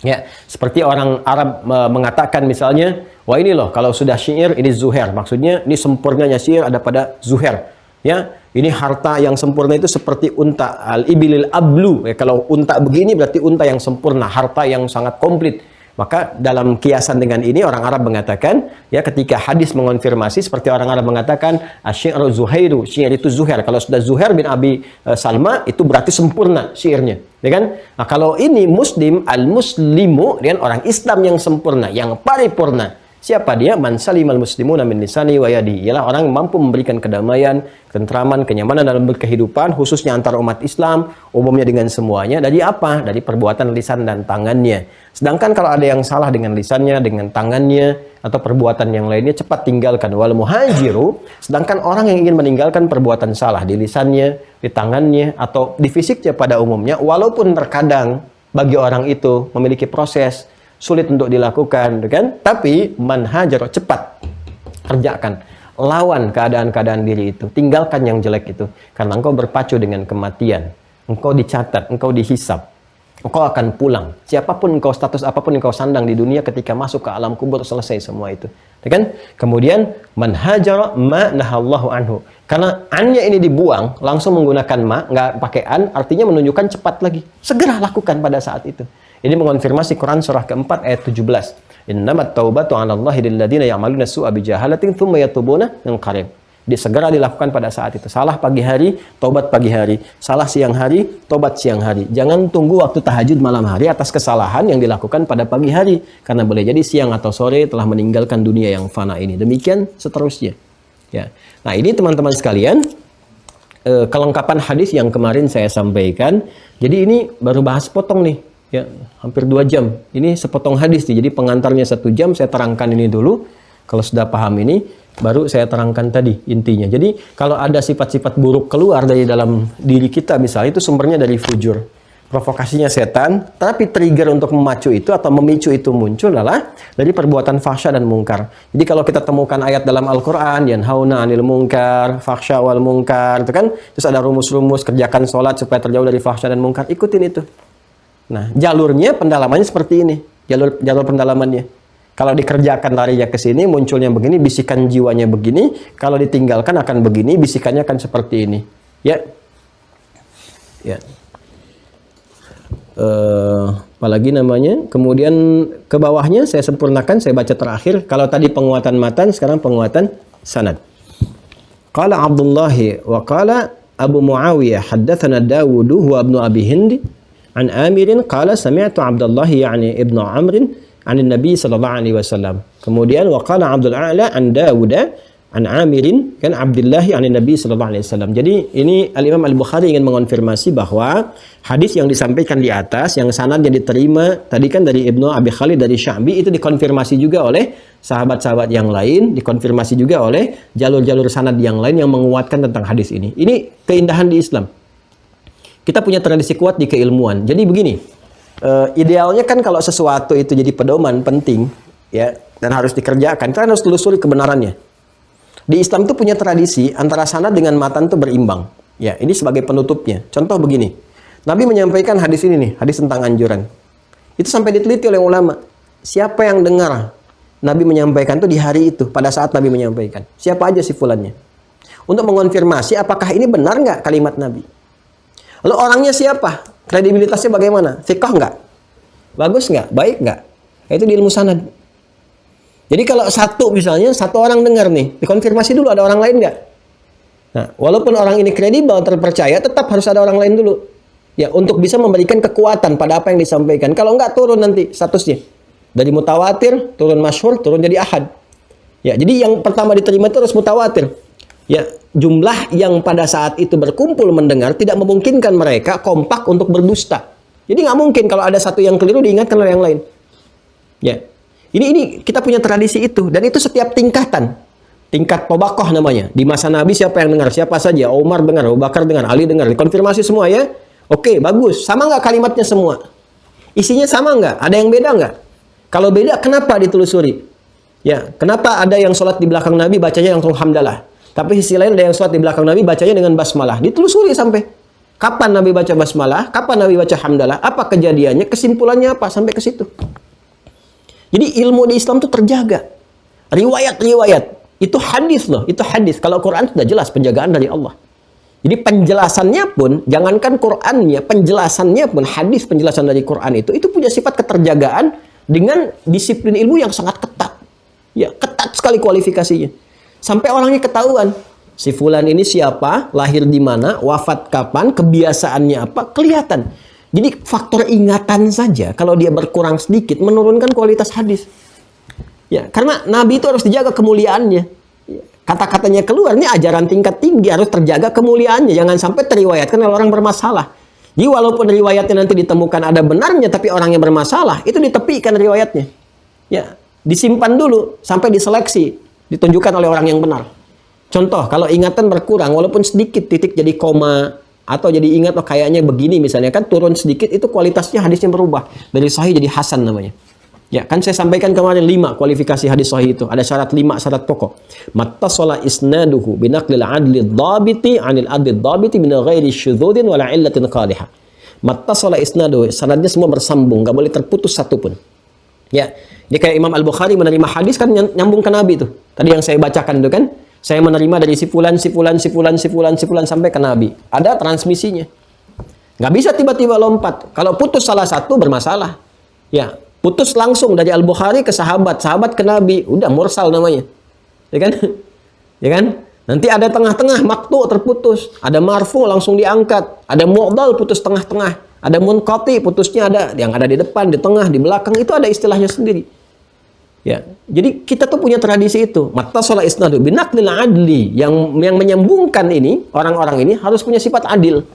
Ya, seperti orang Arab mengatakan misalnya, wah ini loh, kalau sudah syair ini zuhair, maksudnya ini sempurnanya syair ada pada zuhair. Ya, ini harta yang sempurna itu seperti unta, al-ibilil ablu. Ya, kalau unta begini berarti unta yang sempurna, harta yang sangat komplit. Maka dalam kiasan dengan ini orang Arab mengatakan, ya ketika hadis mengonfirmasi seperti orang Arab mengatakan asy-syi'ru zuhairu, syair itu zuhair. Kalau sudah Zuhair bin Abi Salma itu berarti sempurna syairnya, ya kan? Nah, kalau ini muslim, al-muslimu, dia orang Islam yang sempurna, yang paripurna. Siapa dia? Man salimal muslimuna min lisani wa yadi. Ialah orang yang mampu memberikan kedamaian, ketentraman, kenyamanan dalam berkehidupan, khususnya antara umat Islam, umumnya dengan semuanya. Dari apa? Dari perbuatan lisan dan tangannya. Sedangkan kalau ada yang salah dengan lisannya, dengan tangannya, atau perbuatan yang lainnya, cepat tinggalkan. Wal muhajiru, sedangkan orang yang ingin meninggalkan perbuatan salah di lisannya, di tangannya, atau di fisiknya pada umumnya, walaupun terkadang bagi orang itu memiliki proses sulit untuk dilakukan, kan? Tapi manhajar, cepat kerjakan, lawan keadaan-keadaan diri itu, tinggalkan yang jelek itu, karena engkau berpacu dengan kematian, engkau dicatat, engkau dihisab, engkau akan pulang. Siapapun engkau, status apapun engkau sandang di dunia, ketika masuk ke alam kubur selesai semua itu, kan? Kemudian manhajar ma nahallahu anhu, karena annya ini dibuang, langsung menggunakan ma, nggak pakai an, artinya menunjukkan cepat lagi, segera lakukan pada saat itu. Ini mengonfirmasi Quran surah keempat ayat 17. Innamat taubatu 'alallahi lilladzina ya'maluna su'a bijahalatin tsumma yatubuna min qarib. Segera dilakukan pada saat itu. Salah pagi hari, tobat pagi hari. Salah siang hari, tobat siang hari. Jangan tunggu waktu tahajud malam hari atas kesalahan yang dilakukan pada pagi hari, karena boleh jadi siang atau sore telah meninggalkan dunia yang fana ini. Demikian seterusnya. Ya. Nah, ini teman-teman sekalian, kelengkapan hadis yang kemarin saya sampaikan. Jadi ini baru bahas potong nih. Ya, hampir 2 jam. Ini sepotong hadis nih. Jadi pengantarnya 1 jam, saya terangkan ini dulu. Kalau sudah paham ini, baru saya terangkan tadi intinya. Jadi kalau ada sifat-sifat buruk keluar dari dalam diri kita, misalnya itu sumbernya dari fujur, provokasinya setan, tapi trigger untuk memacu itu atau memicu itu muncul adalah dari perbuatan fahsya dan mungkar. Jadi kalau kita temukan ayat dalam Al-Quran, yanhauna 'anil munkar, fahsya wal munkar, itu kan, terus ada rumus-rumus, kerjakan sholat supaya terjauh dari fahsya dan mungkar, ikutin itu. Nah, jalurnya pendalamannya seperti ini. Jalur pendalamannya. Kalau dikerjakan larinya ke sini, munculnya begini, bisikan jiwanya begini. Kalau ditinggalkan akan begini, bisikannya akan seperti ini. Ya. Ya. Apalagi namanya. Kemudian ke bawahnya saya sempurnakan, saya baca terakhir. Kalau tadi penguatan matan, sekarang penguatan sanad. Qala Abdullahi wa qala Abu Muawiyah haddatsana Dawud wa Ibnu Abi Hind an Amirin qala sami'tu Abdullah yani Ibnu Amr an Nabi sallallahu alaihi wasallam. Kemudian wa qala Abdul A'la an Dawud an Amirin kan Abdullah yani Nabi sallallahu alaihi wasallam. Jadi ini Al-Imam Al-Bukhari ingin mengonfirmasi bahwa hadis yang disampaikan di atas yang sanadnya diterima tadi kan dari Ibnu Abi Khalid dari Sya'bi, itu dikonfirmasi juga oleh sahabat-sahabat yang lain, dikonfirmasi juga oleh jalur-jalur sanad yang lain yang menguatkan tentang hadis ini. Ini keindahan di Islam. Kita punya tradisi kuat di keilmuan. Jadi begini, idealnya kan kalau sesuatu itu jadi pedoman penting, ya, dan harus dikerjakan, kita harus telusuri kebenarannya. Di Islam itu punya tradisi antara sanad dengan matan itu berimbang. Ya, ini sebagai penutupnya. Contoh begini, Nabi menyampaikan hadis ini nih, hadis tentang anjuran. Itu sampai diteliti oleh ulama. Siapa yang dengar Nabi menyampaikan itu di hari itu, pada saat Nabi menyampaikan? Siapa aja si fulannya? untuk mengonfirmasi apakah ini benar nggak kalimat Nabi. Lalu orangnya siapa? Kredibilitasnya bagaimana? Thiqah nggak? Bagus nggak? Baik nggak? Itu di ilmu sanad. Jadi kalau satu orang dengar nih, dikonfirmasi dulu ada orang lain nggak? Nah, walaupun orang ini kredibel, terpercaya, tetap harus ada orang lain dulu. Ya, untuk bisa memberikan kekuatan pada apa yang disampaikan. Kalau nggak, turun nanti statusnya. Dari mutawatir, turun masyhur, turun jadi ahad. Ya, jadi yang pertama diterima itu harus mutawatir. Ya, jumlah yang pada saat itu berkumpul mendengar tidak memungkinkan mereka kompak untuk berdusta. Jadi nggak mungkin kalau ada satu yang keliru diingatkan oleh yang lain. Ya, ini kita punya tradisi itu, dan itu setiap tingkatan. Tingkat tobakoh namanya. Di masa Nabi siapa yang dengar? Siapa saja? Umar dengar, Abu Bakar dengar, Ali dengar. Dikonfirmasi semua ya. Oke, bagus. Sama nggak kalimatnya semua? Isinya sama nggak? Ada yang beda nggak? Kalau beda, kenapa ditelusuri? Ya, kenapa ada yang sholat di belakang Nabi bacanya langsung hamdalah? Tapi sisi lain ada yang sholat di belakang Nabi bacanya dengan basmalah. Ditelusuri sampai. Kapan Nabi baca basmalah? Kapan Nabi baca hamdalah? Apa kejadiannya? Kesimpulannya apa? Sampai ke situ. Jadi ilmu di Islam itu terjaga. Riwayat-riwayat. Itu hadis loh, itu hadis. Kalau Quran sudah jelas penjagaan dari Allah. Jadi penjelasannya pun, jangankan Qurannya, penjelasannya pun, hadis penjelasan dari Quran itu punya sifat keterjagaan dengan disiplin ilmu yang sangat ketat. Ya, ketat sekali kualifikasinya. Sampai orangnya ketahuan. Si fulan ini siapa, lahir di mana, wafat kapan, kebiasaannya apa, kelihatan. Jadi faktor ingatan saja, kalau dia berkurang sedikit, menurunkan kualitas hadis. Ya, karena Nabi itu harus dijaga kemuliaannya. Kata-katanya keluar, ini ajaran tingkat tinggi, harus terjaga kemuliaannya. Jangan sampai teriwayatkan oleh orang bermasalah. Jadi walaupun riwayatnya nanti ditemukan ada benarnya, tapi orang yang bermasalah, itu ditepikan riwayatnya. Ya, disimpan dulu, sampai diseleksi, ditunjukkan oleh orang yang benar. Contoh, kalau ingatan berkurang, walaupun sedikit, titik jadi koma, atau jadi ingat, oh kayaknya begini misalnya, kan turun sedikit, itu kualitasnya hadisnya berubah. Dari sahih jadi hasan namanya. Ya, kan saya sampaikan kemarin 5 kualifikasi hadis sahih itu. Ada syarat 5 syarat pokok. Mattasala isnaduhu binaqlil adli dhabiti 'anil adli dhabiti min ghairi syudzudin wala illatin qadihah. Mattasala isnaduhu, sanadnya semua bersambung, enggak boleh terputus satu pun. Ya. Jadi kayak Imam Al-Bukhari menerima hadis kan nyambung ke Nabi itu. Tadi yang saya bacakan itu kan, saya menerima dari si fulan sampai ke Nabi. Ada transmisinya. Nggak bisa tiba-tiba lompat. Kalau putus salah satu bermasalah. Ya, putus langsung dari Al-Bukhari ke sahabat ke Nabi, udah mursal namanya. Ya kan? Ya kan? Nanti ada tengah-tengah maqtu terputus, ada marfu langsung diangkat, ada mu'dal putus tengah-tengah, ada munqati putusnya ada yang ada di depan, di tengah, di belakang, itu ada istilahnya sendiri. Ya. Jadi kita tuh punya tradisi itu. Mattasala isnadu binaqlil adli, yang menyambungkan ini, orang-orang ini harus punya sifat adil.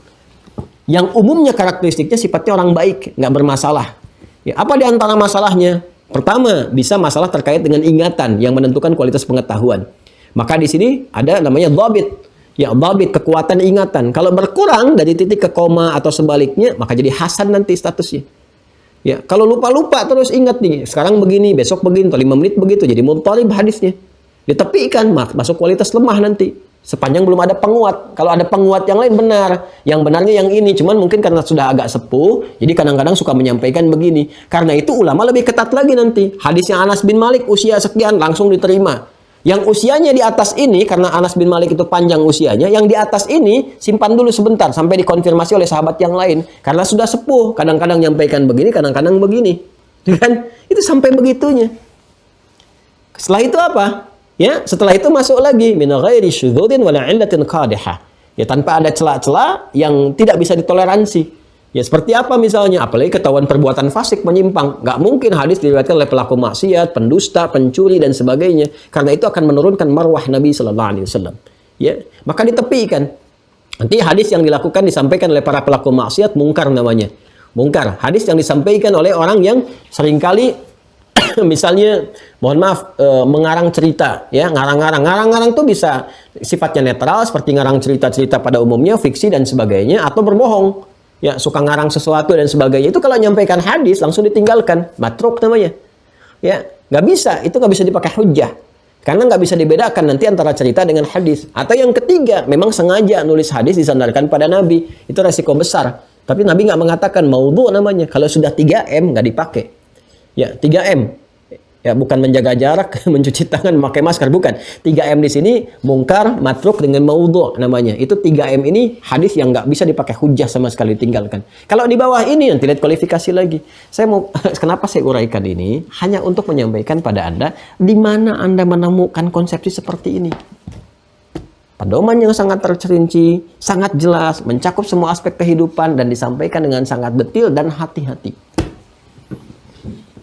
Yang umumnya karakteristiknya sifatnya orang baik, nggak bermasalah. Ya, apa di antara masalahnya? Pertama, bisa masalah terkait dengan ingatan yang menentukan kualitas pengetahuan. Maka di sini ada namanya dhabit. Ya, dhabit, kekuatan ingatan. Kalau berkurang dari titik ke koma atau sebaliknya, maka jadi hasan nanti statusnya. Ya, kalau lupa-lupa terus ingat nih, sekarang begini, besok begini, atau 5 menit begitu, jadi mudharib hadisnya. Ditepikan, masuk kualitas lemah nanti. Sepanjang belum ada penguat. Kalau ada penguat yang lain benar. Yang benarnya yang ini. Cuman mungkin karena sudah agak sepuh, jadi kadang-kadang suka menyampaikan begini. Karena itu ulama lebih ketat lagi nanti. Hadisnya Anas bin Malik usia sekian langsung diterima. Yang usianya di atas ini, karena Anas bin Malik itu panjang usianya, yang di atas ini simpan dulu sebentar sampai dikonfirmasi oleh sahabat yang lain. Karena sudah sepuh, kadang-kadang nyampaikan begini, kadang-kadang begini. Kan? Itu sampai begitunya. Setelah itu apa? Ya, setelah itu masuk lagi min ghairi syudzudin wala illatin qadihah. Ya, tanpa ada celah-celah yang tidak bisa ditoleransi. Ya, seperti apa misalnya? Apalagi ketahuan perbuatan fasik menyimpang. Nggak mungkin hadis diriwayatkan oleh pelaku maksiat, pendusta, pencuri, dan sebagainya. Karena itu akan menurunkan marwah Nabi SAW. Ya, maka ditepikan. Nanti hadis yang dilakukan disampaikan oleh para pelaku maksiat, mungkar namanya. Mungkar. Hadis yang disampaikan oleh orang yang seringkali misalnya, mohon maaf, mengarang cerita, ya, ngarang-ngarang tuh bisa sifatnya netral, seperti ngarang cerita-cerita pada umumnya, fiksi dan sebagainya, atau berbohong, ya, suka ngarang sesuatu dan sebagainya. Itu kalau nyampaikan hadis langsung ditinggalkan, matruk namanya, ya, nggak bisa, itu nggak bisa dipakai hujjah, karena nggak bisa dibedakan nanti antara cerita dengan hadis. Atau yang ketiga, memang sengaja nulis hadis disandarkan pada Nabi, itu resiko besar. Tapi Nabi nggak mengatakan maudhu namanya, kalau sudah 3M nggak dipakai. Ya, 3M. Ya, bukan menjaga jarak, mencuci tangan, memakai masker, bukan. 3M di sini mungkar, matruk dengan maudhu namanya. Itu 3M ini hadis yang nggak bisa dipakai hujah sama sekali, tinggalkan. Kalau di bawah ini nanti lihat kualifikasi lagi. Saya mau kenapa saya uraikan ini? Hanya untuk menyampaikan pada Anda di mana Anda menemukan konsepsi seperti ini. Pedoman yang sangat terperinci, sangat jelas, mencakup semua aspek kehidupan dan disampaikan dengan sangat detail dan hati-hati.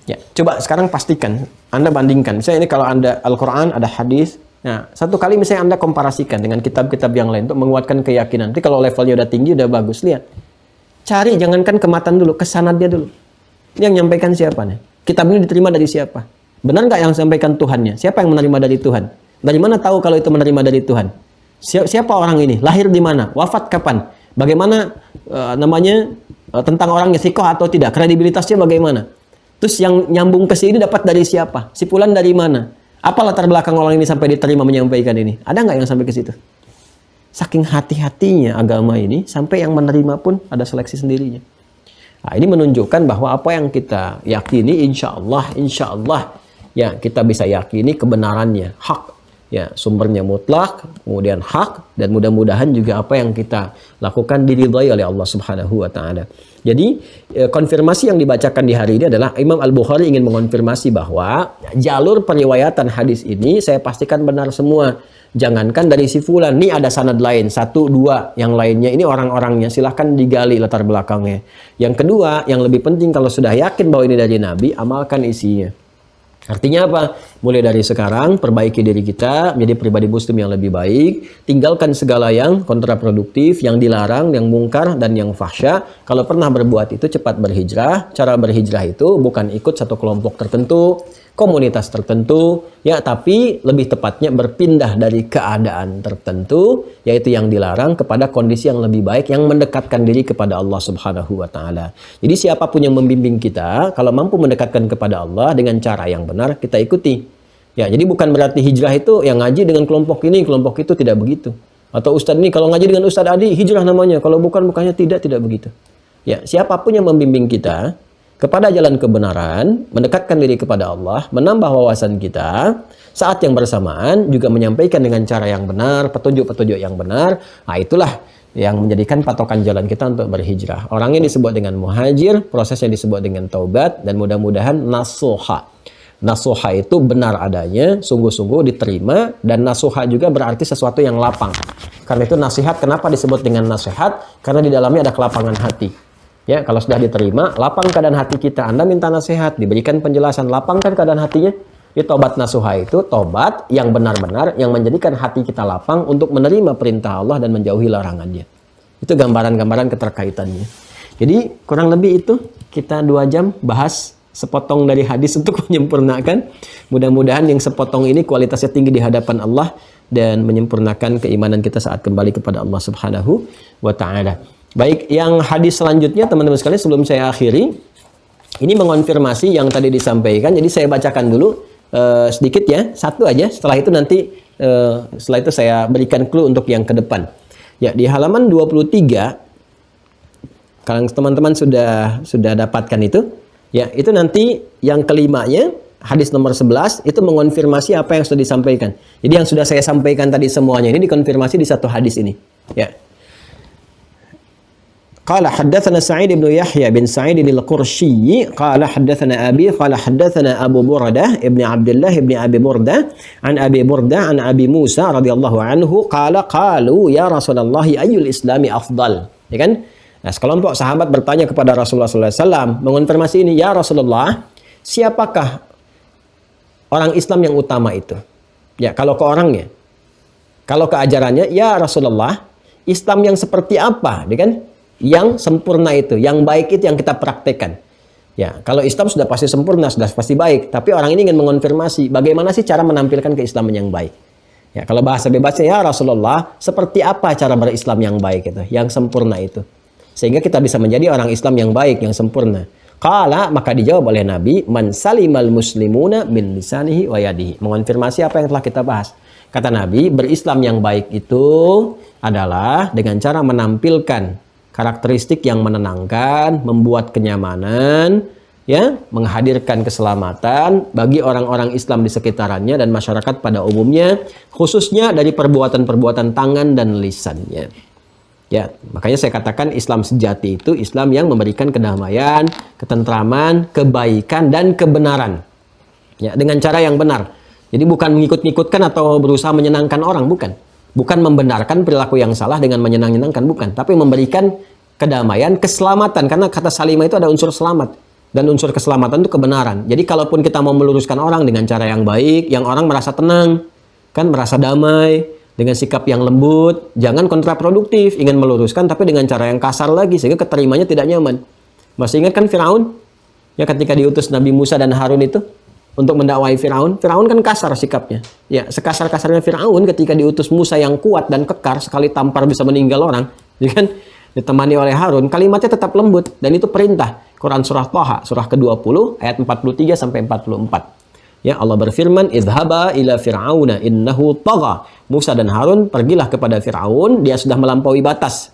Ya, coba sekarang pastikan, Anda bandingkan. Misalnya ini kalau Anda Al-Quran, ada hadis. Nah, satu kali misalnya Anda komparasikan dengan kitab-kitab yang lain untuk menguatkan keyakinan. Nanti kalau levelnya udah tinggi, udah bagus. Lihat. Cari, jangankan kematan dulu, ke sanadnya dulu. Ini yang menyampaikan siapa nih? Kitab ini diterima dari siapa? Benar nggak yang sampaikan Tuhannya? Siapa yang menerima dari Tuhan? Dari mana tahu kalau itu menerima dari Tuhan? Siapa orang ini? Lahir di mana? Wafat kapan? Bagaimana tentang orangnya, sikoh atau tidak? Kredibilitasnya bagaimana? Terus yang nyambung ke sini dapat dari siapa? Si fulan dari mana? Apa latar belakang orang ini sampai diterima menyampaikan ini? Ada nggak yang sampai ke situ? Saking hati-hatinya agama ini, sampai yang menerima pun ada seleksi sendirinya. Nah, ini menunjukkan bahwa apa yang kita yakini, insya Allah, ya kita bisa yakini kebenarannya, hak. Ya, sumbernya mutlak, kemudian hak, dan mudah-mudahan juga apa yang kita lakukan diridhai oleh Allah Subhanahu wa taala. Jadi, konfirmasi yang dibacakan di hari ini adalah Imam Al-Bukhari ingin mengonfirmasi bahwa jalur periwayatan hadis ini saya pastikan benar semua. Jangankan dari si fulan, nih ada sanad lain, 1, 2, yang lainnya ini orang-orangnya, silahkan digali latar belakangnya. Yang kedua, yang lebih penting kalau sudah yakin bahwa ini dari Nabi, amalkan isinya. Artinya apa? Mulai dari sekarang, perbaiki diri kita menjadi pribadi muslim yang lebih baik. Tinggalkan segala yang kontraproduktif, yang dilarang, yang mungkar, dan yang fahsya. Kalau pernah berbuat itu, cepat berhijrah. Cara berhijrah itu bukan ikut satu kelompok tertentu, komunitas tertentu, ya, tapi lebih tepatnya berpindah dari keadaan tertentu, yaitu yang dilarang, kepada kondisi yang lebih baik, yang mendekatkan diri kepada Allah Subhanahu wa taala. Jadi siapapun yang membimbing kita, kalau mampu mendekatkan kepada Allah dengan cara yang benar, kita ikuti. Ya, jadi bukan berarti hijrah itu yang ngaji dengan kelompok ini, kelompok itu, tidak begitu. Atau ustadz ini kalau ngaji dengan ustadz Adi, hijrah namanya. Kalau bukannya tidak begitu. Ya, siapapun yang membimbing kita kepada jalan kebenaran, mendekatkan diri kepada Allah, menambah wawasan kita, saat yang bersamaan juga menyampaikan dengan cara yang benar, petunjuk-petunjuk yang benar. Nah, itulah yang menjadikan patokan jalan kita untuk berhijrah. Orangnya disebut dengan muhajir, prosesnya disebut dengan taubat, dan mudah-mudahan nasuha. Nasuha itu benar adanya, sungguh-sungguh diterima, dan nasuha juga berarti sesuatu yang lapang. Karena itu nasihat, kenapa disebut dengan nasihat? Karena di dalamnya ada kelapangan hati. Ya, kalau sudah diterima, lapang keadaan hati kita. Anda minta nasihat, diberikan penjelasan, lapangkan keadaan hatinya. Di tobat nasuha itu tobat yang benar-benar yang menjadikan hati kita lapang untuk menerima perintah Allah dan menjauhi larangannya. Itu gambaran-gambaran keterkaitannya. Jadi kurang lebih itu kita 2 jam bahas sepotong dari hadis untuk menyempurnakan. Mudah-mudahan yang sepotong ini kualitasnya tinggi di hadapan Allah dan menyempurnakan keimanan kita saat kembali kepada Allah Subhanahu wa taala. Baik, yang hadis selanjutnya teman-teman sekalian sebelum saya akhiri, ini mengonfirmasi yang tadi disampaikan. Jadi saya bacakan dulu sedikit ya, satu aja. Setelah itu nanti setelah itu saya berikan clue untuk yang ke depan. Ya, di halaman 23 kalau teman-teman sudah dapatkan itu, ya, itu nanti yang kelimanya hadis nomor 11 itu mengonfirmasi apa yang sudah disampaikan. Jadi yang sudah saya sampaikan tadi semuanya ini dikonfirmasi di satu hadis ini. Ya. قال حدثنا سعيد بن يحيى بن سعيد القرشي قال حدثنا أبي قال حدثنا أبو بردة ابن عبد الله ابن أبي بردة عن أبي بردة عن أبي موسى رضي الله عنه قال قالوا يا رسول الله أي الإسلام أفضل. Ya kan? Nah, sekelompok sahabat bertanya kepada Rasulullah SAW mengonfirmasi ini, ya Rasulullah, siapakah orang Islam yang utama itu? Ya, kalau ke orangnya, kalau ke ajarannya, ya Rasulullah, Islam yang seperti apa? Ya kan? Yang sempurna itu, yang baik itu yang kita praktekkan. Ya, kalau Islam sudah pasti sempurna, sudah pasti baik. Tapi orang ini ingin mengonfirmasi bagaimana sih cara menampilkan keislaman yang baik. Ya, kalau bahasa bebasnya, ya Rasulullah, seperti apa cara berislam yang baik itu, yang sempurna itu, sehingga kita bisa menjadi orang Islam yang baik, yang sempurna. Qala, maka dijawab oleh Nabi, man salimal muslimuna min lisanihi wa yadihi. Mengonfirmasi apa yang telah kita bahas. Kata Nabi, berislam yang baik itu adalah dengan cara menampilkan karakteristik yang menenangkan, membuat kenyamanan, ya, menghadirkan keselamatan bagi orang-orang Islam di sekitarannya dan masyarakat pada umumnya, khususnya dari perbuatan-perbuatan tangan dan lisannya. Ya, makanya saya katakan Islam sejati itu Islam yang memberikan kedamaian, ketentraman, kebaikan dan kebenaran. Ya, dengan cara yang benar. Jadi bukan mengikut-ikutkan atau berusaha menyenangkan orang, bukan. Bukan membenarkan perilaku yang salah dengan menyenangkan, bukan. Tapi memberikan kedamaian, keselamatan. Karena kata salimah itu ada unsur selamat. Dan unsur keselamatan itu kebenaran. Jadi kalaupun kita mau meluruskan orang dengan cara yang baik, yang orang merasa tenang, kan merasa damai, dengan sikap yang lembut, jangan kontraproduktif, ingin meluruskan tapi dengan cara yang kasar lagi, sehingga keterimanya tidak nyaman. Masih ingat kan Firaun? Ya, ketika diutus Nabi Musa dan Harun itu untuk mendakwai Firaun, Firaun kan kasar sikapnya. Ya, sekasar-kasarnya Firaun ketika diutus Musa yang kuat dan kekar, sekali tampar bisa meninggal orang, ya kan? Ditemani oleh Harun, kalimatnya tetap lembut dan itu perintah. Quran surah Thaha, surah ke-20 ayat 43 sampai 44. Ya, Allah berfirman, "Idhaba ila fir'auna innahu tagha." Musa dan Harun pergilah kepada Firaun, dia sudah melampaui batas.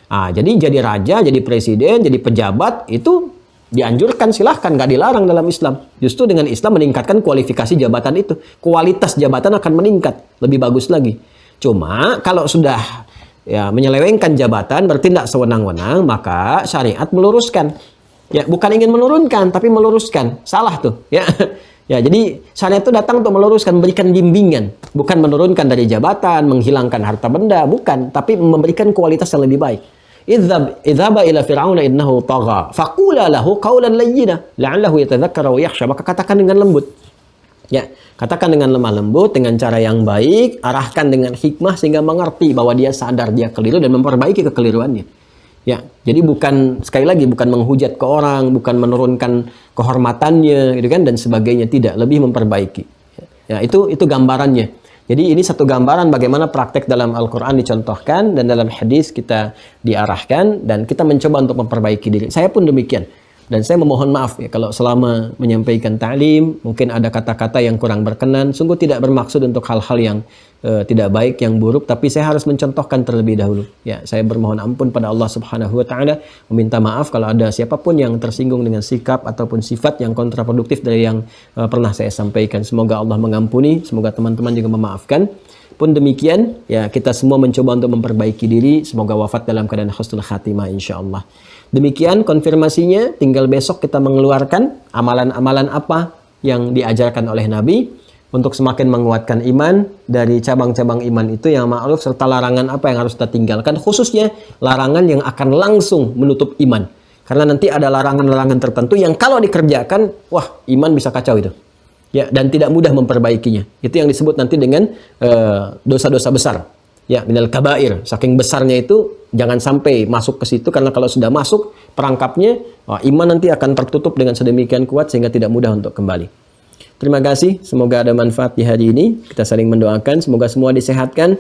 Jadi raja, jadi presiden, jadi pejabat itu dianjurkan, silahkan, nggak dilarang dalam Islam. Justru dengan Islam meningkatkan kualifikasi jabatan itu. Kualitas jabatan akan meningkat, lebih bagus lagi. Cuma kalau sudah menyelewengkan jabatan, bertindak sewenang-wenang, maka syariat meluruskan. Ya, bukan ingin menurunkan, tapi meluruskan. Salah tuh. Ya, ya, jadi syariat itu datang untuk meluruskan, memberikan bimbingan, bukan menurunkan dari jabatan, menghilangkan harta benda, bukan, tapi memberikan kualitas yang lebih baik. Idhaba ila fir'auna innahu tagha faqula lahu qawlan layyina la'allahu yatadhakkara wa yakhsha. Maka katakan dengan lembut. Ya, katakan dengan lemah lembut, dengan cara yang baik, arahkan dengan hikmah sehingga mengerti bahwa dia sadar dia keliru dan memperbaiki kekeliruannya. Ya, jadi bukan, sekali lagi, bukan menghujat ke orang, bukan menurunkan kehormatannya, gitu kan, dan sebagainya, tidak, lebih memperbaiki. Ya, itu gambarannya. Jadi ini satu gambaran bagaimana praktek dalam Al-Quran dicontohkan dan dalam hadis kita diarahkan dan kita mencoba untuk memperbaiki diri. Saya pun demikian. Dan saya memohon maaf ya kalau selama menyampaikan ta'lim mungkin ada kata-kata yang kurang berkenan, sungguh tidak bermaksud untuk hal-hal yang tidak baik, yang buruk, tapi saya harus mencontohkan terlebih dahulu. Ya, saya bermohon ampun pada Allah Subhanahu wa taala, meminta maaf kalau ada siapapun yang tersinggung dengan sikap ataupun sifat yang kontraproduktif dari yang pernah saya sampaikan. Semoga Allah mengampuni, semoga teman-teman juga memaafkan. Pun demikian, ya kita semua mencoba untuk memperbaiki diri, semoga wafat dalam keadaan husnul khatimah insyaallah. Demikian konfirmasinya, tinggal besok kita mengeluarkan amalan-amalan apa yang diajarkan oleh Nabi untuk semakin menguatkan iman. Dari cabang-cabang iman itu yang ma'ruf, serta larangan apa yang harus kita tinggalkan, khususnya larangan yang akan langsung menutup iman. Karena nanti ada larangan-larangan tertentu yang kalau dikerjakan, wah, iman bisa kacau itu. Ya, dan tidak mudah memperbaikinya. Itu yang disebut nanti dengan dosa-dosa besar. Ya, minal kabair, saking besarnya itu jangan sampai masuk ke situ, karena kalau sudah masuk perangkapnya, iman nanti akan tertutup dengan sedemikian kuat sehingga tidak mudah untuk kembali. Terima kasih, semoga ada manfaat di hari ini. Kita saling mendoakan, semoga semua disehatkan,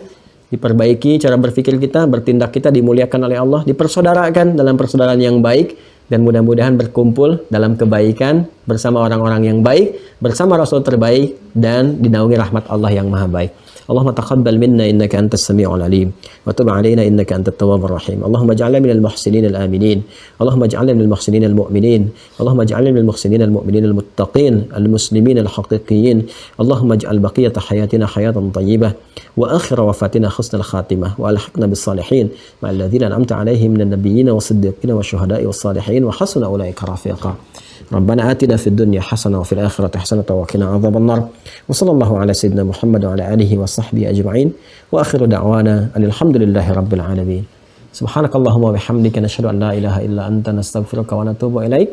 diperbaiki cara berpikir kita, bertindak kita dimuliakan oleh Allah, dipersaudarakan dalam persaudaraan yang baik, dan mudah-mudahan berkumpul dalam kebaikan bersama orang-orang yang baik, bersama Rasul terbaik, dan dinaungi rahmat Allah yang maha baik. Allahumma taqabbal minna innaka antas sami'ul alim wa tub 'alaina innaka antat tawwabur rahim. Allahumma ij'alna minal muhsinin al aminin. Allahumma ij'alna minal muhsinin al mu'minin. Allahumma ij'alna minal muhsinin al mu'minin al muttaqin al muslimin al haqiqiyin. Allahumma ij'al baqiyata hayatina hayatan tayyibah wa akhir wafatina husnal khatimah wa alhiqna bis salihin ma'al ladzina an'amta 'alaihim minan nabiyyin was-siddiqin wasyuhada'i was-salihin wa hasuna ulaika rafiqa. ربنا آتنا في الدنيا حسنة وفي الآخرة حسنة وقنا عذاب النار وصلى الله على سيدنا محمد وعلى آله وصحبه أجمعين وآخر دعوانا أن الحمد لله رب العالمين سبحانك اللهم وبحمدك نشهد أن لا إله إلا أنت نستغفرك ونتوب إليك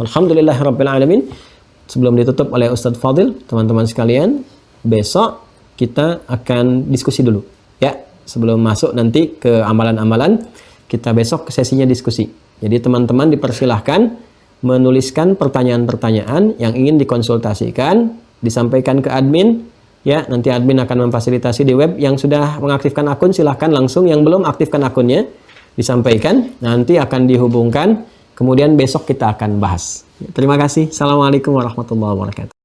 والحمد لله رب العالمين. Sebelum ditutup oleh Ustadz Fadil, teman-teman sekalian, besok kita akan diskusi dulu ya. Sebelum masuk nanti ke amalan-amalan, kita besok sesinya diskusi. Jadi teman-teman dipersilahkan menuliskan pertanyaan-pertanyaan yang ingin dikonsultasikan, disampaikan ke admin, ya, nanti admin akan memfasilitasi di web. Yang sudah mengaktifkan akun silahkan langsung, yang belum aktifkan akunnya disampaikan, nanti akan dihubungkan, kemudian besok kita akan bahas. Terima kasih. Assalamualaikum warahmatullahi wabarakatuh.